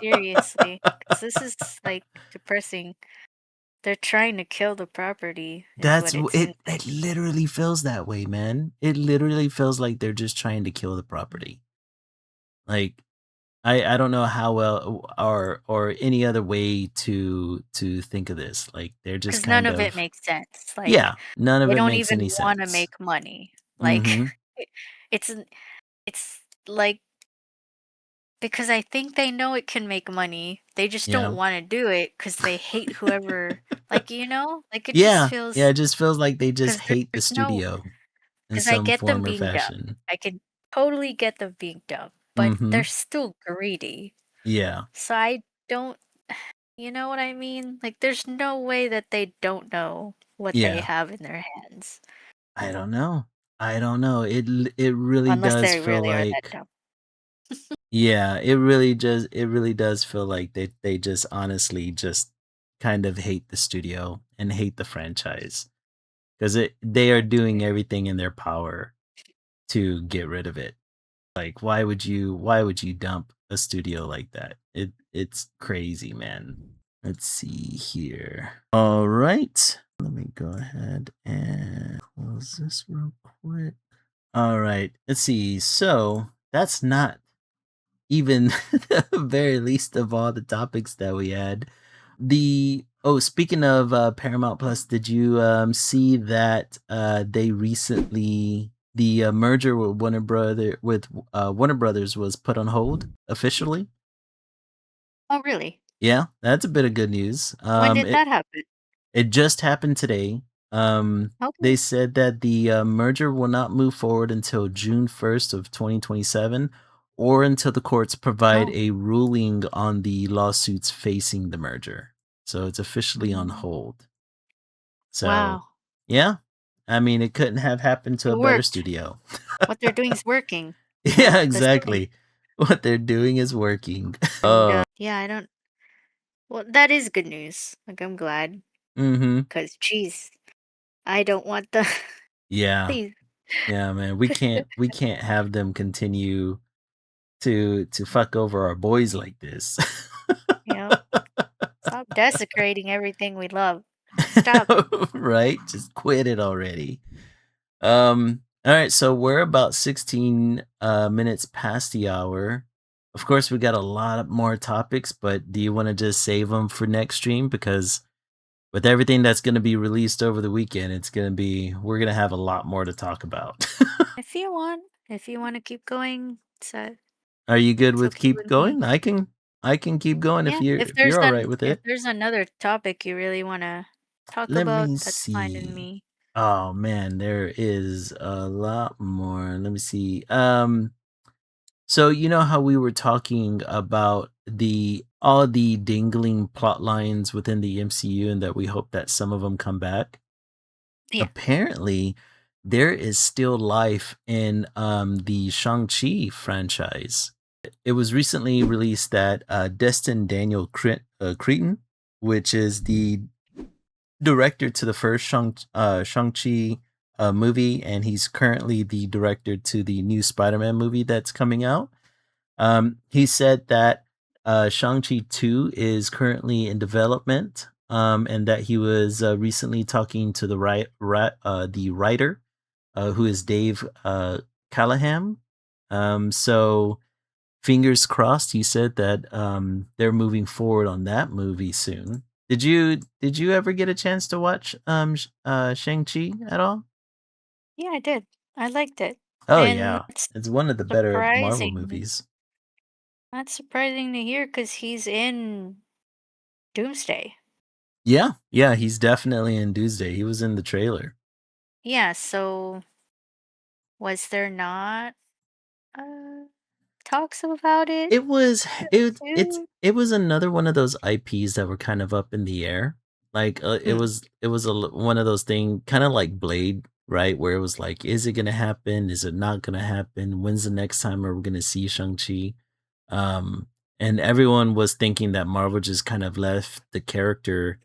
Seriously, because this is, like, depressing. They're trying to kill the property is what it seems like. It literally feels that way, man. It literally feels like they're just trying to kill the property. Like I don't know how well or any other way to think of this. Like they're just Because none kind of it of makes sense, like, yeah, none of they it don't makes even any wanna sense. make money, like, Mhm. it it's n it's, like because I think they know it can make money, they just don't Yeah. wanna do it because they hate whoever like, you know? Like, it just Yeah. Yeah, feels it just feels like they just 'cause hate the there's no studio in 'cause I some get them form or being dumb. fashion. I can totally get them being dumb, but they're Mhm. still greedy. Yeah. So I don't you know what I mean? Like, there's no way that they don't know what they Yeah. have in their hands, I don't know. I don't know. It really unless does they feel really are that like dumb. yeah, it really does feel like they just honestly just kind of hate the studio and hate the franchise because it they are That's doing weird. everything in their power to get rid of it. Like why would you dump a studio like that? It's crazy, man. Let's see here. All right. Let me go ahead and close this real quick. All right. Let's see. So, that's not even the very least of all the topics that we had. Speaking of Paramount Plus, did you see that they recently the merger with Warner Brothers was put on hold officially? Oh, really? Yeah, that's a bit of good news. When did that happen? It just happened today. They Okay. said that the merger will not move forward until June 1st of 2027 or until the courts provide Oh, a ruling on the lawsuits facing the merger. So it's officially on mm, hold. So, wow. yeah. I mean, it couldn't have happened to It a better worked. studio. What they're doing is working, you know? Yeah, That's the thing. exactly. What they're doing is working. And, yeah, I don't well, that is good news. Like, I'm glad, Mhm. 'cause geez, I don't want the Yeah. please. Yeah, man. We can't have them continue to fuck over our boys like this. You know? Stop desecrating everything we love. Stop. Right? Just quit it already. All right, so we're about 16 minutes past the hour. Of course, we got a lot more topics, but do you want to just save them for next stream? Because with everything that's going to be released over the weekend, we're going to have a lot more to talk about. If you wanna keep going, Are you good it's with okay keep with me. going? I can keep going Yeah, if you're all right with if it. there's another topic you really wanna talk Let about, me that's fine with see. me. Oh man, there is a lot more. Let me see. So you know how we were talking about the all the dangling plot lines within the MCU and that we hope that some of them come back? Yeah. Apparently, there is still life in the Shang-Chi franchise. It was recently released that Destin Daniel Cretton, which is the director to the first Shang-Chi movie, and he's currently the director to the new Spider-Man movie that's coming out. He said that Shang-Chi 2 is currently in development, and that he was recently talking to the writer, who is Dave Callahan. So fingers crossed. He said that they're moving forward on that movie soon. Did you ever get a chance to watch Shang-Chi at all? Yeah, I did. I liked it. Oh And yeah, it's one of the better Marvel surprising. movies. That's surprising to hear because he's in Doomsday. Yeah, yeah, he's definitely in Doomsday. He was in the trailer. Yeah, so was there not uh talks about it It was too? it was another one of those IPs that were kind of up in the air. Like, Mm, it was one of those thing, kind of like Blade, right? Where it was like, is it gonna happen? Is it not gonna happen? When's the next time are we gonna see Shang-Chi? Um, and everyone was thinking that Marvel just kind of left the character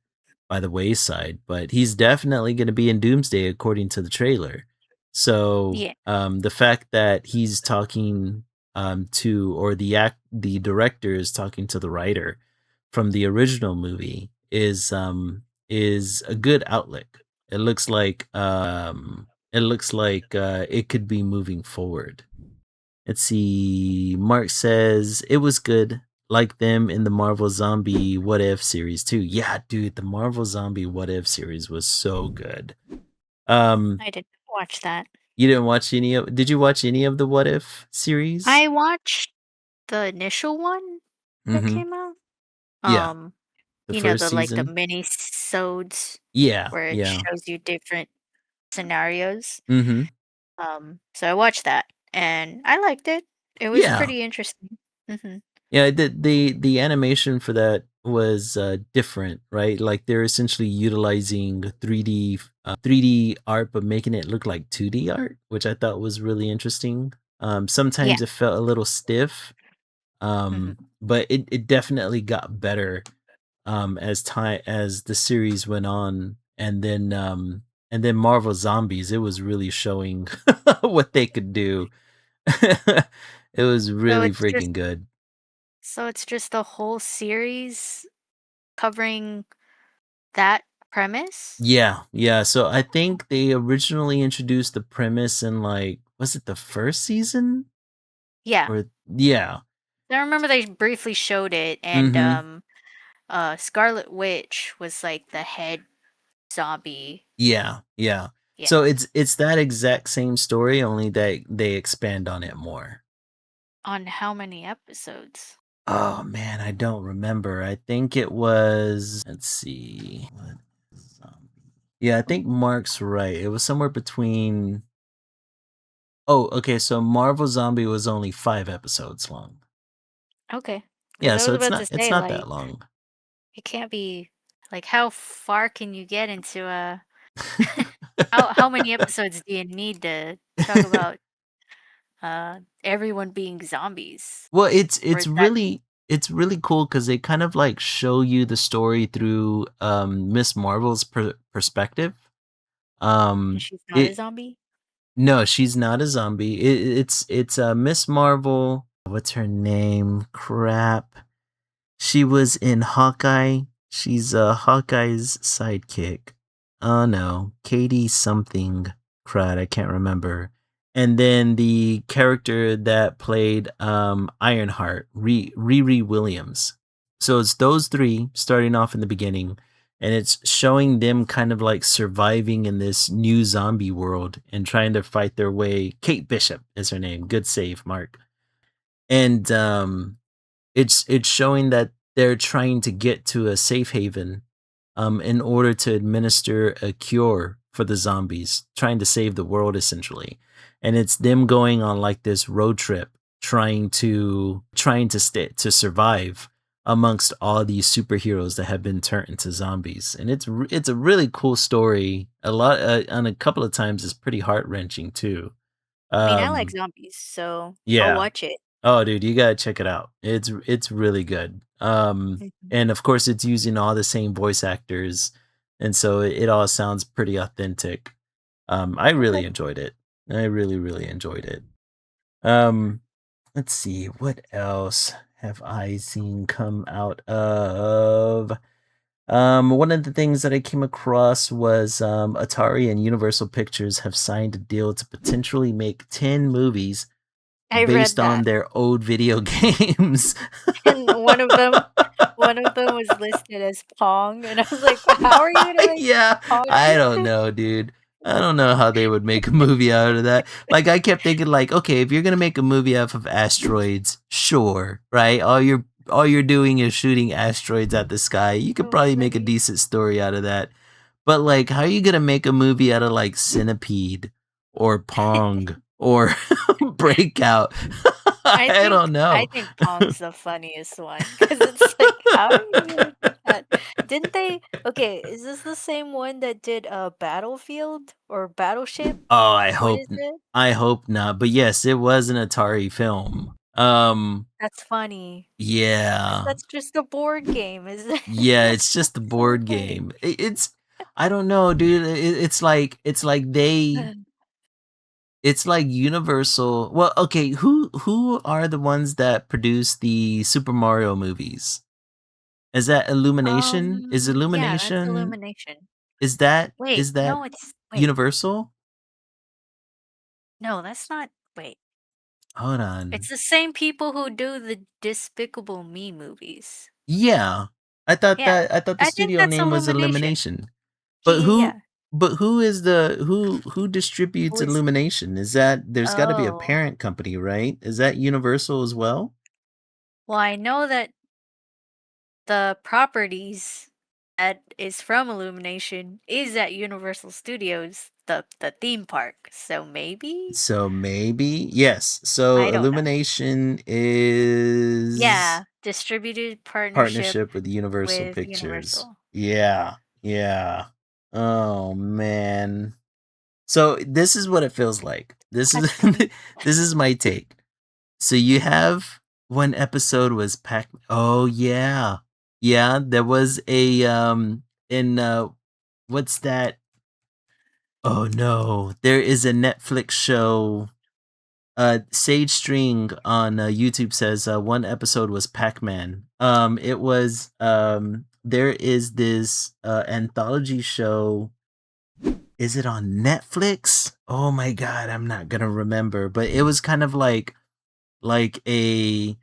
by the wayside, but he's definitely going to be in Doomsday according to the trailer. So, yeah. the fact that he's talking to, or the director is talking to the writer from the original movie is a good outlet. It looks like it could be moving forward. Let's see. Mark says it was good, like them in the Marvel Zombie What If series too. Yeah, dude, the Marvel Zombie What If series was so good. Um, I didn't watch that. you didn't watch any of? Did you watch any of the What If series? I watched the initial one that Mm-hmm. came out. Yeah, Um, the first the season. mini-sodes Yeah, where it yeah. shows you different scenarios. Mm-hmm. So I watched that and I liked it. It was Yeah, pretty interesting. Mhm. yeah. The animation for that was different, right? Like they're essentially utilizing 3D art, but making it look like 2D art, which I thought was really interesting. Yeah. Sometimes it felt a little stiff, Mhm. but it definitely got better as the series went on, and then Marvel Zombies. It was really showing what they could do. It was So really it's just freaking good. so it's just a whole series covering that premise? Yeah, yeah. So I think they originally introduced the premise in, like, was it the first season? Yeah. Or yeah. I remember they briefly showed it and Mhm. Scarlet Witch was like the head zombie. Yeah, yeah. Yeah. So it's that exact same story, only that they expand on it more. On how many episodes? Oh man, I don't remember. I think it was, let's see. What is zombie? Yeah, I think Mark's right. It was somewhere between, oh, okay, so Marvel Zombie was only 5 episodes long. Okay. Because Yeah, I so was about to it's say, not like, that long. it can't be like how far can you get into a how many episodes do you need to talk about everyone being zombies? Well, Or is that it's really cool because they kind of, like, show you the story through, Miss Marvel's perspective. and Um, she's not a it zombie? No, she's not a zombie. It's Miss Marvel. What's her name? Crap. She was in Hawkeye. She's Hawkeye's sidekick. Oh no, Katie something. Crud, I can't remember. And then the character that played Ironheart, Riri Williams. So it's those three starting off in the beginning, and it's showing them kind of like surviving in this new zombie world and trying to fight their way. Kate Bishop is her name. Good save, Mark. And it's showing that they're trying to get to a safe haven, in order to administer a cure for the zombies, trying to save the world essentially. And it's them going on like this road trip, trying to to survive amongst all these superheroes that have been turned into zombies. And it's a really cool story. A lot, and a couple of times it's pretty heart wrenching too. I mean, I like Um, zombies, so I'll yeah. watch it. Oh, dude, you gotta check it out. It's really good. Mhm. And of course, it's using all the same voice actors, and so it all sounds pretty authentic. I Okay. really enjoyed it. I really, really enjoyed it. Um, let's see what else. have I seen come out of? One of the things that I came across was Atari and Universal Pictures have signed a deal to potentially make 10 movies I read based on that. their old video games. And one of them was listed as Pong, and I was like, "How are you gonna make Yeah, Pong?" I don't know, dude. I don't know how they would make a movie out of that. Like, I kept thinking, like, okay, if you're gonna make a movie out of asteroids, sure, right? All you're doing is shooting asteroids at the sky. You could So probably make a funny. decent story out of that. But like, how are you gonna make a movie out of like Centipede or Pong or Breakout? I I think don't I know. think Pong's the funniest one because it's like, how are you gonna do that? Didn't they Okay, is this the same one that did, Battlefield or Battleship? Oh, What is it? I hope not. But yes, it was an Atari film. That's funny, cause Yeah. that's just a board game, isn't it? Yeah, it's That's just a so board funny. game. It's I don't know, dude. It's like Universal. Well, okay, who are the ones that produce the Super Mario movies? Is that Illumination? Is Yeah, that's Illumination Illumination. is that Wait, is that no, it's wait, Universal? no, that's not wait. Hold It's on. the same people who do the Despicable Me movies. Yeah. Yeah, I thought the I think studio that's name was Illumination. Illumination. Yeah, But yeah, yeah. who is the who distributes Who is Illumination? Is that there's gotta be a Oh, parent company, right? Is that Universal as well? well, I know that the properties that is from Illumination is at Universal Studios, the theme park. So maybe? So maybe yes. So I don't know. Illumination is Yeah, distributed partnership partnership with Universal with Pictures. Universal. Yeah. Yeah. Oh man. So this is what it feels like. This is That's funny. this is my take. So you have one episode was Pac. Oh yeah, yeah. There was a in what's that? Oh no, there is a Netflix show. Sage String on YouTube says one episode was Pac Man. It was there is this anthology show. Is it on Netflix? Oh my god, I'm not gonna remember. But it was kind of like a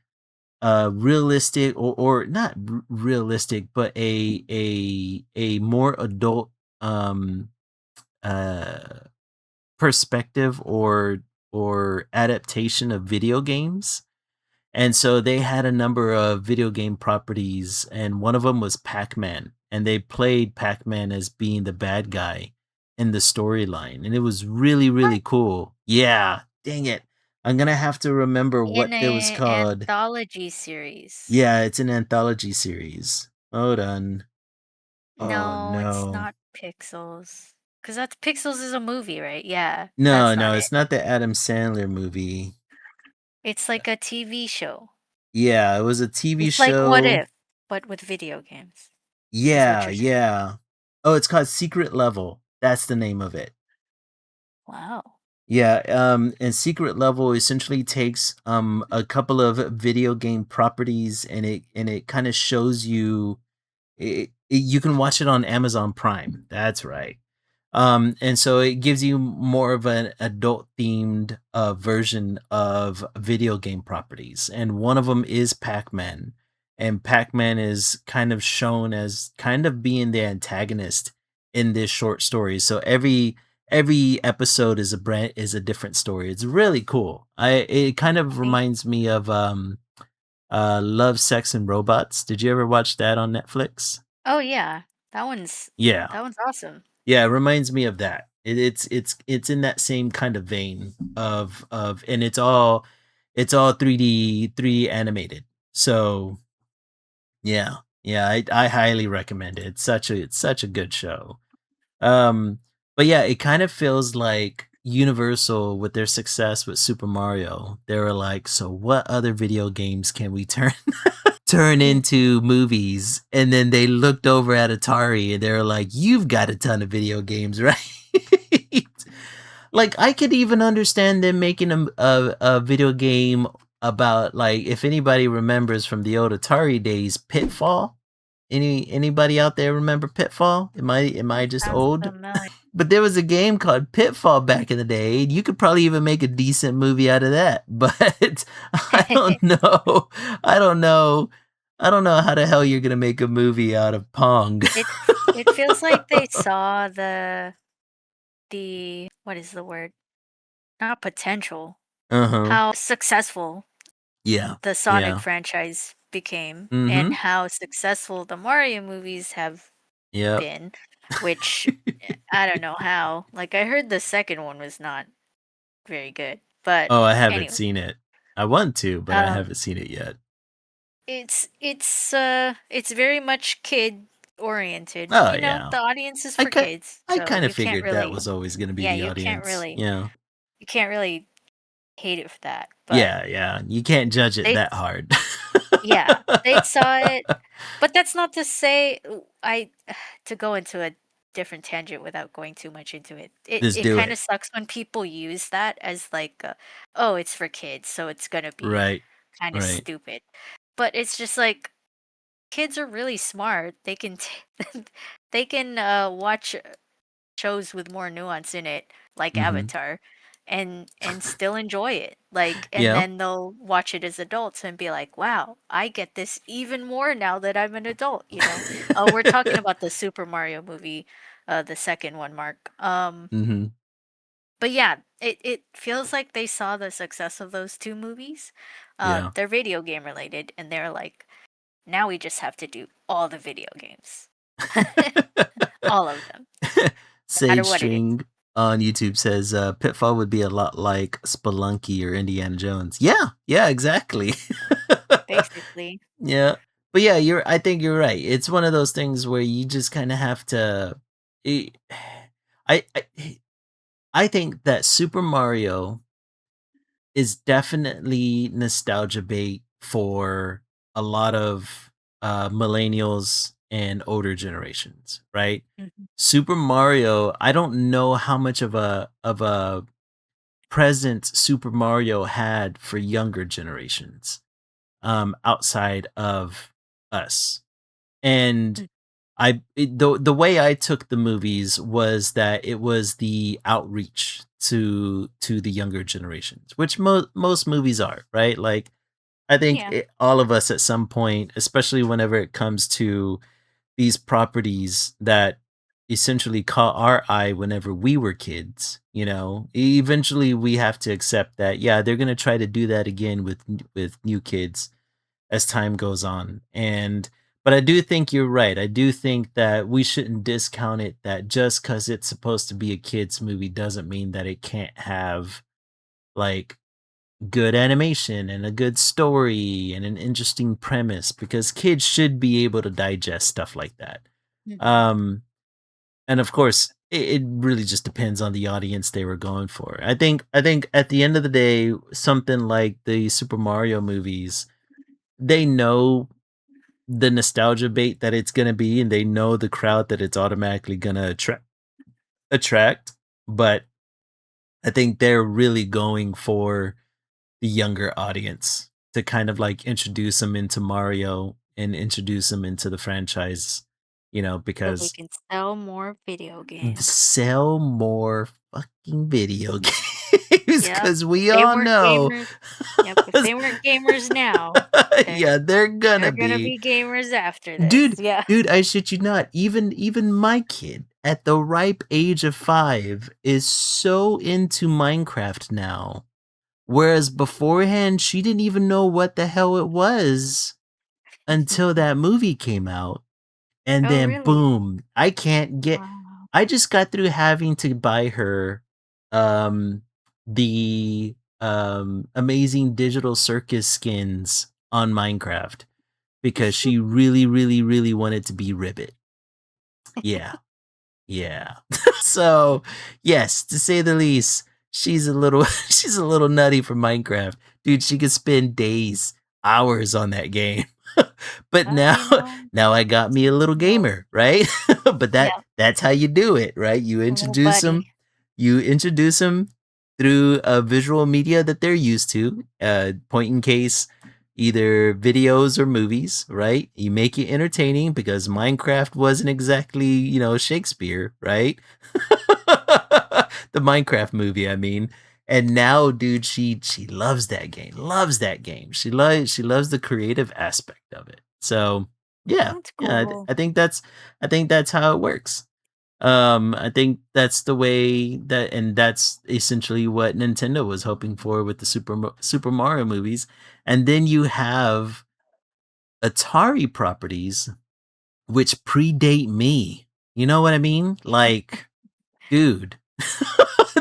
realistic or not realistic but a more adult um uh perspective or adaptation of video games. And so they had a number of video game properties, and one of them was Pac-Man, and they played Pac-Man as being the bad guy in the storyline, and it was really, What? really cool. Yeah, dang it. I'm gonna have to remember In what it was a called. anthology series. Yeah, it's an anthology series. Hold on. Oh No, it's no. not Pixels. Cause that's Pixels is a movie, right? Yeah, No, that's not no, it. it's not the Adam Sandler movie. It's like a TV show. Yeah, it was a TV It's like What show. If, but with video games, is what Yeah, you're saying. yeah. Oh, it's called Secret Level. That's the name of it. Wow. Yeah, and Secret Level essentially takes a couple of video game properties and it kind of shows you you can watch it on Amazon Prime. That's right. And so it gives you more of an adult themed version of video game properties. And one of them is Pac-Man. And Pac-Man is kind of shown as kind of being the antagonist in this short story. So every episode is a different story. It's really cool. It kind of I reminds me of Love, Sex and Robots. Did you ever watch that on Netflix? Oh, yeah. That one's Yeah. that one's awesome. Yeah, it reminds me of that. It's in that same kind of vein of and it's all 3D animated. So yeah, yeah, I highly recommend it. It's such a good show. Um, but yeah, it kind of feels like Universal with their success with Super Mario. They were like, so what other video games can we turn Mm. into movies? And then they looked over at Atari and they were like, you've got a ton of video games, right? Like I could even understand them making a video game about, like, if anybody remembers from the old Atari days, Pitfall. Anybody out there remember Pitfall? Am I just Sounds old? familiar. But there was a game called Pitfall back in the day, and you could probably even make a decent movie out of that. But I don't know. I don't know. I don't know how the hell you're gonna make a movie out of Pong. It feels like they saw the what is the word? Not potential. Uh-huh. How successful Yeah. the Sonic Yeah. franchise became and Mhm. how successful the Mario movies have Yep. been, which I don't know how. Like I heard the second one was not very good. But Oh, I haven't anyway, seen it. I want to, but I um haven't seen it yet. it's very much kid oriented. Oh, You know, yeah. the audience is I for ki kids, I so kinda you can't figured that really was always gonna be yeah, the audience. Yeah. you can't really hate it for that. But Yeah, yeah. You can't judge it they that hard. yeah, they saw it. But that's not to say I to go into a different tangent without going too much into it. Just It do kind of it. sucks when people use that as like, oh, it's for kids, so it's gonna be Right. kind of Right. stupid. But it's just like kids are really smart. They can they can watch shows with more nuance in it, like Mhm. Avatar, and still enjoy it. Like, and Yeah. then they'll watch it as adults and be like, "Wow, I get this even more now that I'm an adult." You know, we're talking about the Super Mario movie, the second one, Mark. Mhm. But yeah, it feels like they saw the success of those two movies. Yeah. They're video game related, and they're like, now we just have to do all the video games, all of them, no matter Sage what it is. String on YouTube says, Pitfall would be a lot like Spelunky or Indiana Jones. Yeah, yeah, exactly. Basically. Yeah. But yeah, I think you're right. It's one of those things where you just kinda have to e I I I think that Super Mario is definitely nostalgia bait for a lot of millennials and older generations, right? Mhm. Super Mario, I don't know how much of a presence Super Mario had for younger generations outside of us. And Mm. the way I took the movies was that it was the outreach to the younger generations, which most movies are, right? Like I think Yeah. all of us at some point, especially whenever it comes to these properties that essentially caught our eye whenever we were kids, eventually we have to accept that, yeah, they're going to try to do that again with new kids as time goes on. And but I do think you're right. I do think that we shouldn't discount it that just cuz it's supposed to be a kids movie doesn't mean that it can't have like good animation and a good story and an interesting premise because kids should be able to digest stuff like that. Mhm. Um and of course it really just depends on the audience they were going for. I think at the end of the day something like the Super Mario movies, they know the nostalgia bait that it's gonna be, and they know the crowd that it's automatically gonna attract, but I think they're really going for the younger audience to kind of, like, introduce them into Mario and introduce them into the franchise, So they because can sell more video games. sell more fucking video games Yep. because If we they all weren't know gamers Yep, if they weren't gamers now, they're yeah, they're they're gonna gonna be. be gamers after this. Dude, Yeah. dude, I shit you not. Even my kid at the ripe age of 5 is so into Minecraft now. Whereas beforehand, she didn't even know what the hell it was until that movie came out. And Oh, then really? boom, Wow. I just got through having to buy her um the amazing digital circus skins on Minecraft because she really, really, really wanted to be Ribbit. Yeah, yeah. So, yes, to say the least, she's a little she's a little nutty for Minecraft. Dude, she could spend days, hours on that game. But Well, now now I got me a little no. gamer, right? But Yeah, that's how you do it, right? a little buddy. You introduce 'em through a visual media that they're used to, point in case, either videos or movies, right? You make it entertaining because Minecraft wasn't exactly, Shakespeare, right? The Minecraft movie, I mean. And now, dude, she loves that game. Loves that game. She loves the creative aspect of it. So yeah, That's yeah, cool. I think that's how it works. I think that's the way that, and that's essentially what Nintendo was hoping for with the Super Mario movies. And then you have Atari properties which predate me. You know what I mean? Like, dude,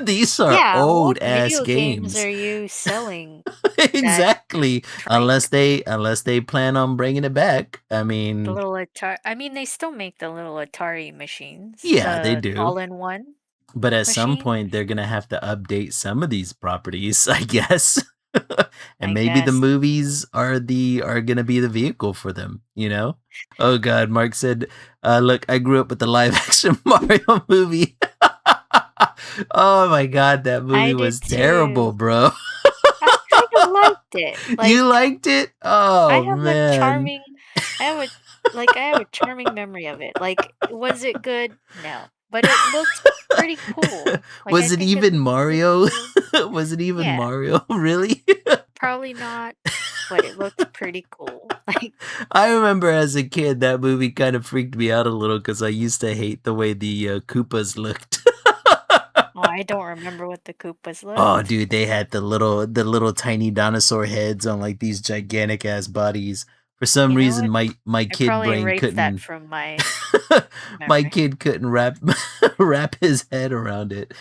these are Yeah, old what ass video games games. are you selling that Exactly. like Unless they plan on bringing it back. I the mean, little Atari? I mean, they still make the little Atari machines, yeah, they the do. all-in-one But at some machine, point, they're gonna have to update some of these properties, I guess. And I maybe the guess. movies are gonna be the vehicle for them, you know? Oh god, Mark said, look, I grew up with the live action Mario movie. Oh my god, that movie I did was terrible, too. bro. I kind of liked it. You Like, liked it? I Oh have a man. charming I have a I have a charming memory of it. Like, was it good? No, but it looked pretty cool. Like, I Was it think it even looked pretty Mario? cool. Was it even Yeah, Mario? Really? probably not, but it looked pretty cool. Like, I remember as a kid that movie kind of freaked me out a little because I used to hate the way the Koopas looked. oh, I don't remember what the Koopas Oh, looked. dude, they had the little tiny dinosaur heads on like these gigantic ass bodies. For some You know reason, what? my I kid probably brain erased that couldn't. from my My memory. kid couldn't wrap wrap his head around it.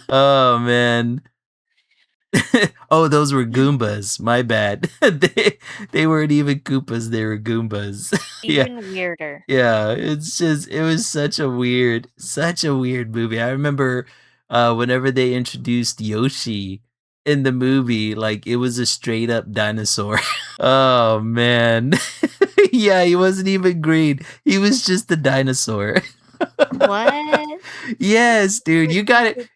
Oh man. Oh, those were Goombas. My bad. They weren't even Koopas. They were Goombas. Yeah. Even weirder. Yeah, it was such a weird movie. I remember, whenever they introduced Yoshi in the movie, like, it was a straight up dinosaur. Oh, man. Yeah, he wasn't even green. He was just a dinosaur. What? Yes, dude, But you could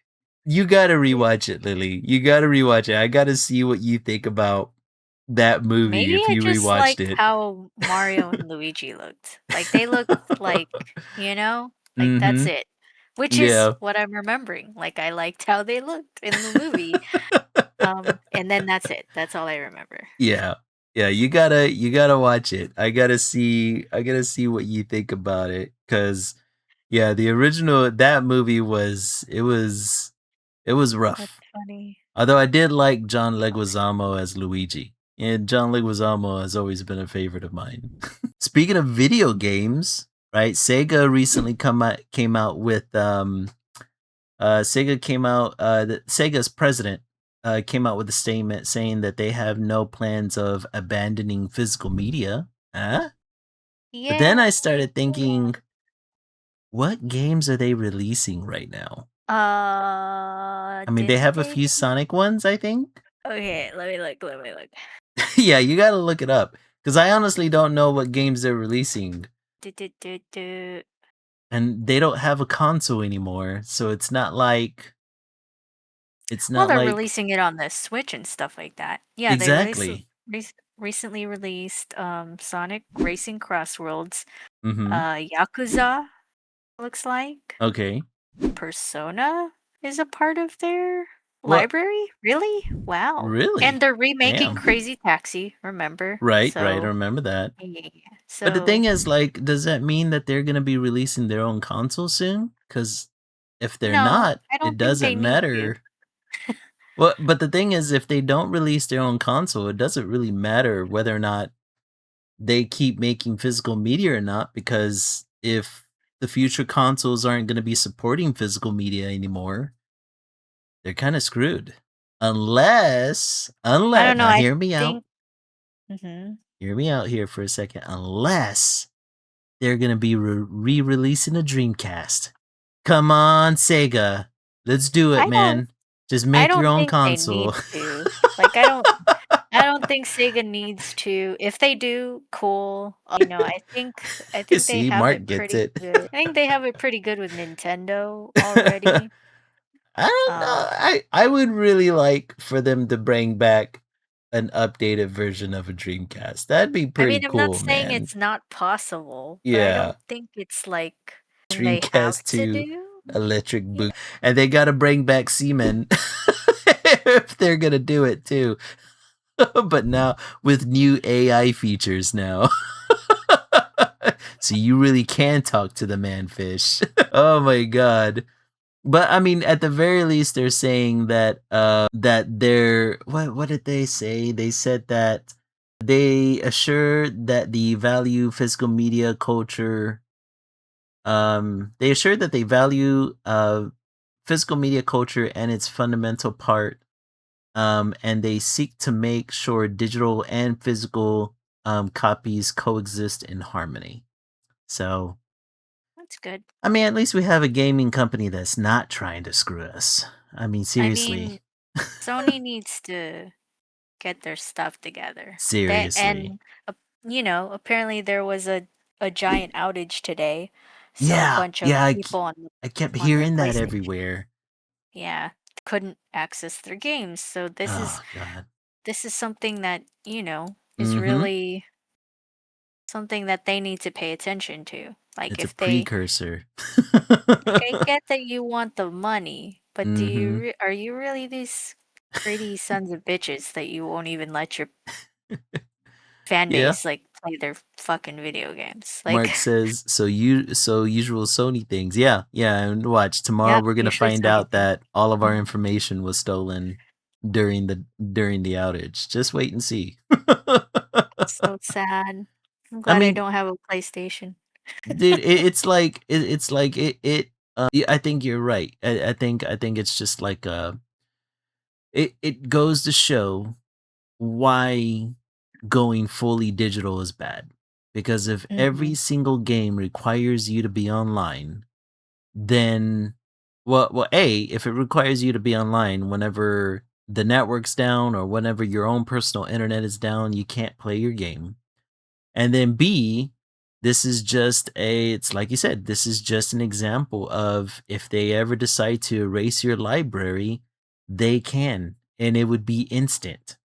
you gotta it rewatch it, Lily. You gotta rewatch it. I gotta see what you think about that movie maybe if I you just rewatched liked it. how Mario and Luigi looked. Like, they looked like, like, that's Mhm. it. Which is Yeah. what I'm remembering. Like, I liked how they looked in the movie. And then that's it. That's all I remember. Yeah. Yeah, you gotta watch it. I gotta see what you think about it. Cause yeah, the original that movie it was That's rough. funny. Although I did like John Leguizamo as Luigi, and John Leguizamo has always been a favorite of mine. Speaking of video games, right, Sega recently came out with, Sega came out, Sega's president came out with a statement saying that they have no plans of abandoning physical media. Huh? But then Yeah. I started thinking, what games are they releasing right now? I mean, they Didn't have a they? few Sonic ones, I think. Okay, let me look. Yeah, you gotta look it up because I honestly don't know what games they're releasing, Do, do, do, do. and they don't have a console anymore, so it's Well, not they're like releasing it on the Switch and stuff like that. Yeah, they exactly. recently released Sonic Racing Crossworlds, Mm-hmm. Yakuza looks like. Okay. Persona is a part of their What? library? Really? Wow. And Really? they're remaking Damn. Crazy Taxi, remember? Right, right, I So, remember that. yeah. But the thing So, is, like, does that mean that they're gonna be releasing their own console soon? Because if they're no, not, I it don't think they doesn't need to. matter. Well, but the thing is, if they don't release their own console, it doesn't really matter whether or not they keep making physical media or not, because if the future consoles aren't gonna be supporting physical media anymore, they're kinda screwed. I Unless don't know. now I hear me out. think. Mhm. Hear me out here for a second. Unless they're gonna be re-releasing a Dreamcast. Come on, Sega. Let's do it, I don't man. Just I make your don't own think they console. need to. Like, I don't think Sega needs to. If they do, cool. I think they See, have Mark it gets pretty it. good. I think they have it pretty good with Nintendo already. I don't know. Um, I would really like for them to bring back an updated version of a Dreamcast. That'd be I mean, pretty I'm not cool, saying man. it's not possible, but I Yeah. don't think it's like something they have Dreamcast to 2 do. Electric Yeah. Boot. And they gotta bring back Seaman if they're gonna do it too. But now with new AI features now. So you really can talk to the manfish. Oh my god. But I mean, at the very least, they're saying that that they're what did they say? They said that they assure that the value physical media culture. They assure that they value physical media culture and its fundamental part. And they seek to make sure digital and physical copies coexist in harmony. So That's good. I mean, at least we have a gaming company that's not trying to screw us. I mean, I seriously. mean, Sony needs to get their stuff together. They Seriously. and apparently there was a giant outage today, so a Yeah, bunch of yeah, people I kept on their hearing that PlayStation, everywhere. yeah, couldn't access their games. So Oh god. this is something that, is Mhm. really something that they need to pay attention to. Like It's a if they precursor. I get that you want the money, but Mhm. are you really these greedy sons of bitches that you won't even let your fan Yeah. base like play their fucking video games? Like, Mark says, so usual Sony things. Yeah, yeah, and watch tomorrow yep, we're gonna usually find Sony out thing. that all of our Mhm. information was stolen during the outage. Just wait and see. So sad. I'm I glad I mean, don't have a PlayStation. dude, it's like it's like it. Yeah, I think you're right. I think it's just like it goes to show why going fully digital is bad. Because if every Mhm, single game requires you to be online, then if it requires you to be online whenever the network's down or whenever your own personal internet is down, you can't play your game. And then B, this is just it's like you said, this is just an example of if they ever decide to erase your library, they can, and it would be instant.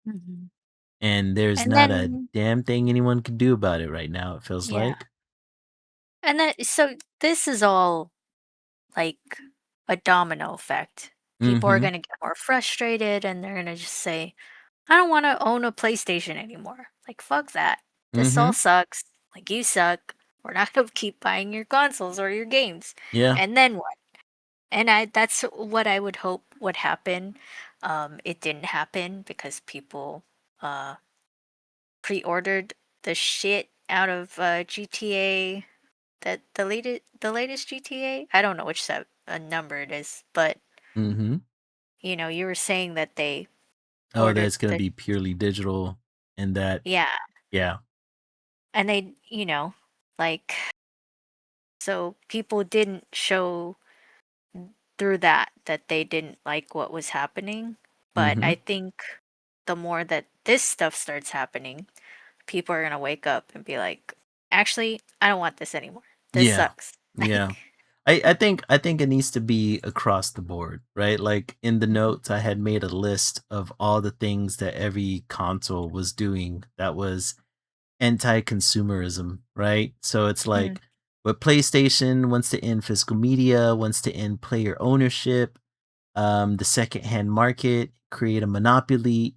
mhm. And there's And not a then damn thing anyone can do about it right now, it feels yeah. like. So this is all like a domino effect. People are Mhm. gonna get more frustrated and they're gonna just say, I don't want to own a PlayStation anymore. Like, fuck that. This all Mhm. sucks. Like, you suck. We're not going to keep buying your consoles or your games. Yeah. And then what? And that's what I would hope would happen. It didn't happen because people uh, pre-ordered the shit out of GTA. That the latest GTA. I don't know which number it is, but Mhm. you were saying that they Oh, ordered that's gonna the be purely digital and that yeah. yeah. And like, so people didn't show through that they didn't like what was happening. But I Mhm. think the more that this stuff starts happening, people are gonna wake up and be like, actually, I don't want this anymore. This Yeah. sucks. Yeah. I think it needs to be across the board, right? Like in the Mhm, notes I had made a list of all the things that every console was doing that was anti-consumerism, right? So it's mhm, like but PlayStation wants to end physical media, wants to end player ownership, the secondhand market, create a monopoly,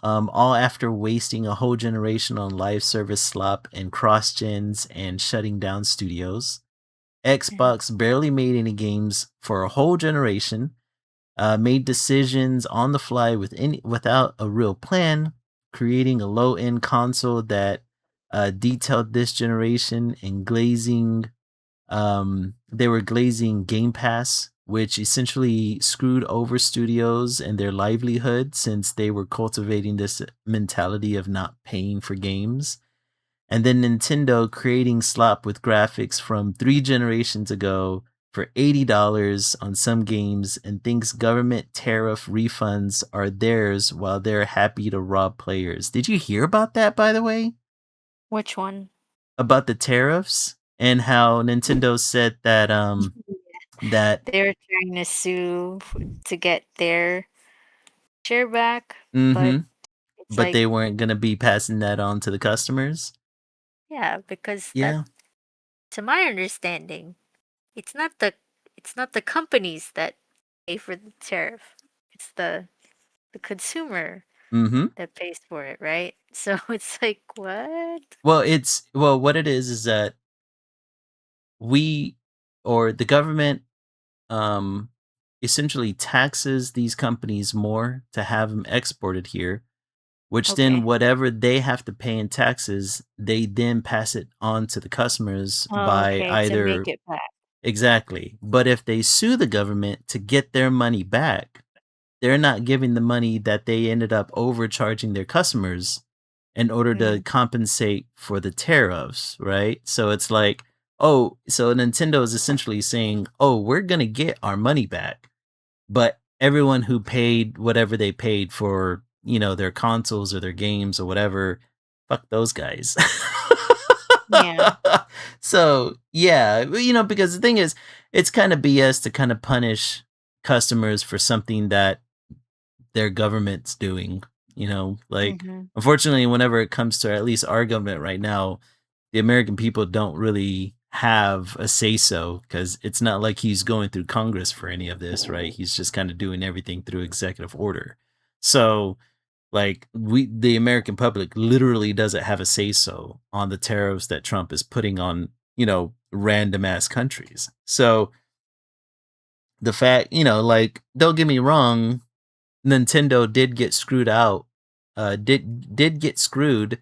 all after wasting a whole generation on live service slop and cross gens and shutting down studios. mhm. Xbox barely made any games for a whole generation, made decisions on the fly without a real plan, creating a low end console that detailed this generation and glazing they were glazing Game Pass, which essentially screwed over studios and their livelihood since they were cultivating this mentality of not paying for games. And then Nintendo creating slop with graphics from 3 generations ago for $80 on some games and thinks government tariff refunds are theirs while they're happy to rob players. Did you hear about that, by the way? Which one? About the tariffs and how Nintendo said that that They're trying to sue to get their share back, but mhm, it's but like, they weren't gonna be passing that on to the customers? yeah, because that, Yeah. to my understanding, it's not the it's not the companies that pay for the tariff. It's the consumer Mhm. that pays for it, right? So it's like, what? Well, what it is that we or the government, um, essentially taxes these companies more to have them exported here, which then Okay. whatever they have to pay in taxes, they then pass it on to the customers by Okay, to make either it back. exactly. But if they sue the government to get their money back, they're not giving the money that they ended up overcharging their customers in order to Mm, compensate for the tariffs, right? So it's like, oh, so Nintendo is essentially saying, oh, we're going to get our money back. But everyone who paid whatever they paid for, their consoles or their games or whatever, fuck those guys. yeah. So, yeah, because the thing is, it's kind of BS to kind of punish customers for something that their government's doing, like Mhm. unfortunately whenever it comes to at least our government right now, the American people don't really have a say so because it's not like he's going through Congress for any of this, right? He's just kind of doing everything through executive order. So like the American public literally doesn't have a say so on the tariffs that Trump is putting on, random ass countries. So the fact, like don't get me wrong, Nintendo did get screwed out, did get screwed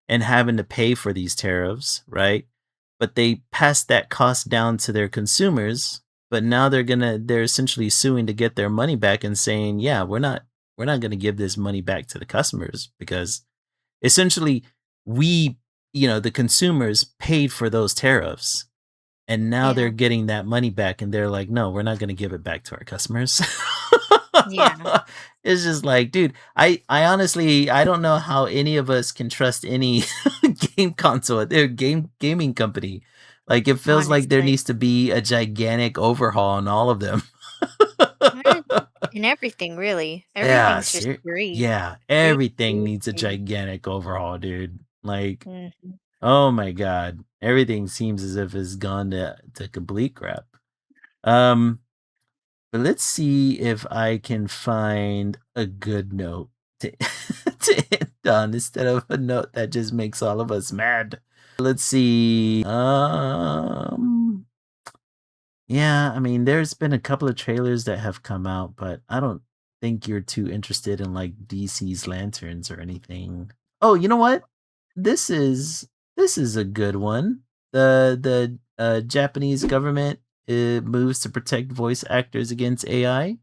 and having to pay for these tariffs, right? But they passed that cost down to their consumers, but now they're essentially suing to get their money back and saying, "Yeah, we're not going to give this money back to the customers because essentially we, the consumers paid for those tariffs and now they're Yeah. getting that money back and they're like, "No, we're not gonna give it back to our customers." Yeah. It's just like, dude, I honestly I don't know how any of us can trust any game console, their gaming company. Like, it feels like there Honestly. needs to be a gigantic overhaul on all of them. Eh, in everything, really. Yeah, Everything's just greed. yeah, Greed, everything greed, needs a greed. gigantic overhaul, dude. Like, Mhm. oh my god. Everything seems as if it's gone to complete crap. Um But let's see if I can find a good note to, to end on instead of a note that just makes all of us mad. Let's see. Yeah, I mean, there's been a couple of trailers that have come out, but I don't think you're too interested in like DC's Lanterns or anything. Oh, you know what? This is a good one. The Japanese government moves to protect voice actors against AI.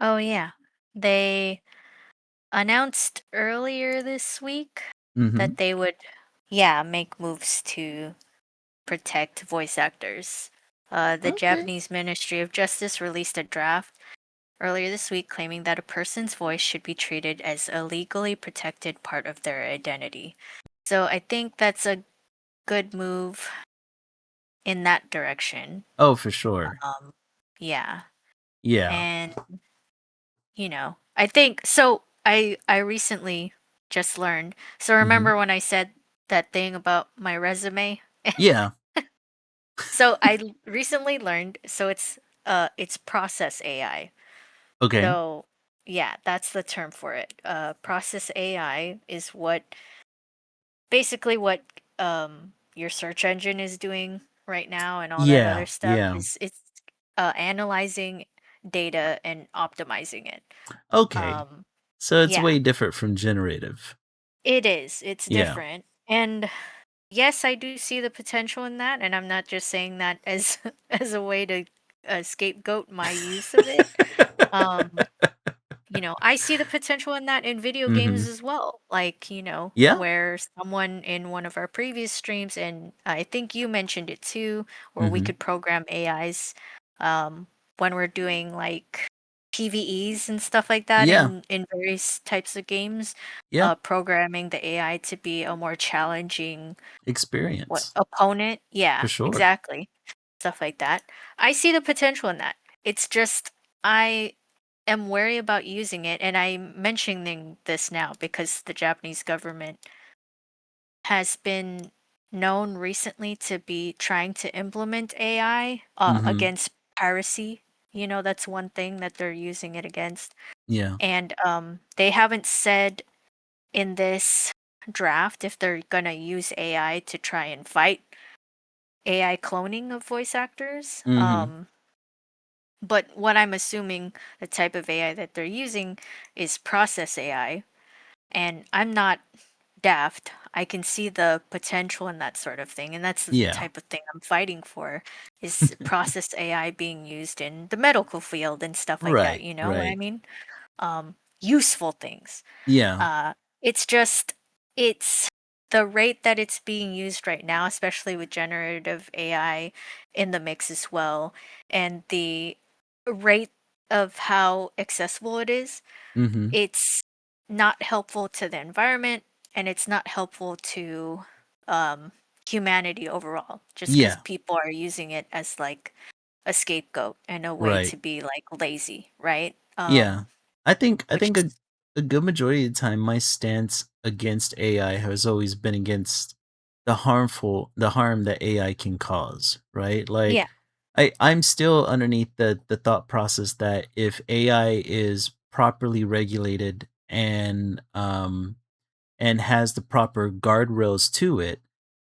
Oh, yeah. They announced earlier this week Mm-hmm. that they would, yeah, make moves to protect voice actors. The Okay. Japanese Ministry of Justice released a draft earlier this week claiming that a person's voice should be treated as a legally protected part of their identity. So I think that's a good move in that direction. Oh, for sure. Um, yeah. Yeah. And I think so. I recently just learned. So Mm-hmm. remember when I said that thing about my resume? Yeah. So recently learned. So it's process AI. Okay. So yeah, that's the term for it. Process AI is basically what your search engine is doing right now, and all that other Yeah. stuff Yeah. is it's analyzing data and optimizing it. Okay. Um, So it's yeah, way different from generative. it is. It's Yeah. different. And yes, I do see the potential in that, and I'm not just saying that as as a way to scapegoat my use of it. Um, I see the potential in that in video games Mm-hmm. as well. Like, Yeah. where someone in one of our previous streams, and I think you mentioned it too, where we Mm-hmm. could program AIs um, when we're doing like PVEs and stuff like that Yeah. in various types of games, Yeah. programming the AI to be a more challenging what Experience. opponent. For Yeah, sure. exactly. stuff like that. I see the potential in that. It's just I am wary about using it, and I'm mentioning this now because the Japanese government has been known recently to be trying to implement AI Mhm. against piracy. You know, that's one thing that they're using it against. Yeah. And they haven't said in this draft if they're gonna use AI to try and fight AI cloning of voice actors. Mhm. But what I'm assuming the type of AI that they're using is process AI. And I'm not daft. I can see the potential in that sort of thing. And that's the Yeah. type of thing I'm fighting for is process AI being used in the medical field and stuff like that. Right, You know what I right. mean? Useful things. Yeah. It's just it's the rate that it's being used right now, especially with generative AI in the mix as well, and the rate of how accessible it is, Mhm. it's not helpful to the environment and it's not helpful to um, humanity overall, just because Yeah. people are using it as like a scapegoat and a way Right. to be like lazy, right? Yeah. I think Which a good majority of the time my stance against AI has always been against the harm that AI can cause, right? yeah. Like I'm still underneath the thought process that if AI is properly regulated and has the proper guardrails to it.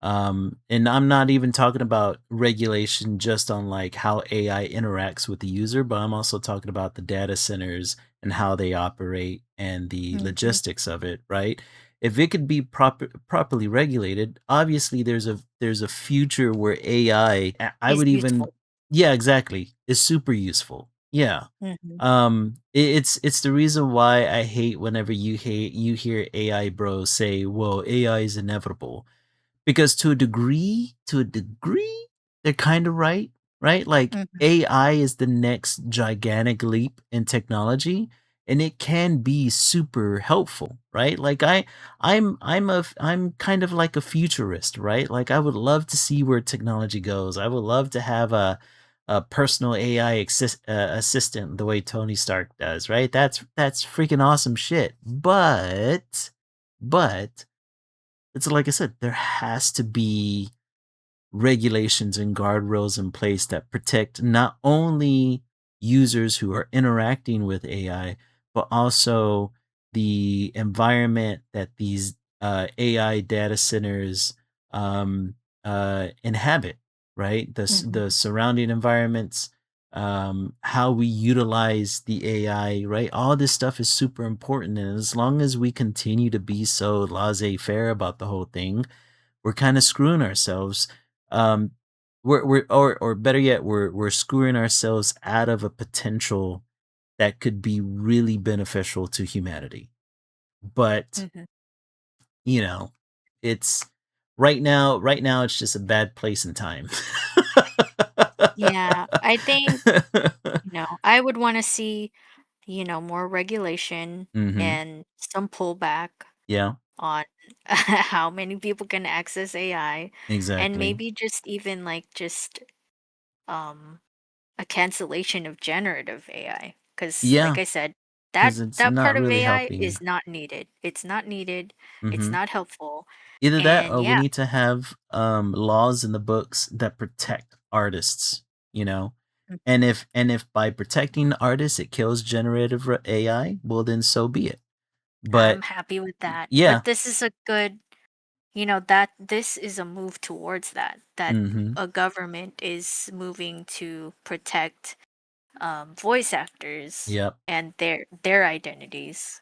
And I'm not even talking about regulation just on like how AI interacts with the user, but I'm also talking about the data centers and how they operate and the Mhm. logistics of it, right? If it could be properly regulated, obviously there's a future where I Is would even useful. yeah, exactly, is super useful. Yeah. Mhm. It's the reason why I hate whenever you hear AI bros say, "Well, AI is inevitable." Because to a degree, they're kind of right, right? Like Mhm. AI is the next gigantic leap in technology and it can be super helpful, right? Like I'm kind of like a futurist, right? Like I would love to see where technology goes. I would love to have a personal AI assistant the way Tony Stark does, right? That's freaking awesome shit. But it's like I said, there has to be regulations and guardrails in place that protect not only users who are interacting with AI, but also the environment that these AI data centers inhabit, right? The Mhm. surrounding environments, how we utilize the AI, right? All this stuff is super important. And as long as we continue to be so laissez faire about the whole thing, we're kind of screwing ourselves. Um, or better yet, we're screwing ourselves out of a potential that could be really beneficial to humanity. But Mhm. you know, it's right now it's just a bad place and time. Yeah, I think, I would wanna see, more regulation Mhm. and some pullback Yeah, on how many people can access AI, and exactly. maybe just even, like, just, um, a cancellation of generative AI. Because, like Yeah, I said, that because it's that not part of really AI helping. is not needed. It's not needed, it's Mhm. not helpful, Either that and or we yeah. need to have, laws in the books that protect artists, you know? Mhm. And if by protecting artists it kills generative AI, well, then so be it. I'm But happy with that, yeah. but this is a good that this is a move towards that Mhm. a government is moving to protect voice actors Yep. and their identities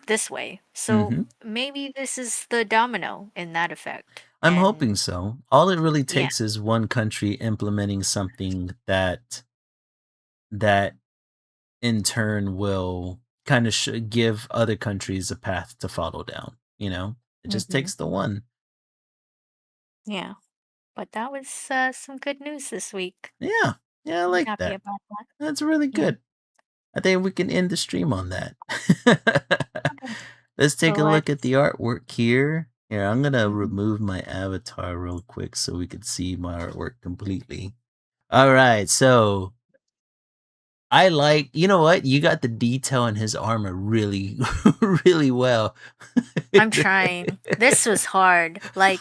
this way. So Mhm. maybe this is the domino in that effect. I'm hoping And so. All it really yeah. takes is one country implementing something that in turn will kinda give other countries a path to follow down, you know? It just Hmm. takes the one. Yeah, but that was some good news this week. Yeah. Yeah, I I'm like happy that. about that. That's really Yeah. good. I think we can end the stream on that. Okay. Let's take So a look at let's the artwork here. Here, I'm gonna Mhm. remove my avatar real quick so we can see my artwork completely. All right, so I like, you know what? You got the detail in his armor really, really well. I'm trying. This was hard. Like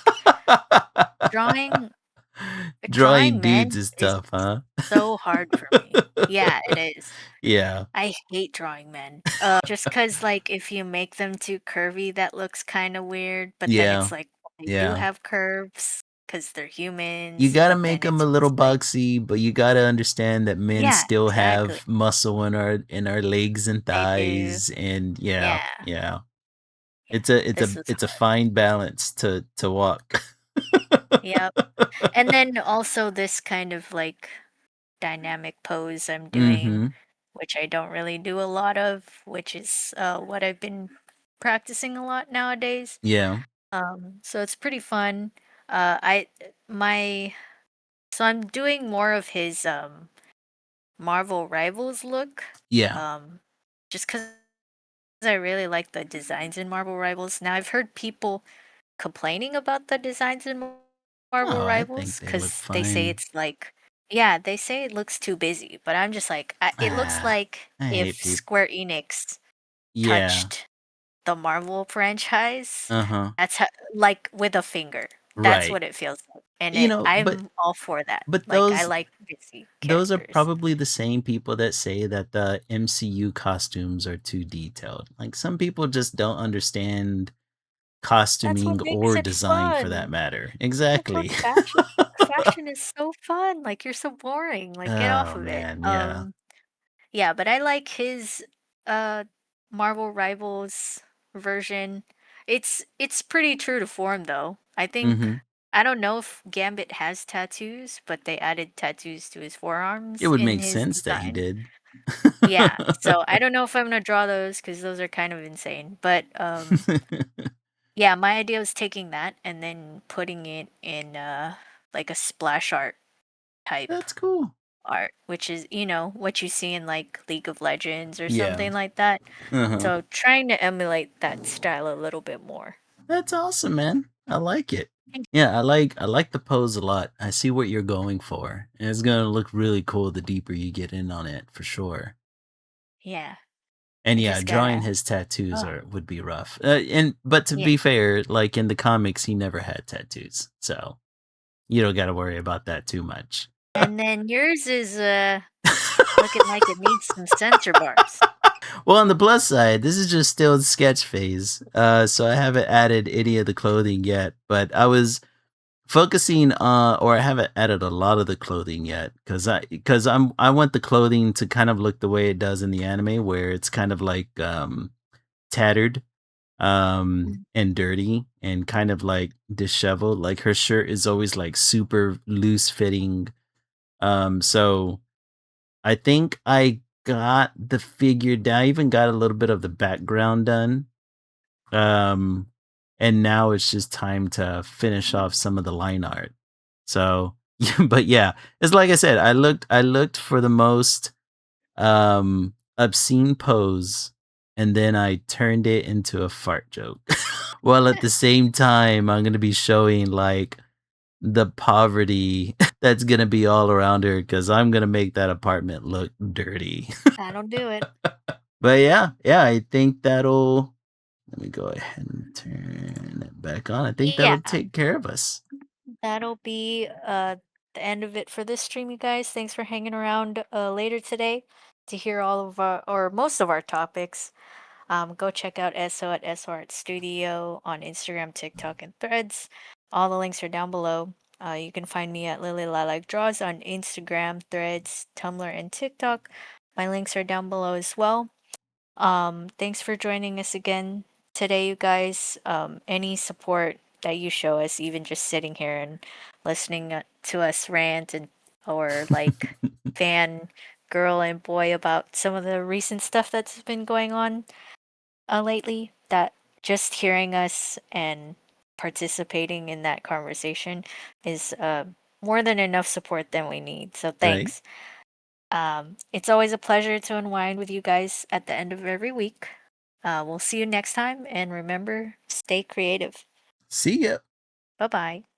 drawing Drawing drawing dudes men is is tough, huh? so hard for me. Yeah, it is. Yeah, I hate drawing men. Just 'cause, like, if you make them too curvy, that looks kinda weird, but then yeah, it's like, well, they do yeah. have curves because 'cause they're You humans, gotta but make then them a it's little just like boxy, but you gotta understand that men yeah, still exactly. have muscle in our legs and They do. thighs, and yeah, Yeah, yeah. yeah. This was It's a hard. fine balance to walk. Yep. And then also this kind of, like, dynamic pose I'm doing, Mhm. which I don't really do a lot of, which is, what I've been practicing a lot nowadays. Yeah. So it's pretty fun. I my so I'm doing more of his Marvel Rivals look. Yeah. Um just 'cause I really like the designs in Marvel Rivals. Now I've heard people complaining about the designs in Marvel Oh, I think Rivals they look cuz they say fine. it's like yeah, they say it looks too busy, but I'm just like it looks Ah, like I if hate people. Square Enix Yeah. touched the Marvel franchise. Uh-huh. That's how like, with a finger. That's Right. what it feels like, and You it know, I'm all for that. but Like, I like busy those are characters. probably the same people that say that the MCU costumes are too detailed. Like some people just don't understand That's what costuming makes or it design for that fun. matter. That's what Exactly. fashion is so fun, like, you're so boring, like, get off Oh of it. man, yeah. Yeah, but I like his, uh, Marvel Rivals version. It's pretty true to form, though. I think Mhm. I don't know if Gambit has tattoos, but they added tattoos to his It forearms would in make his sense that he design. did. Yeah, so I don't know if I'm gonna draw those because those are kind of insane, but, yeah, my idea was taking that and then putting it in, like, a splash art type That's cool. art, which is, you know, what you see in, like, League of Legends or Yeah. something like that. Uh-huh. So, trying to emulate that style a little bit more. That's awesome, man. I like it. Thank Yeah, I like the pose a lot. I see what you're going for. And it's gonna look really cool the deeper you get in on it, for sure. yeah, And I yeah, just gotta drawing his tattoos oh, are would be rough. And but to yeah. be fair, like in the comics, he never had tattoos, so you don't got to worry about that too much. And then yours is, looking like it needs some sensor bars. Well, on the plus side, this is just still sketch phase, so I haven't added any of the clothing yet. But I was focusing on, or I haven't added a lot of the clothing yet, because I want the clothing to kind of look the way it does in the anime, where it's kind of like tattered Mm. and dirty and kind of like disheveled. Like her shirt is always like super loose fitting. So I think I got the figure down. I even got a little bit of the background done. Um, and now it's just time to finish off some of the line art. So, but yeah, it's like I said, I looked for the most obscene pose, and then I turned it into a fart joke. While at the same time, I'm gonna be showing like the poverty that's gonna be all around her because I'm gonna make that apartment look dirty. That'll do it. But yeah, yeah, I think that'll let me go ahead and turn it back on. I think Yeah. that'll take care of us. That'll be the end of it for this stream, you guys. Thanks for hanging around later today to hear all of our or most of our topics. Go check out SO at SO Art Studio on Instagram, TikTok, and Threads. All the links are down below. You can find me at Lily Lilac Draws on Instagram, Threads, Tumblr, and TikTok. My links are down below as well. Thanks for joining us again today, you guys. Any support that you show us, even just sitting here and listening to us rant and or like fan girl and boy about some of the recent stuff that's been going on lately, that just hearing us and participating in that conversation is more than enough support than we need. So Right? thanks. It's always a pleasure to unwind with you guys at the end of every week. We'll see you next time, and remember, stay creative. See ya. Bye bye.